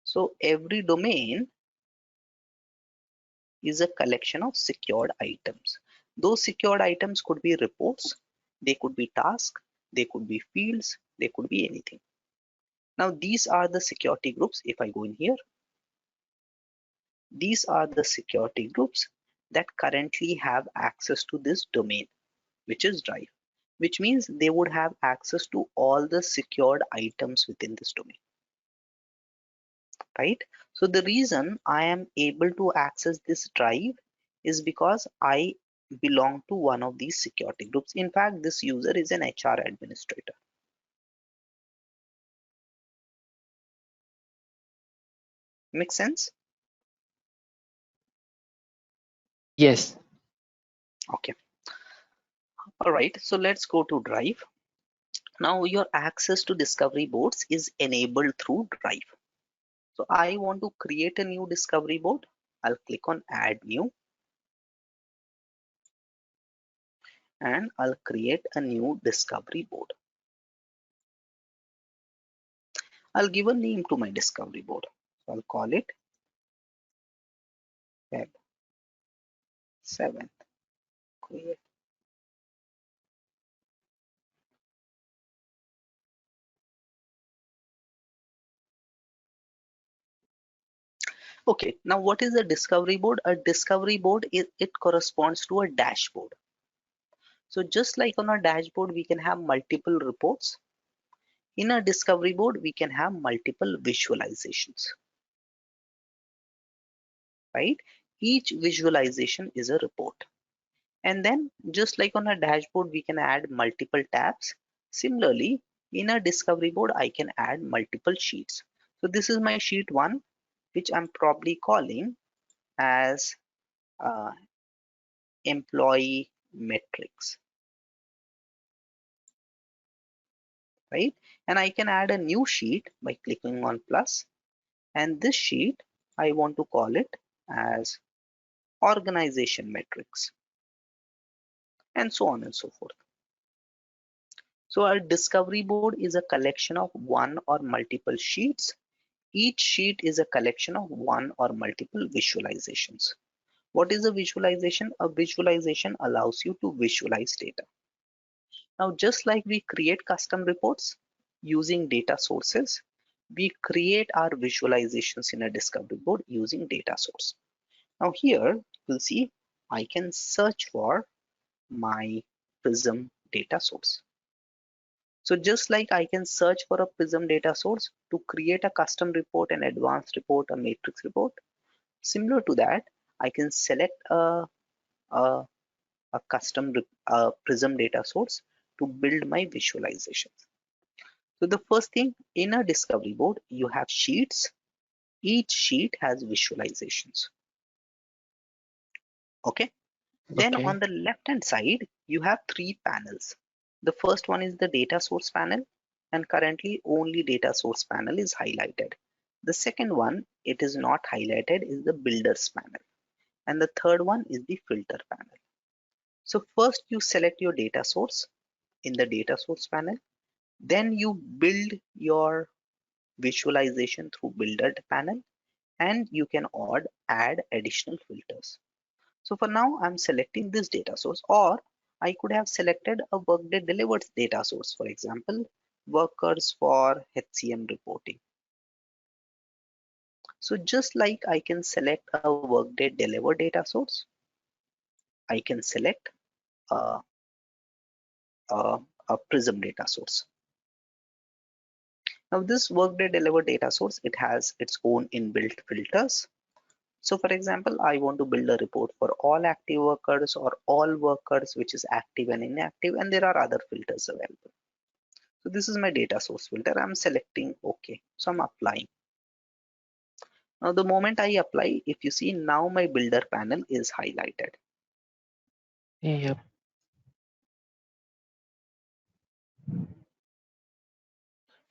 So every domain is a collection of secured items. Those secured items could be reports, they could be tasks, they could be fields, they could be anything. Now these are the security groups. If I go in here, these are the security groups that currently have access to this domain, which is drive, which means they would have access to all the secured items within this domain, right? So the reason I am able to access this drive is because I belong to one of these security groups. In fact, this user is an HR administrator. Make sense?
Yes.
Okay. All right. So let's go to drive. Now your access to discovery boards is enabled through drive. So I want to create a new discovery board. I'll click on add new and I'll create a new discovery board. I'll give a name to my discovery board. So I'll call it Web 7. Create. Okay, now what is a discovery board? A discovery board is it corresponds to a dashboard. So just like on a dashboard, we can have multiple reports. In a discovery board, we can have multiple visualizations, right? Each visualization is a report. And then just like on a dashboard, we can add multiple tabs. Similarly, in a discovery board, I can add multiple sheets. So this is my sheet one, which I'm probably calling as uh, employee metrics, right? And I can add a new sheet by clicking on plus. And this sheet, I want to call it as organization metrics, and so on and so forth. So a discovery board is a collection of one or multiple sheets. Each sheet is a collection of one or multiple visualizations. What is a visualization? A visualization allows you to visualize data. Now, just like we create custom reports using data sources, we create our visualizations in a discovery board using data source. Now here, you'll see I can search for my Prism data source. So just like I can search for a Prism data source to create a custom report, an advanced report, a matrix report, similar to that, I can select a, a custom Prism data source to build my visualizations. So the first thing in a discovery board, you have sheets. Each sheet has visualizations. Okay. Then on
Okay.
the left hand side, you have three panels. The first one is the data source panel, and currently only data source panel is highlighted. The second one, it is not highlighted, is the builders panel. And the third one is the filter panel. So first you select your data source in the data source panel. Then you build your visualization through builder panel, and you can add additional filters. So for now, I'm selecting this data source, or I could have selected a Workday delivered data source, for example, workers for HCM reporting. So just like I can select a Workday delivered data source, I can select a, a, a Prism data source. Now this Workday delivered data source, it has its own inbuilt filters. So for example, I want to build a report for all active workers or all workers which is active and inactive, and there are other filters available. So this is my data source filter. I'm selecting OK. So I'm applying. Now the moment I apply, if you see now my builder panel is highlighted.
Yep.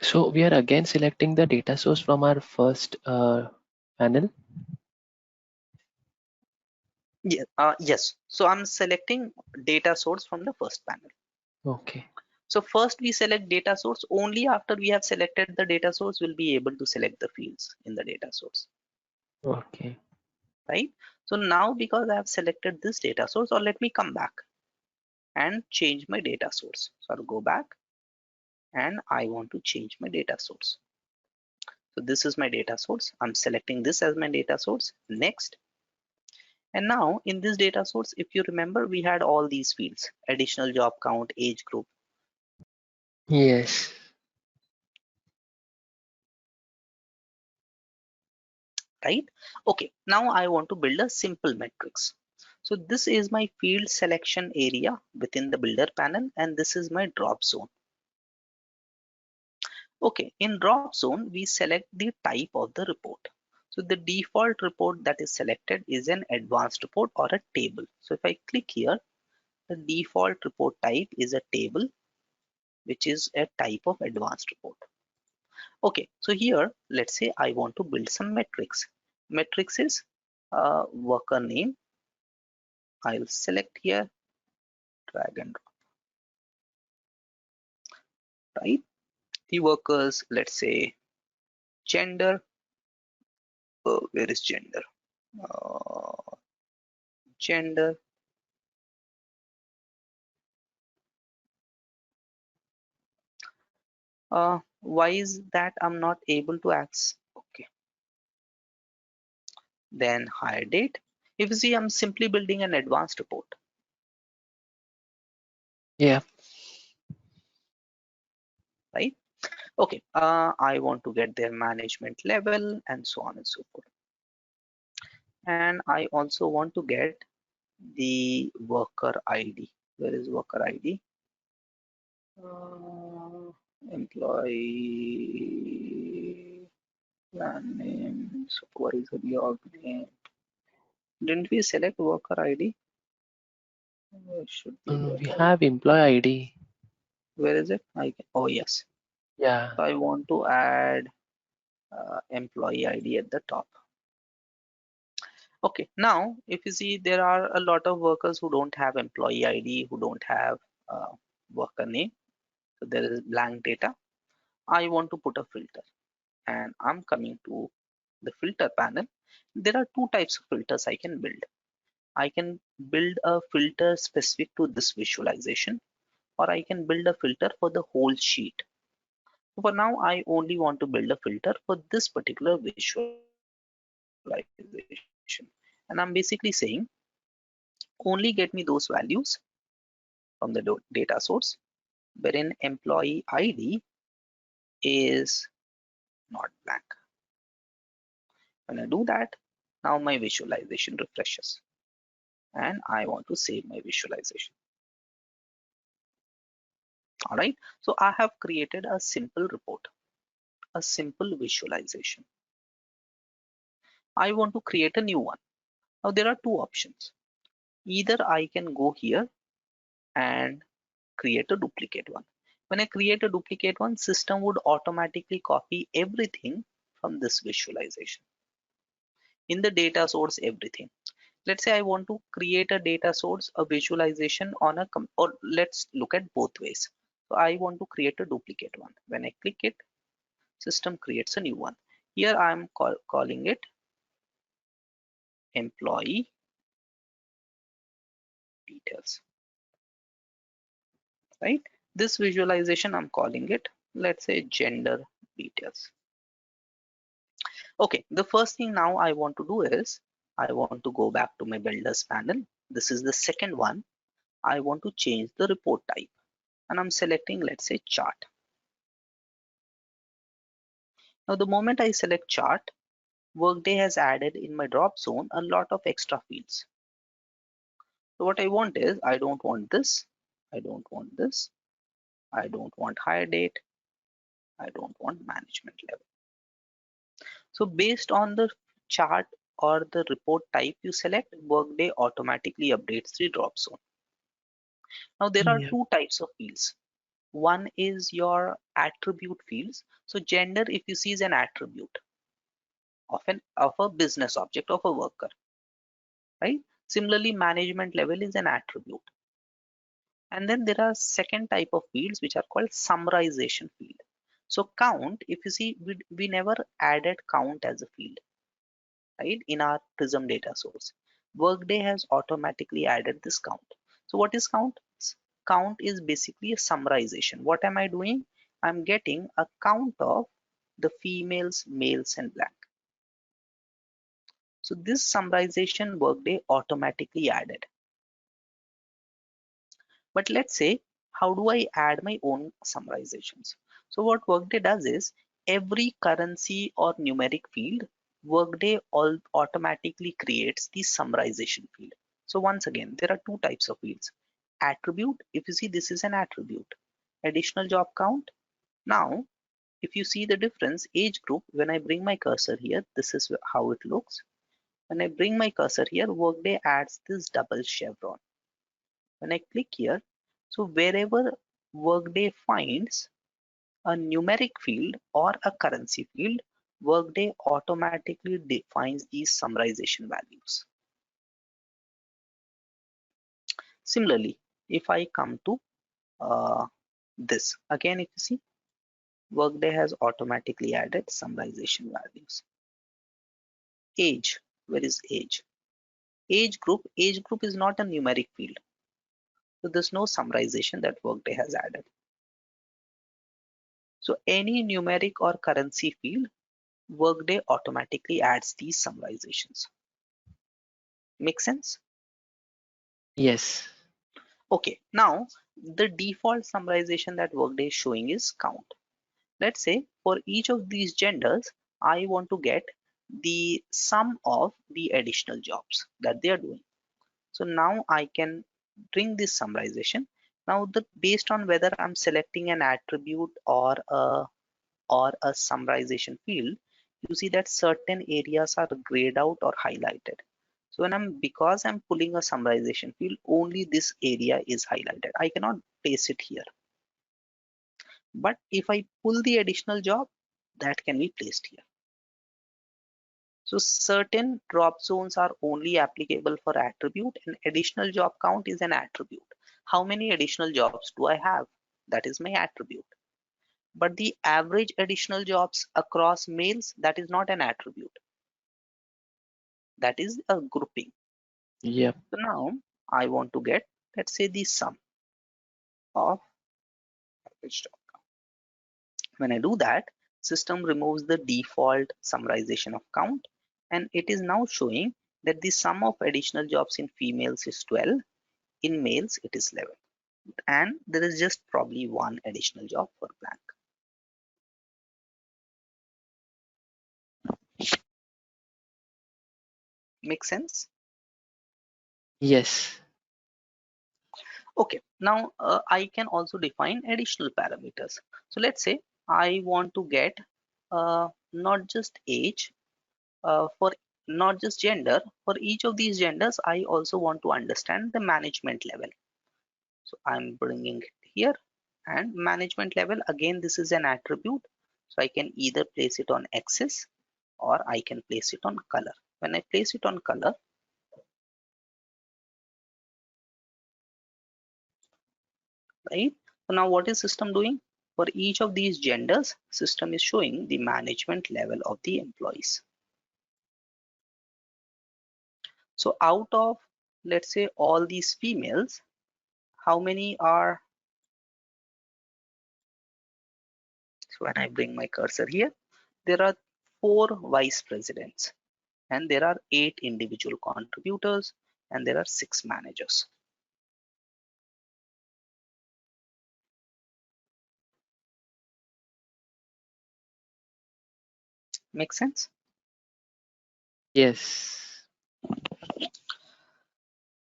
So we are again selecting the data source from our first panel.
Yeah, yes. So I'm selecting data source from the first panel.
Okay.
So first we select data source. Only after we have selected the data source, we'll be able to select the fields in the data source,
Okay.
right? So now because I have selected this data source, or let me come back and change my data source. So I'll go back and I want to change my data source. So this is my data source. I'm selecting this as my data source. Next. And now in this data source, if you remember, we had all these fields: additional job count, age group,
Yes.
right? Okay, now I want to build a simple matrix. So this is my field selection area within the builder panel, and this is my drop zone. Okay, in drop zone, we select the type of the report. So the default report that is selected is an advanced report or a table. So if I click here, the default report type is a table, which is a type of advanced report. Okay, so here, let's say I want to build some metrics. Metrics is worker name. I'll select here, drag and drop, right? The workers, let's say gender. Where is gender? Uh, Gender. Why is that I'm not able to access? Okay, then hire date. If you see, I'm simply building an advanced report.
Yeah.
right? Okay, I want to get their management level and so on and so forth. And I also want to get the worker ID. Where is worker ID? Uh, Employee, plan name, supervisor, org name. Didn't we select worker ID? It should be there,
We
right?
have employee ID.
Where is it? Oh, yes.
Yeah.
So I want to add employee ID at the top. Okay, now if you see, there are a lot of workers who don't have employee ID, who don't have uh, worker name. So there is blank data. I want to put a filter, and I'm coming to the filter panel. There are two types of filters I can build. I can build a filter specific to this visualization, or I can build a filter for the whole sheet. For now, I only want to build a filter for this particular visualization. And I'm basically saying, only get me those values from the data source wherein employee ID is not blank. When I do that, now my visualization refreshes and I want to save my visualization. All right. So I have created a simple report, a simple visualization. I want to create a new one. Now there are two options. Either I can go here and create a duplicate one. When I create a duplicate one, system would automatically copy everything from this visualization. In the data source, everything. Let's say I want to create a data source, a visualization on a, or let's look at both ways. So I want to create a duplicate one. When I click it, system creates a new one. Here I am calling it employee details, right? This visualization I'm calling it, let's say gender details. Okay, the first thing now I want to do is I want to go back to my builders panel. This is the second one. I want to change the report type and I'm selecting, let's say, chart. Now, the moment I select chart, Workday has added in my drop zone a lot of extra fields. So what I want is, I don't want this, I don't want this, I don't want hire date, I don't want management level. So based on the chart or the report type you select, Workday automatically updates the drop zone. Now there are
Yeah.
two types of fields. One is your attribute fields. So gender, if you see, is an attribute of a business object of a worker, right? Similarly, management level is an attribute. And then there are second type of fields which are called summarization field. So count, if you see, we never added count as a field, right? In our Prism data source. Workday has automatically added this count. So what is count? Count is basically a summarization. What am I doing? I'm getting a count of the females, males, and blank. So this summarization Workday automatically added. But let's say, how do I add my own summarizations? So what Workday does is every currency or numeric field, Workday automatically creates the summarization field. So once again, there are two types of fields. Attribute, if you see, this is an attribute. Additional job count. Now, if you see the difference, age group, when I bring my cursor here, this is how it looks. When I bring my cursor here, Workday adds this double chevron. When I click here, so wherever Workday finds a numeric field or a currency field, Workday automatically defines these summarization values. Similarly, if I come to this, again, if you see, Workday has automatically added summarization values. Age, where is age? Age group is not a numeric field. So there's no summarization that Workday has added. So any numeric or currency field, Workday automatically adds these summarizations. Make sense?
Yes.
Okay, now the default summarization that Workday is showing is count. Let's say for each of these genders, I want to get the sum of the additional jobs that they are doing. So now I can bring this summarization. Now based on whether I'm selecting an attribute or a summarization field, you see that certain areas are grayed out or highlighted. So because I'm pulling a summarization field, only this area is highlighted. I cannot place it here. But if I pull the additional job, that can be placed here. So certain drop zones are only applicable for attribute, and additional job count is an attribute. How many additional jobs do I have? That is my attribute. But the average additional jobs across males, that is not an attribute. That is a grouping.
Yep.
So now I want to get, let's say, the sum of average job. When I do that, system removes the default summarization of count, and it is now showing that the sum of additional jobs in females is 12, in males it is 11, and there is just probably one additional job for blank. Make sense?
Yes.
Okay, now I can also define additional parameters. So let's say I want to get not just age, for not just gender, for each of these genders, I also want to understand the management level. So I'm bringing it here, and management level, again, this is an attribute. So I can either place it on axis or I can place it on color. When I place it on color, right? So now what is system doing? For each of these genders, system is showing the management level of the employees. So out of, let's say, all these females, how many are, so when I bring my cursor here, there are 4 vice presidents, and there are 8 individual contributors, and there are 6 managers. Make sense?
Yes.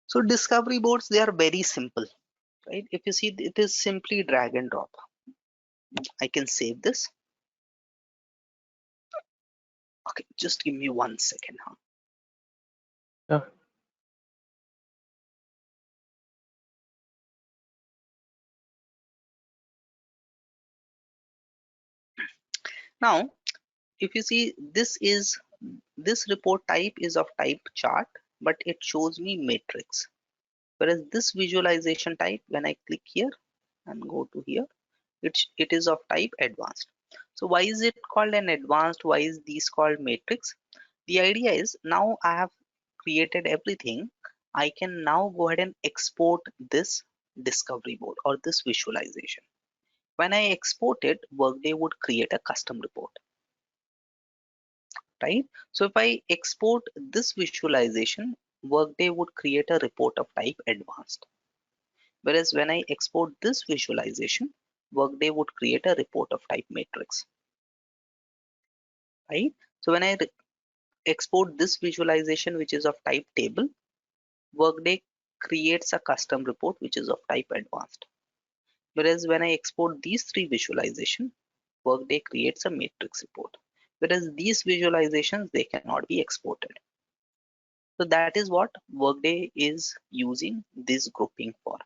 So discovery boards, they are very simple, right? If you see, it is simply drag and drop. I can save this. Okay, just give me 1 second. Huh?
Uh,
Now, if you see, this report type is of type chart, but it shows me matrix. Whereas this visualization type, when I click here and go to here, it is of type advanced. So why is it called an advanced? Why is these called matrix? The idea is, now I have created everything. I can now go ahead and export this discovery board or this visualization. When I export it, Workday would create a custom report, right? So if I export this visualization, Workday would create a report of type advanced. Whereas when I export this visualization, Workday would create a report of type matrix, right? So when I export this visualization, which is of type table, Workday creates a custom report which is of type advanced. Whereas when I export these 3 visualization, Workday creates a matrix report. Whereas these visualizations, they cannot be exported. So that is what Workday is using this grouping for.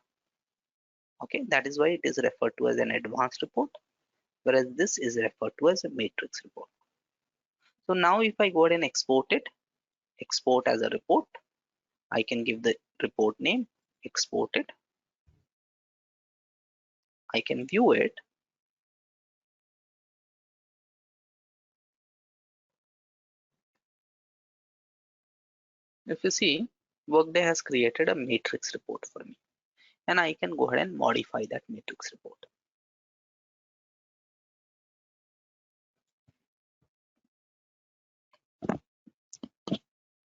Okay, that is why it is referred to as an advanced report, whereas this is referred to as a matrix report. So now if I go ahead and export it, export as a report, I can give the report name, export it. I can view it. If you see, Workday has created a matrix report for me, and I can go ahead and modify that matrix report.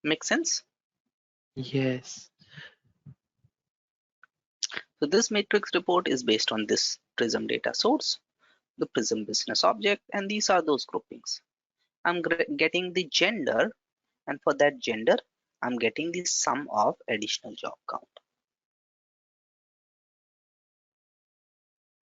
Make sense?
yes.
So this matrix report is based on this Prism data source, the Prism business object, and these are those groupings. I'm getting the gender, and for that gender, I'm getting the sum of additional job count.